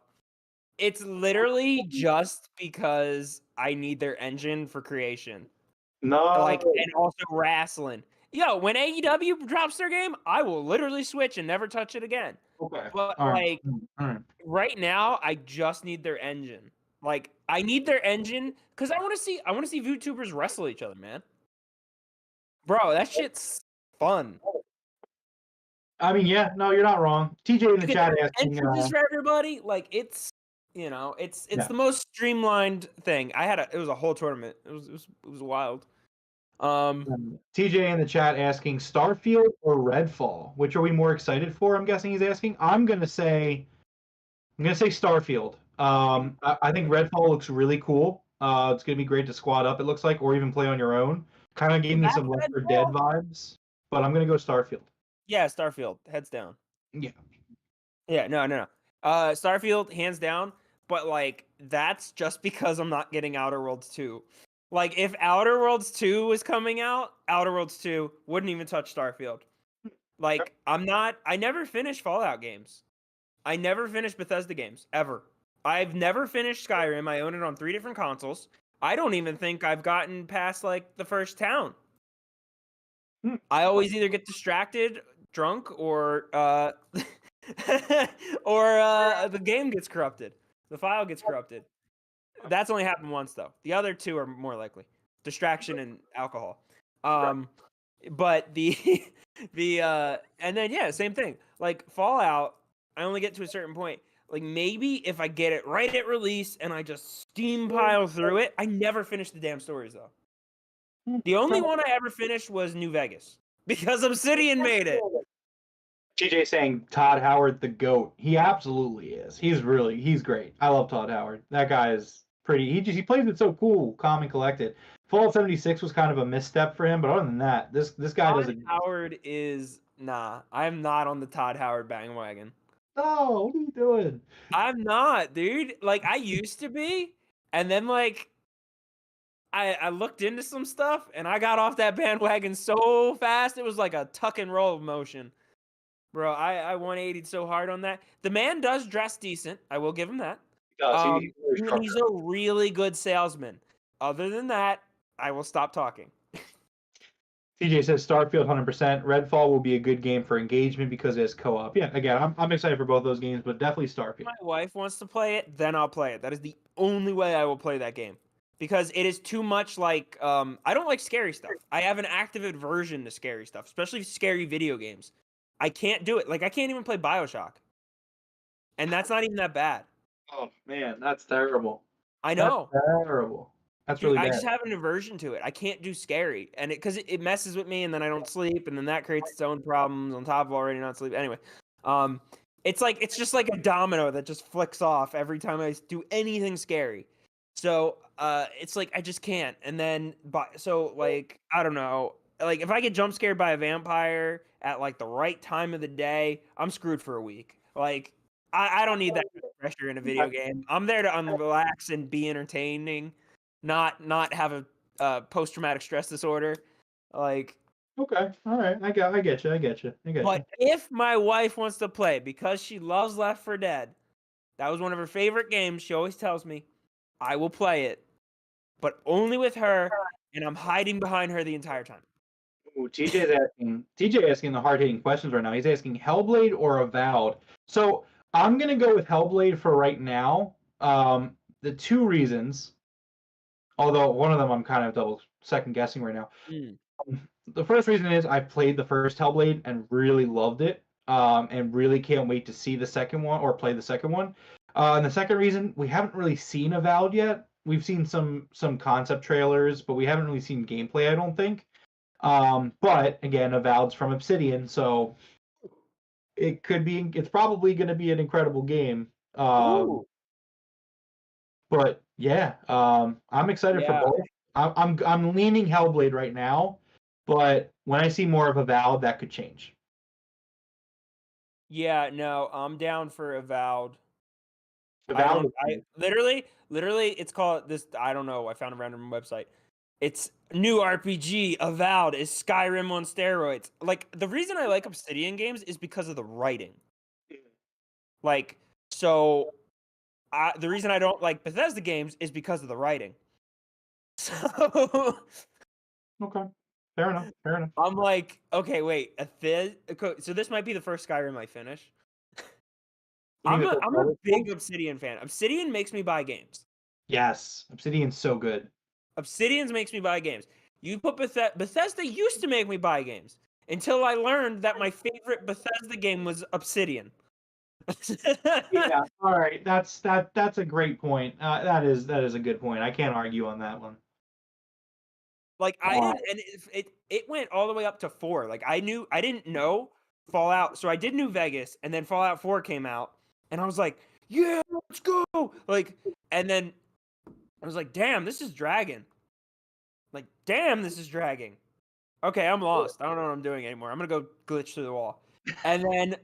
Speaker 2: It's literally just because I need their engine for creation.
Speaker 1: No.
Speaker 2: And also wrestling. Yo, when AEW drops their game, I will literally switch and never touch it again.
Speaker 1: Okay.
Speaker 2: But
Speaker 1: All right.
Speaker 2: right now, I just need their engine. Like, I need their engine because I want to see VTubers wrestle each other, man. Bro, that shit's fun.
Speaker 1: I mean, yeah, no, you're not wrong. TJ in the chat asking.
Speaker 2: Entrances for everybody, like it's the most streamlined thing. It was a whole tournament. It was wild.
Speaker 1: TJ in the chat asking Starfield or Redfall, which are we more excited for? I'm guessing he's asking. I'm gonna say Starfield. I think Redfall looks really cool. It's gonna be great to squad up. It looks like, or even play on your own. Kind of gave me some Left 4 Dead vibes, but I'm gonna go Starfield.
Speaker 2: Yeah, Starfield, heads down.
Speaker 1: Yeah.
Speaker 2: Yeah, no. Starfield, hands down. But like, that's just because I'm not getting Outer Worlds 2. Like, if Outer Worlds 2 was coming out, Outer Worlds 2 wouldn't even touch Starfield. Like, I never finished Fallout games. I never finished Bethesda games, ever. I've never finished Skyrim. I own it on 3 different consoles. I don't even think I've gotten past, like, the first town. I always either get distracted, drunk, or the game gets corrupted. The file gets corrupted. That's only happened once, though. The other 2 are more likely. Distraction and alcohol. But and then, yeah, same thing. Like, Fallout, I only get to a certain point. Like, maybe if I get it right at release and I just steam pile through it, I never finished the damn stories, though. The only one I ever finished was New Vegas. Because Obsidian made it.
Speaker 1: TJ saying Todd Howard the GOAT. He absolutely is. He's great. I love Todd Howard. That guy is pretty. He plays it so cool, calm and collected. Fallout 76 was kind of a misstep for him, but other than that, this guy doesn't.
Speaker 2: Howard is I'm not on the Todd Howard bandwagon.
Speaker 1: No, what are you doing?
Speaker 2: I'm not, dude. Like, I used to be, and then like I looked into some stuff and I got off that bandwagon so fast it was like a tuck and roll motion. Bro, I 180'd so hard on that. The man does dress decent. I will give him that. He's a really good salesman. Other than that, I will stop talking.
Speaker 1: TJ says Starfield 100%. Redfall will be a good game for engagement because it's co-op. Yeah, again, I'm excited for both those games, but definitely Starfield.
Speaker 2: If my wife wants to play it, then I'll play it. That is the only way I will play that game. Because it is too much like, I don't like scary stuff. I have an active aversion to scary stuff, especially scary video games. I can't do it. Like, I can't even play BioShock. And that's not even that bad.
Speaker 1: Oh, man, that's terrible.
Speaker 2: I know.
Speaker 1: That's terrible. That's really bad.
Speaker 2: I just have an aversion to it. I can't do scary. And because it messes with me, and then I don't sleep, and then that creates its own problems on top of already not sleeping. Anyway, it's just like a domino that just flicks off every time I do anything scary. So it's like I just can't. And then like, I don't know. Like, if I get jump scared by a vampire at like the right time of the day, I'm screwed for a week. Like, I don't need that pressure in a video game. I'm there to relax and be entertaining, not have a post-traumatic stress disorder. Like,
Speaker 1: okay, all right, I get you.
Speaker 2: But if my wife wants to play because she loves Left 4 Dead, that was one of her favorite games. She always tells me, I will play it, but only with her, and I'm hiding behind her the entire time.
Speaker 1: Ooh, TJ asking the hard-hitting questions right now. He's asking Hellblade or Avowed. So I'm gonna go with Hellblade for right now. The 2 reasons, although one of them I'm kind of double second guessing right now. The first reason is I played the first Hellblade and really loved it, and really can't wait to see the second one or play the second one. And the second reason, we haven't really seen Avowed yet. We've seen some concept trailers, but we haven't really seen gameplay, I don't think. But again, Avowed's from Obsidian, so it's probably going to be an incredible game. But yeah, I'm excited for both. I'm leaning Hellblade right now, but when I see more of Avowed, that could change.
Speaker 2: Yeah, no, I'm down for Avowed. I literally, it's called this. I don't know. I found a random website. It's new RPG. Avowed is Skyrim on steroids. Like the reason I like Obsidian games is because of the writing. Like so, the reason I don't like Bethesda games is because of the writing. So
Speaker 1: Okay, fair enough. Fair enough.
Speaker 2: I'm like, okay, wait, so this might be the first Skyrim I finish. I'm a big Obsidian fan. Obsidian makes me buy games.
Speaker 1: Yes, Obsidian's so good.
Speaker 2: Obsidian makes me buy games. You put Bethesda used to make me buy games until I learned that my favorite Bethesda game was Obsidian.
Speaker 1: Yeah, all right. That's a great point. That is a good point. I can't argue on that one.
Speaker 2: Like I didn't, and it went all the way up to 4. Like I didn't know Fallout, so I did New Vegas, and then Fallout 4 came out, and I was like, yeah, let's go. Like, and then I was like, damn, this is dragging. Like, damn, this is dragging. Okay, I'm lost. I don't know what I'm doing anymore. I'm gonna go glitch through the wall. And then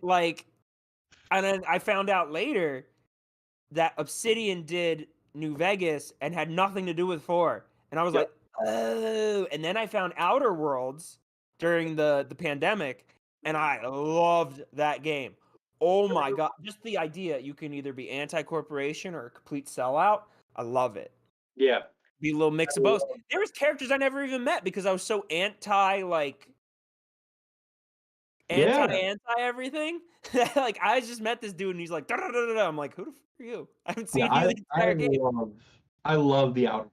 Speaker 2: I found out later that Obsidian did New Vegas and had nothing to do with 4. And I was like, oh. And then I found Outer Worlds during the pandemic, and I loved that game. Oh my god. Just the idea you can either be anti-corporation or a complete sellout. I love it.
Speaker 1: Yeah.
Speaker 2: Be a little mix of both. There was characters I never even met because I was so anti everything. Like I just met this dude and he's like, da, da, da, da, da. I'm like, who the fuck are you? I haven't seen you the entire game.
Speaker 1: I love the Outer Worlds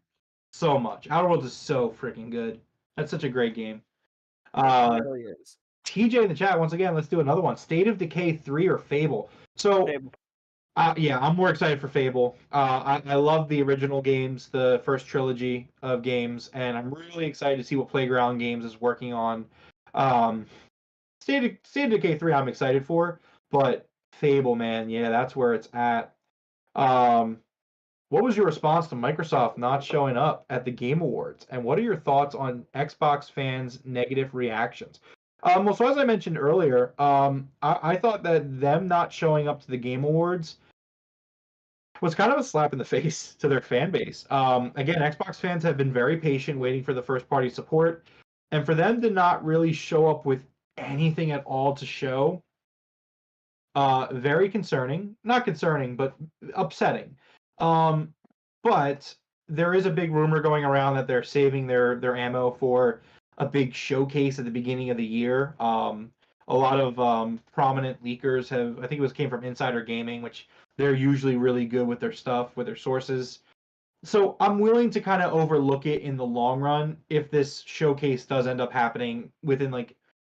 Speaker 1: so much. Outer Worlds is so freaking good. That's such a great game.
Speaker 2: It really is.
Speaker 1: TJ in the chat once again. Let's do another one. State of Decay 3 or Fable. So.
Speaker 2: Fable.
Speaker 1: Yeah, I'm more excited for Fable. I love the original games, the first trilogy of games, and I'm really excited to see what Playground Games is working on. State of Decay 3 I'm excited for, but Fable, man, yeah, that's where it's at. What was your response to Microsoft not showing up at the Game Awards, and what are your thoughts on Xbox fans' negative reactions? Well, so as I mentioned earlier, I thought that them not showing up to the Game Awards was kind of a slap in the face to their fan base. Again, Xbox fans have been very patient waiting for the first party support, and for them to not really show up with anything at all to show, very concerning. Not concerning, but upsetting. But there is a big rumor going around that they're saving their ammo for a big showcase at the beginning of the year. A lot of prominent leakers I think it came from Insider Gaming, which they're usually really good with their stuff, with their sources. So I'm willing to kind of overlook it in the long run if this showcase does end up happening within, like,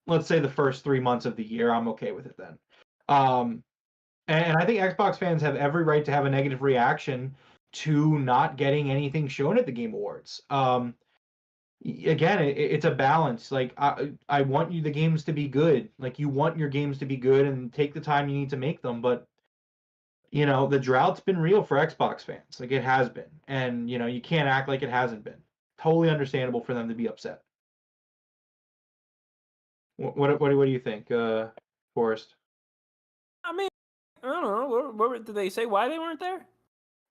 Speaker 1: let's say the first 3 months of the year. I'm okay with it then. And I think Xbox fans have every right to have a negative reaction to not getting anything shown at the Game Awards. Again, it's a balance. Like I want the games to be good. Like you want your games to be good and take the time you need to make them, but the drought's been real for Xbox fans. Like it has been. And, you can't act like it hasn't been. Totally understandable for them to be upset. What do you think, Forrest?
Speaker 2: I mean, I don't know. What did they say? Why they weren't there?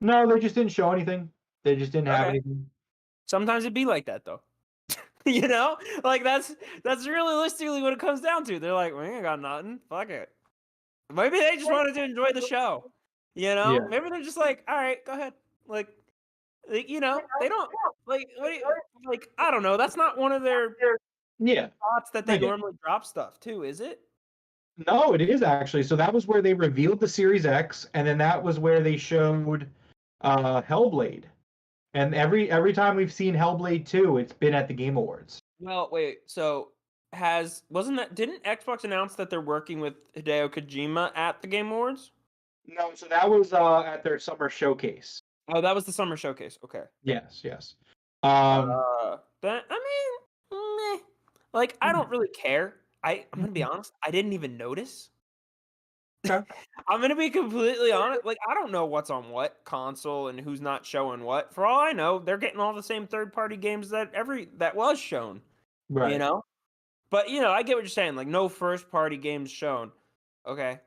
Speaker 1: No, they just didn't show anything. They just didn't have anything.
Speaker 2: Sometimes it'd be like that, though. Like that's realistically what it comes down to. They're like, we ain't got nothing. Fuck it. Maybe they just wanted to enjoy the show.
Speaker 1: Yeah.
Speaker 2: Maybe they're just like, all right, go ahead. Like they don't like. I don't know. That's not one of their thoughts that they normally drop stuff too, is it?
Speaker 1: No, it is actually. So that was where they revealed the Series X, and then that was where they showed Hellblade. And every time we've seen Hellblade 2, it's been at the Game Awards.
Speaker 2: Well, wait. So didn't Xbox announce that they're working with Hideo Kojima at the Game Awards?
Speaker 1: No, so that was at their summer showcase.
Speaker 2: Oh, that was the summer showcase. Okay.
Speaker 1: Yes.
Speaker 2: But I mean, like I don't really care. I'm gonna be honest. I didn't even notice.
Speaker 1: Okay.
Speaker 2: I'm gonna be completely honest. Like I don't know what's on what console and who's not showing what. For all I know, they're getting all the same third-party games that was shown.
Speaker 1: Right.
Speaker 2: But I get what you're saying. Like no first-party games shown. Okay.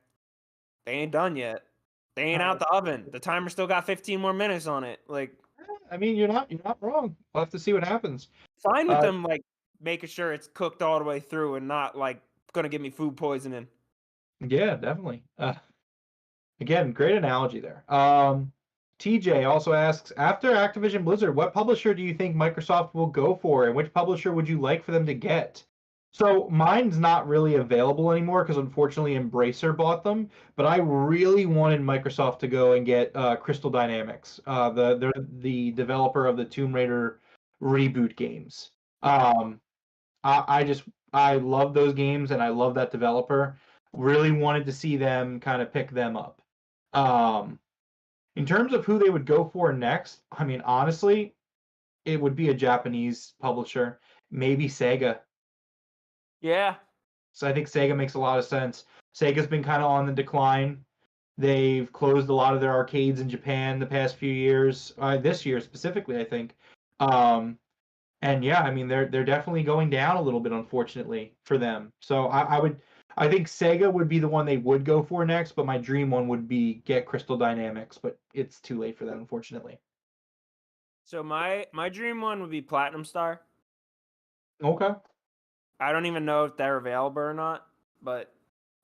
Speaker 2: They ain't done yet. They ain't out the oven. The timer still got 15 more minutes on it. Like,
Speaker 1: I mean, you're not wrong. We'll have to see what happens.
Speaker 2: fine with them like making sure it's cooked all the way through and not like gonna give me food poisoning.
Speaker 1: Yeah, definitely. Again, great analogy there. TJ also asks, after Activision Blizzard, what publisher do you think Microsoft will go for, and which publisher would you like for them to get? So mine's not really available anymore because unfortunately Embracer bought them. But I really wanted Microsoft to go and get Crystal Dynamics, they're the developer of the Tomb Raider reboot games. I love those games and I love that developer. Really wanted to see them kind of pick them up. In terms of who they would go for next, I mean, honestly, it would be a Japanese publisher, maybe Sega.
Speaker 2: Yeah.
Speaker 1: So I think Sega makes a lot of sense. Sega's been kind of on the decline. They've closed a lot of their arcades in Japan the past few years, this year specifically, I think. And yeah, I mean they're definitely going down a little bit, unfortunately for them. So I think Sega would be the one they would go for next, but my dream one would be get Crystal Dynamics, but it's too late for that, unfortunately.
Speaker 2: So my dream one would be Platinum Star.
Speaker 1: Okay.
Speaker 2: I don't even know if they're available or not, but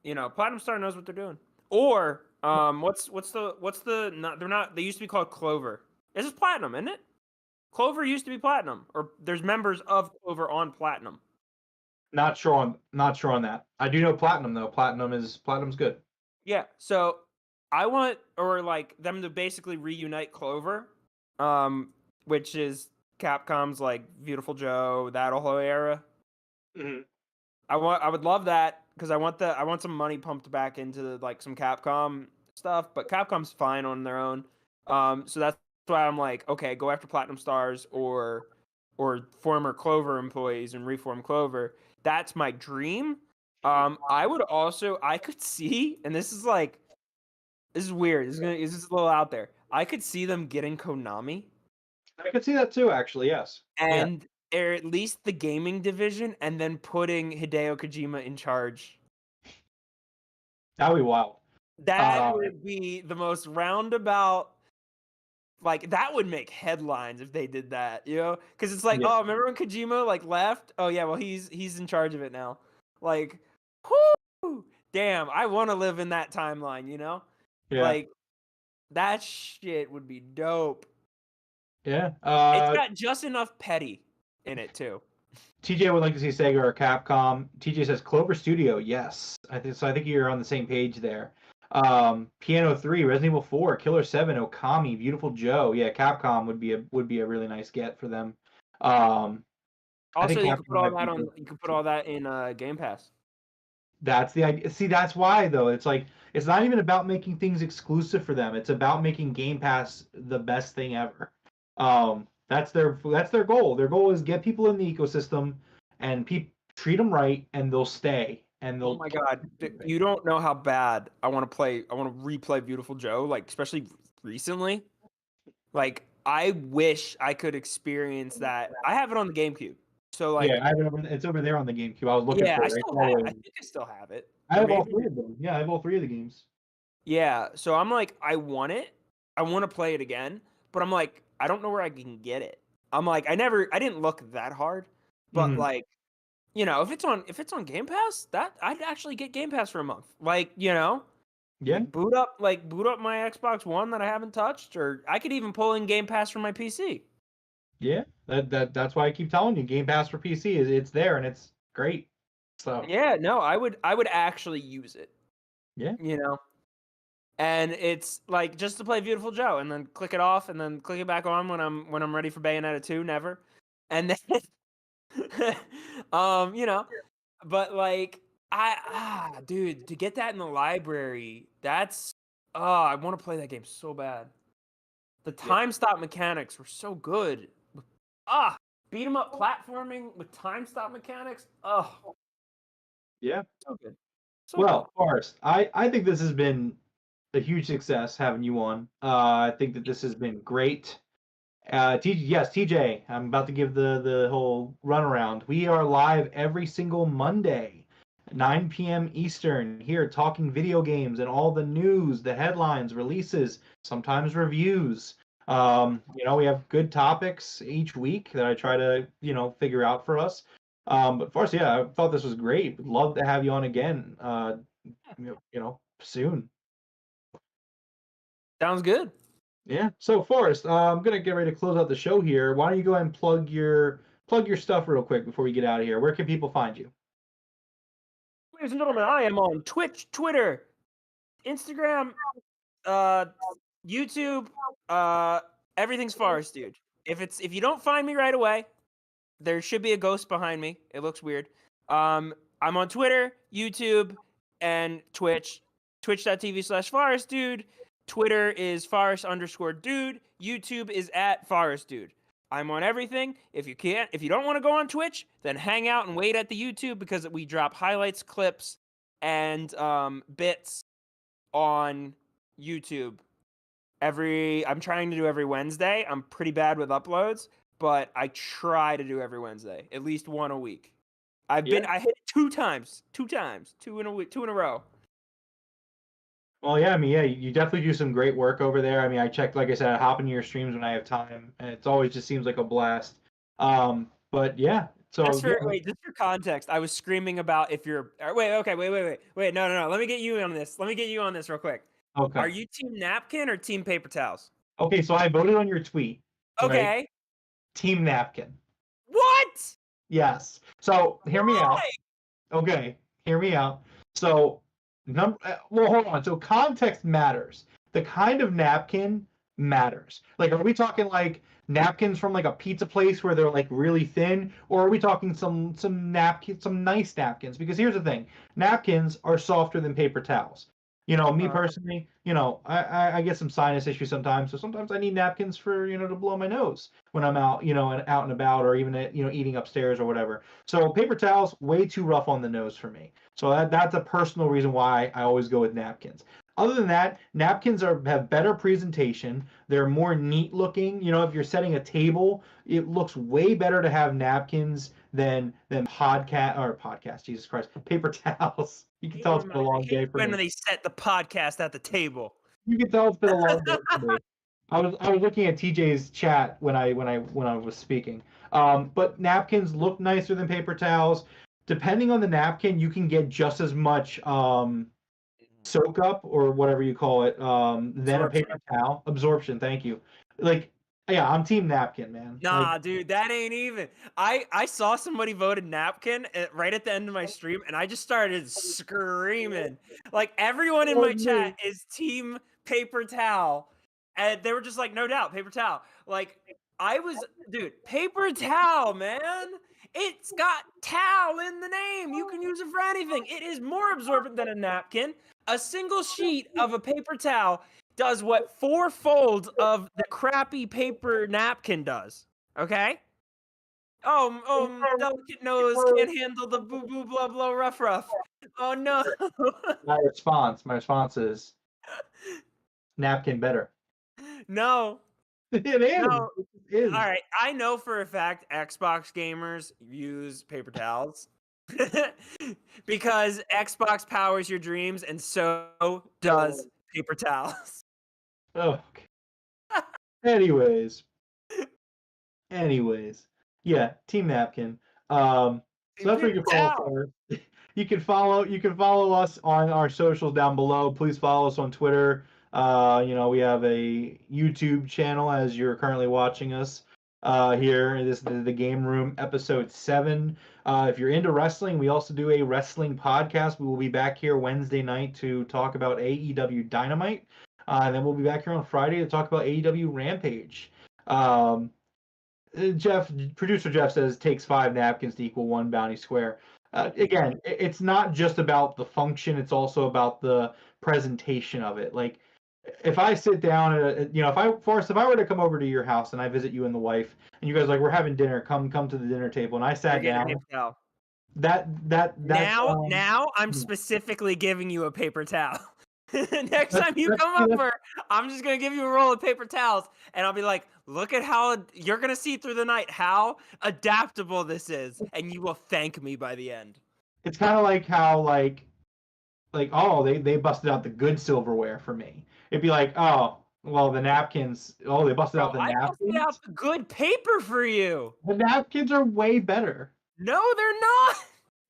Speaker 2: you know, Platinum Star knows what they're doing. Or what's the not, they're not, they used to be called Clover. This is Platinum, isn't it? Clover used to be Platinum, or there's members of Clover on Platinum.
Speaker 1: Not sure on that. I do know Platinum though. Platinum's good.
Speaker 2: Yeah, so I want like them to basically reunite Clover, which is Capcom's like Beautiful Joe, that whole era.
Speaker 1: Mm-hmm.
Speaker 2: I would love that because I want some money pumped back into like some Capcom stuff, but Capcom's fine on their own. So that's why I'm like, okay, go after Platinum Stars or former Clover employees and reform Clover. That's my dream. I could see, and this is weird. This is a little out there. I could see them getting Konami.
Speaker 1: I could see that too, actually. Yes.
Speaker 2: And or at least the gaming division, and then putting Hideo Kojima in charge.
Speaker 1: That'd be wild.
Speaker 2: That would be the most roundabout. Like, that would make headlines if they did that, you know? Because it's like, oh, remember when Kojima like left? Oh yeah, well he's in charge of it now. Like, whoo, damn, I want to live in that timeline, you know?
Speaker 1: Yeah.
Speaker 2: Like, that shit would be dope.
Speaker 1: Yeah.
Speaker 2: It's got just enough petty in it too.
Speaker 1: TJ would like to see Sega or Capcom. TJ says Clover Studio. Yes, I think you're on the same page there. Piano 3, Resident Evil 4, Killer 7, Okami, Beautiful Joe. Yeah, Capcom would be a really nice get for them.
Speaker 2: Also, you could put all that in Game Pass.
Speaker 1: That's the idea. See, that's why though. It's like it's not even about making things exclusive for them. It's about making Game Pass the best thing ever. That's their goal. Their goal is get people in the ecosystem and treat them right, and they'll stay. And they'll.
Speaker 2: Oh my god, you don't know how bad I want to play. I want to replay Beautiful Joe, like especially recently. Like, I wish I could experience that. I have it on the GameCube, so like
Speaker 1: yeah, it's over there on the GameCube. I was looking for it.
Speaker 2: I think I still have it.
Speaker 1: I have all three of them. Yeah, I have all three of the games.
Speaker 2: Yeah, so I'm like, I want it. I want to play it again, but I'm like, I don't know where I can get it. I'm like, I didn't look that hard, but like, you know, if it's on Game Pass, that I'd actually get Game Pass for a month. Like, you know,
Speaker 1: yeah,
Speaker 2: boot up my Xbox One that I haven't touched, or I could even pull in Game Pass from my PC.
Speaker 1: Yeah, that's why I keep telling you, Game Pass for PC it's there and it's great. So
Speaker 2: yeah, no, I would actually use it.
Speaker 1: Yeah,
Speaker 2: you know. And it's like just to play Beautiful Joe, and then click it off, and then click it back on when I'm ready for Bayonetta 2. Never, and then, you know, but like dude, to get that in the library, I want to play that game so bad. The time stop mechanics were so good. Beat 'em up platforming with time stop mechanics.
Speaker 1: Yeah,
Speaker 2: so good. So
Speaker 1: well, Forrest, I think this has been a huge success having you on. I think that this has been great. TJ, I'm about to give the whole runaround. We are live every single Monday 9 p.m. Eastern, here talking video games and all the news, the headlines, releases, sometimes reviews. We have good topics each week that I try to, figure out for us. But first, yeah, I thought this was great. Would love to have you on again, soon.
Speaker 2: Sounds good.
Speaker 1: Yeah. So, Forrest, I'm gonna get ready to close out the show here. Why don't you go ahead and plug your stuff real quick before we get out of here? Where can people find you?
Speaker 2: Ladies and gentlemen, I am on Twitch, Twitter, Instagram, YouTube, everything's Forest Dude. If you don't find me right away, there should be a ghost behind me. It looks weird. I'm on Twitter, YouTube, and Twitch. Twitch.tv/Forest Dude. Twitter is Forest_Dude. YouTube is @Forest Dude. I'm on everything. If you don't want to go on Twitch, then hang out and wait at the YouTube because we drop highlights, clips, and bits on YouTube. I'm trying to do every Wednesday. I'm pretty bad with uploads, but I try to do every Wednesday, at least one a week. I hit it two times, two in a week, 2 in a row.
Speaker 1: Well, yeah, you definitely do some great work over there. I mean, I checked, like I said, I hop into your streams when I have time, and it's always just seems like a blast. But yeah, so
Speaker 2: just for context, I was screaming about if you're wait, no, let me get you on this. Let me get you on this real quick.
Speaker 1: Okay.
Speaker 2: Are you team napkin or team paper towels?
Speaker 1: Okay, so I voted on your tweet.
Speaker 2: Okay.
Speaker 1: Right? Team napkin.
Speaker 2: What?
Speaker 1: Yes. So hear me out. Okay, hear me out. So hold on. So context matters. The kind of napkin matters. Like, are we talking like napkins from like a pizza place where they're like really thin, or are we talking some napkins, some nice napkins? Because here's the thing: napkins are softer than paper towels. Me personally, I get some sinus issues sometimes, so sometimes I need napkins for, to blow my nose when I'm out, and out and about, or even, eating upstairs or whatever. So paper towels, way too rough on the nose for me. So that's a personal reason why I always go with napkins. Other than that, napkins have better presentation. They're more neat looking. If you're setting a table, it looks way better to have napkins than podcast. Jesus Christ, paper towels. You can tell it's been a long day for me.
Speaker 2: When they set the podcast at the table.
Speaker 1: You can tell it's been a long day for me. I was looking at TJ's chat when I was speaking. But napkins look nicer than paper towels. Depending on the napkin, you can get just as much soak up or whatever you call it than a paper towel. Absorption. Thank you. Yeah, I'm team napkin, man.
Speaker 2: Nah, dude, that ain't even. I saw somebody voted napkin right at the end of my stream, and I just started screaming. Like, everyone in my chat is team paper towel, and they were just like, no doubt, paper towel. Like, dude, paper towel, man. It's got towel in the name. You can use it for anything. It is more absorbent than a napkin. A single sheet of a paper towel does what 4 folds of the crappy paper napkin does. Okay? Delicate nose can't handle the boo boo blah blah rough. Oh no.
Speaker 1: My response is napkin better.
Speaker 2: No.
Speaker 1: It is.
Speaker 2: No.
Speaker 1: It is.
Speaker 2: All right. I know for a fact Xbox gamers use paper towels. Because Xbox powers your dreams, and so does paper towels.
Speaker 1: Oh. Okay. Anyways, yeah, team napkin. So that's where you can follow. You can follow us on our socials down below. Please follow us on Twitter. We have a YouTube channel as you're currently watching us here. This is the Game Room episode 7. If you're into wrestling, we also do a wrestling podcast. We will be back here Wednesday night to talk about AEW Dynamite. And then we'll be back here on Friday to talk about AEW Rampage. Producer Jeff says takes 5 napkins to equal 1 bounty square. Again, it's not just about the function; it's also about the presentation of it. Like, if I sit down if I were to come over to your house and I visit you and the wife, and you guys like, we're having dinner, come to the dinner table, and I sat down.
Speaker 2: Now I'm specifically giving you a paper towel. Next time you come over, I'm just gonna give you a roll of paper towels, and I'll be like, look at how you're gonna see through the night how adaptable this is, and you will thank me by the end.
Speaker 1: it's kind of like how oh they busted out the good silverware for me. It'd be like, oh well, the napkins. Oh, they busted
Speaker 2: Bro,
Speaker 1: out the
Speaker 2: I busted out
Speaker 1: napkins.
Speaker 2: the good paper for you.
Speaker 1: The napkins are way better.
Speaker 2: No, they're not.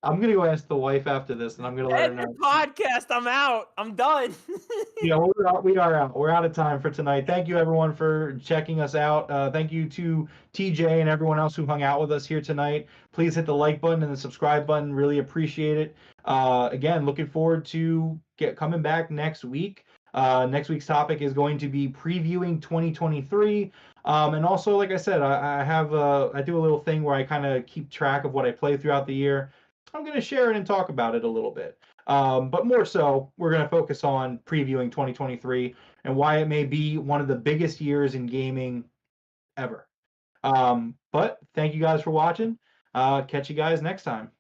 Speaker 1: I'm gonna go ask the wife after this, and I'm gonna let her
Speaker 2: End
Speaker 1: know.
Speaker 2: the podcast. I'm out. I'm done.
Speaker 1: Yeah, we are out. We're out of time for tonight. Thank you everyone for checking us out. Thank you to TJ and everyone else who hung out with us here tonight. Please hit the like button and the subscribe button. Really appreciate it. Again, looking forward to coming back next week. Next week's topic is going to be previewing 2023. And also, like I said, I do a little thing where I kind of keep track of what I play throughout the year. I'm going to share it and talk about it a little bit. But more so, we're going to focus on previewing 2023 and why it may be one of the biggest years in gaming ever. But thank you guys for watching. Catch you guys next time.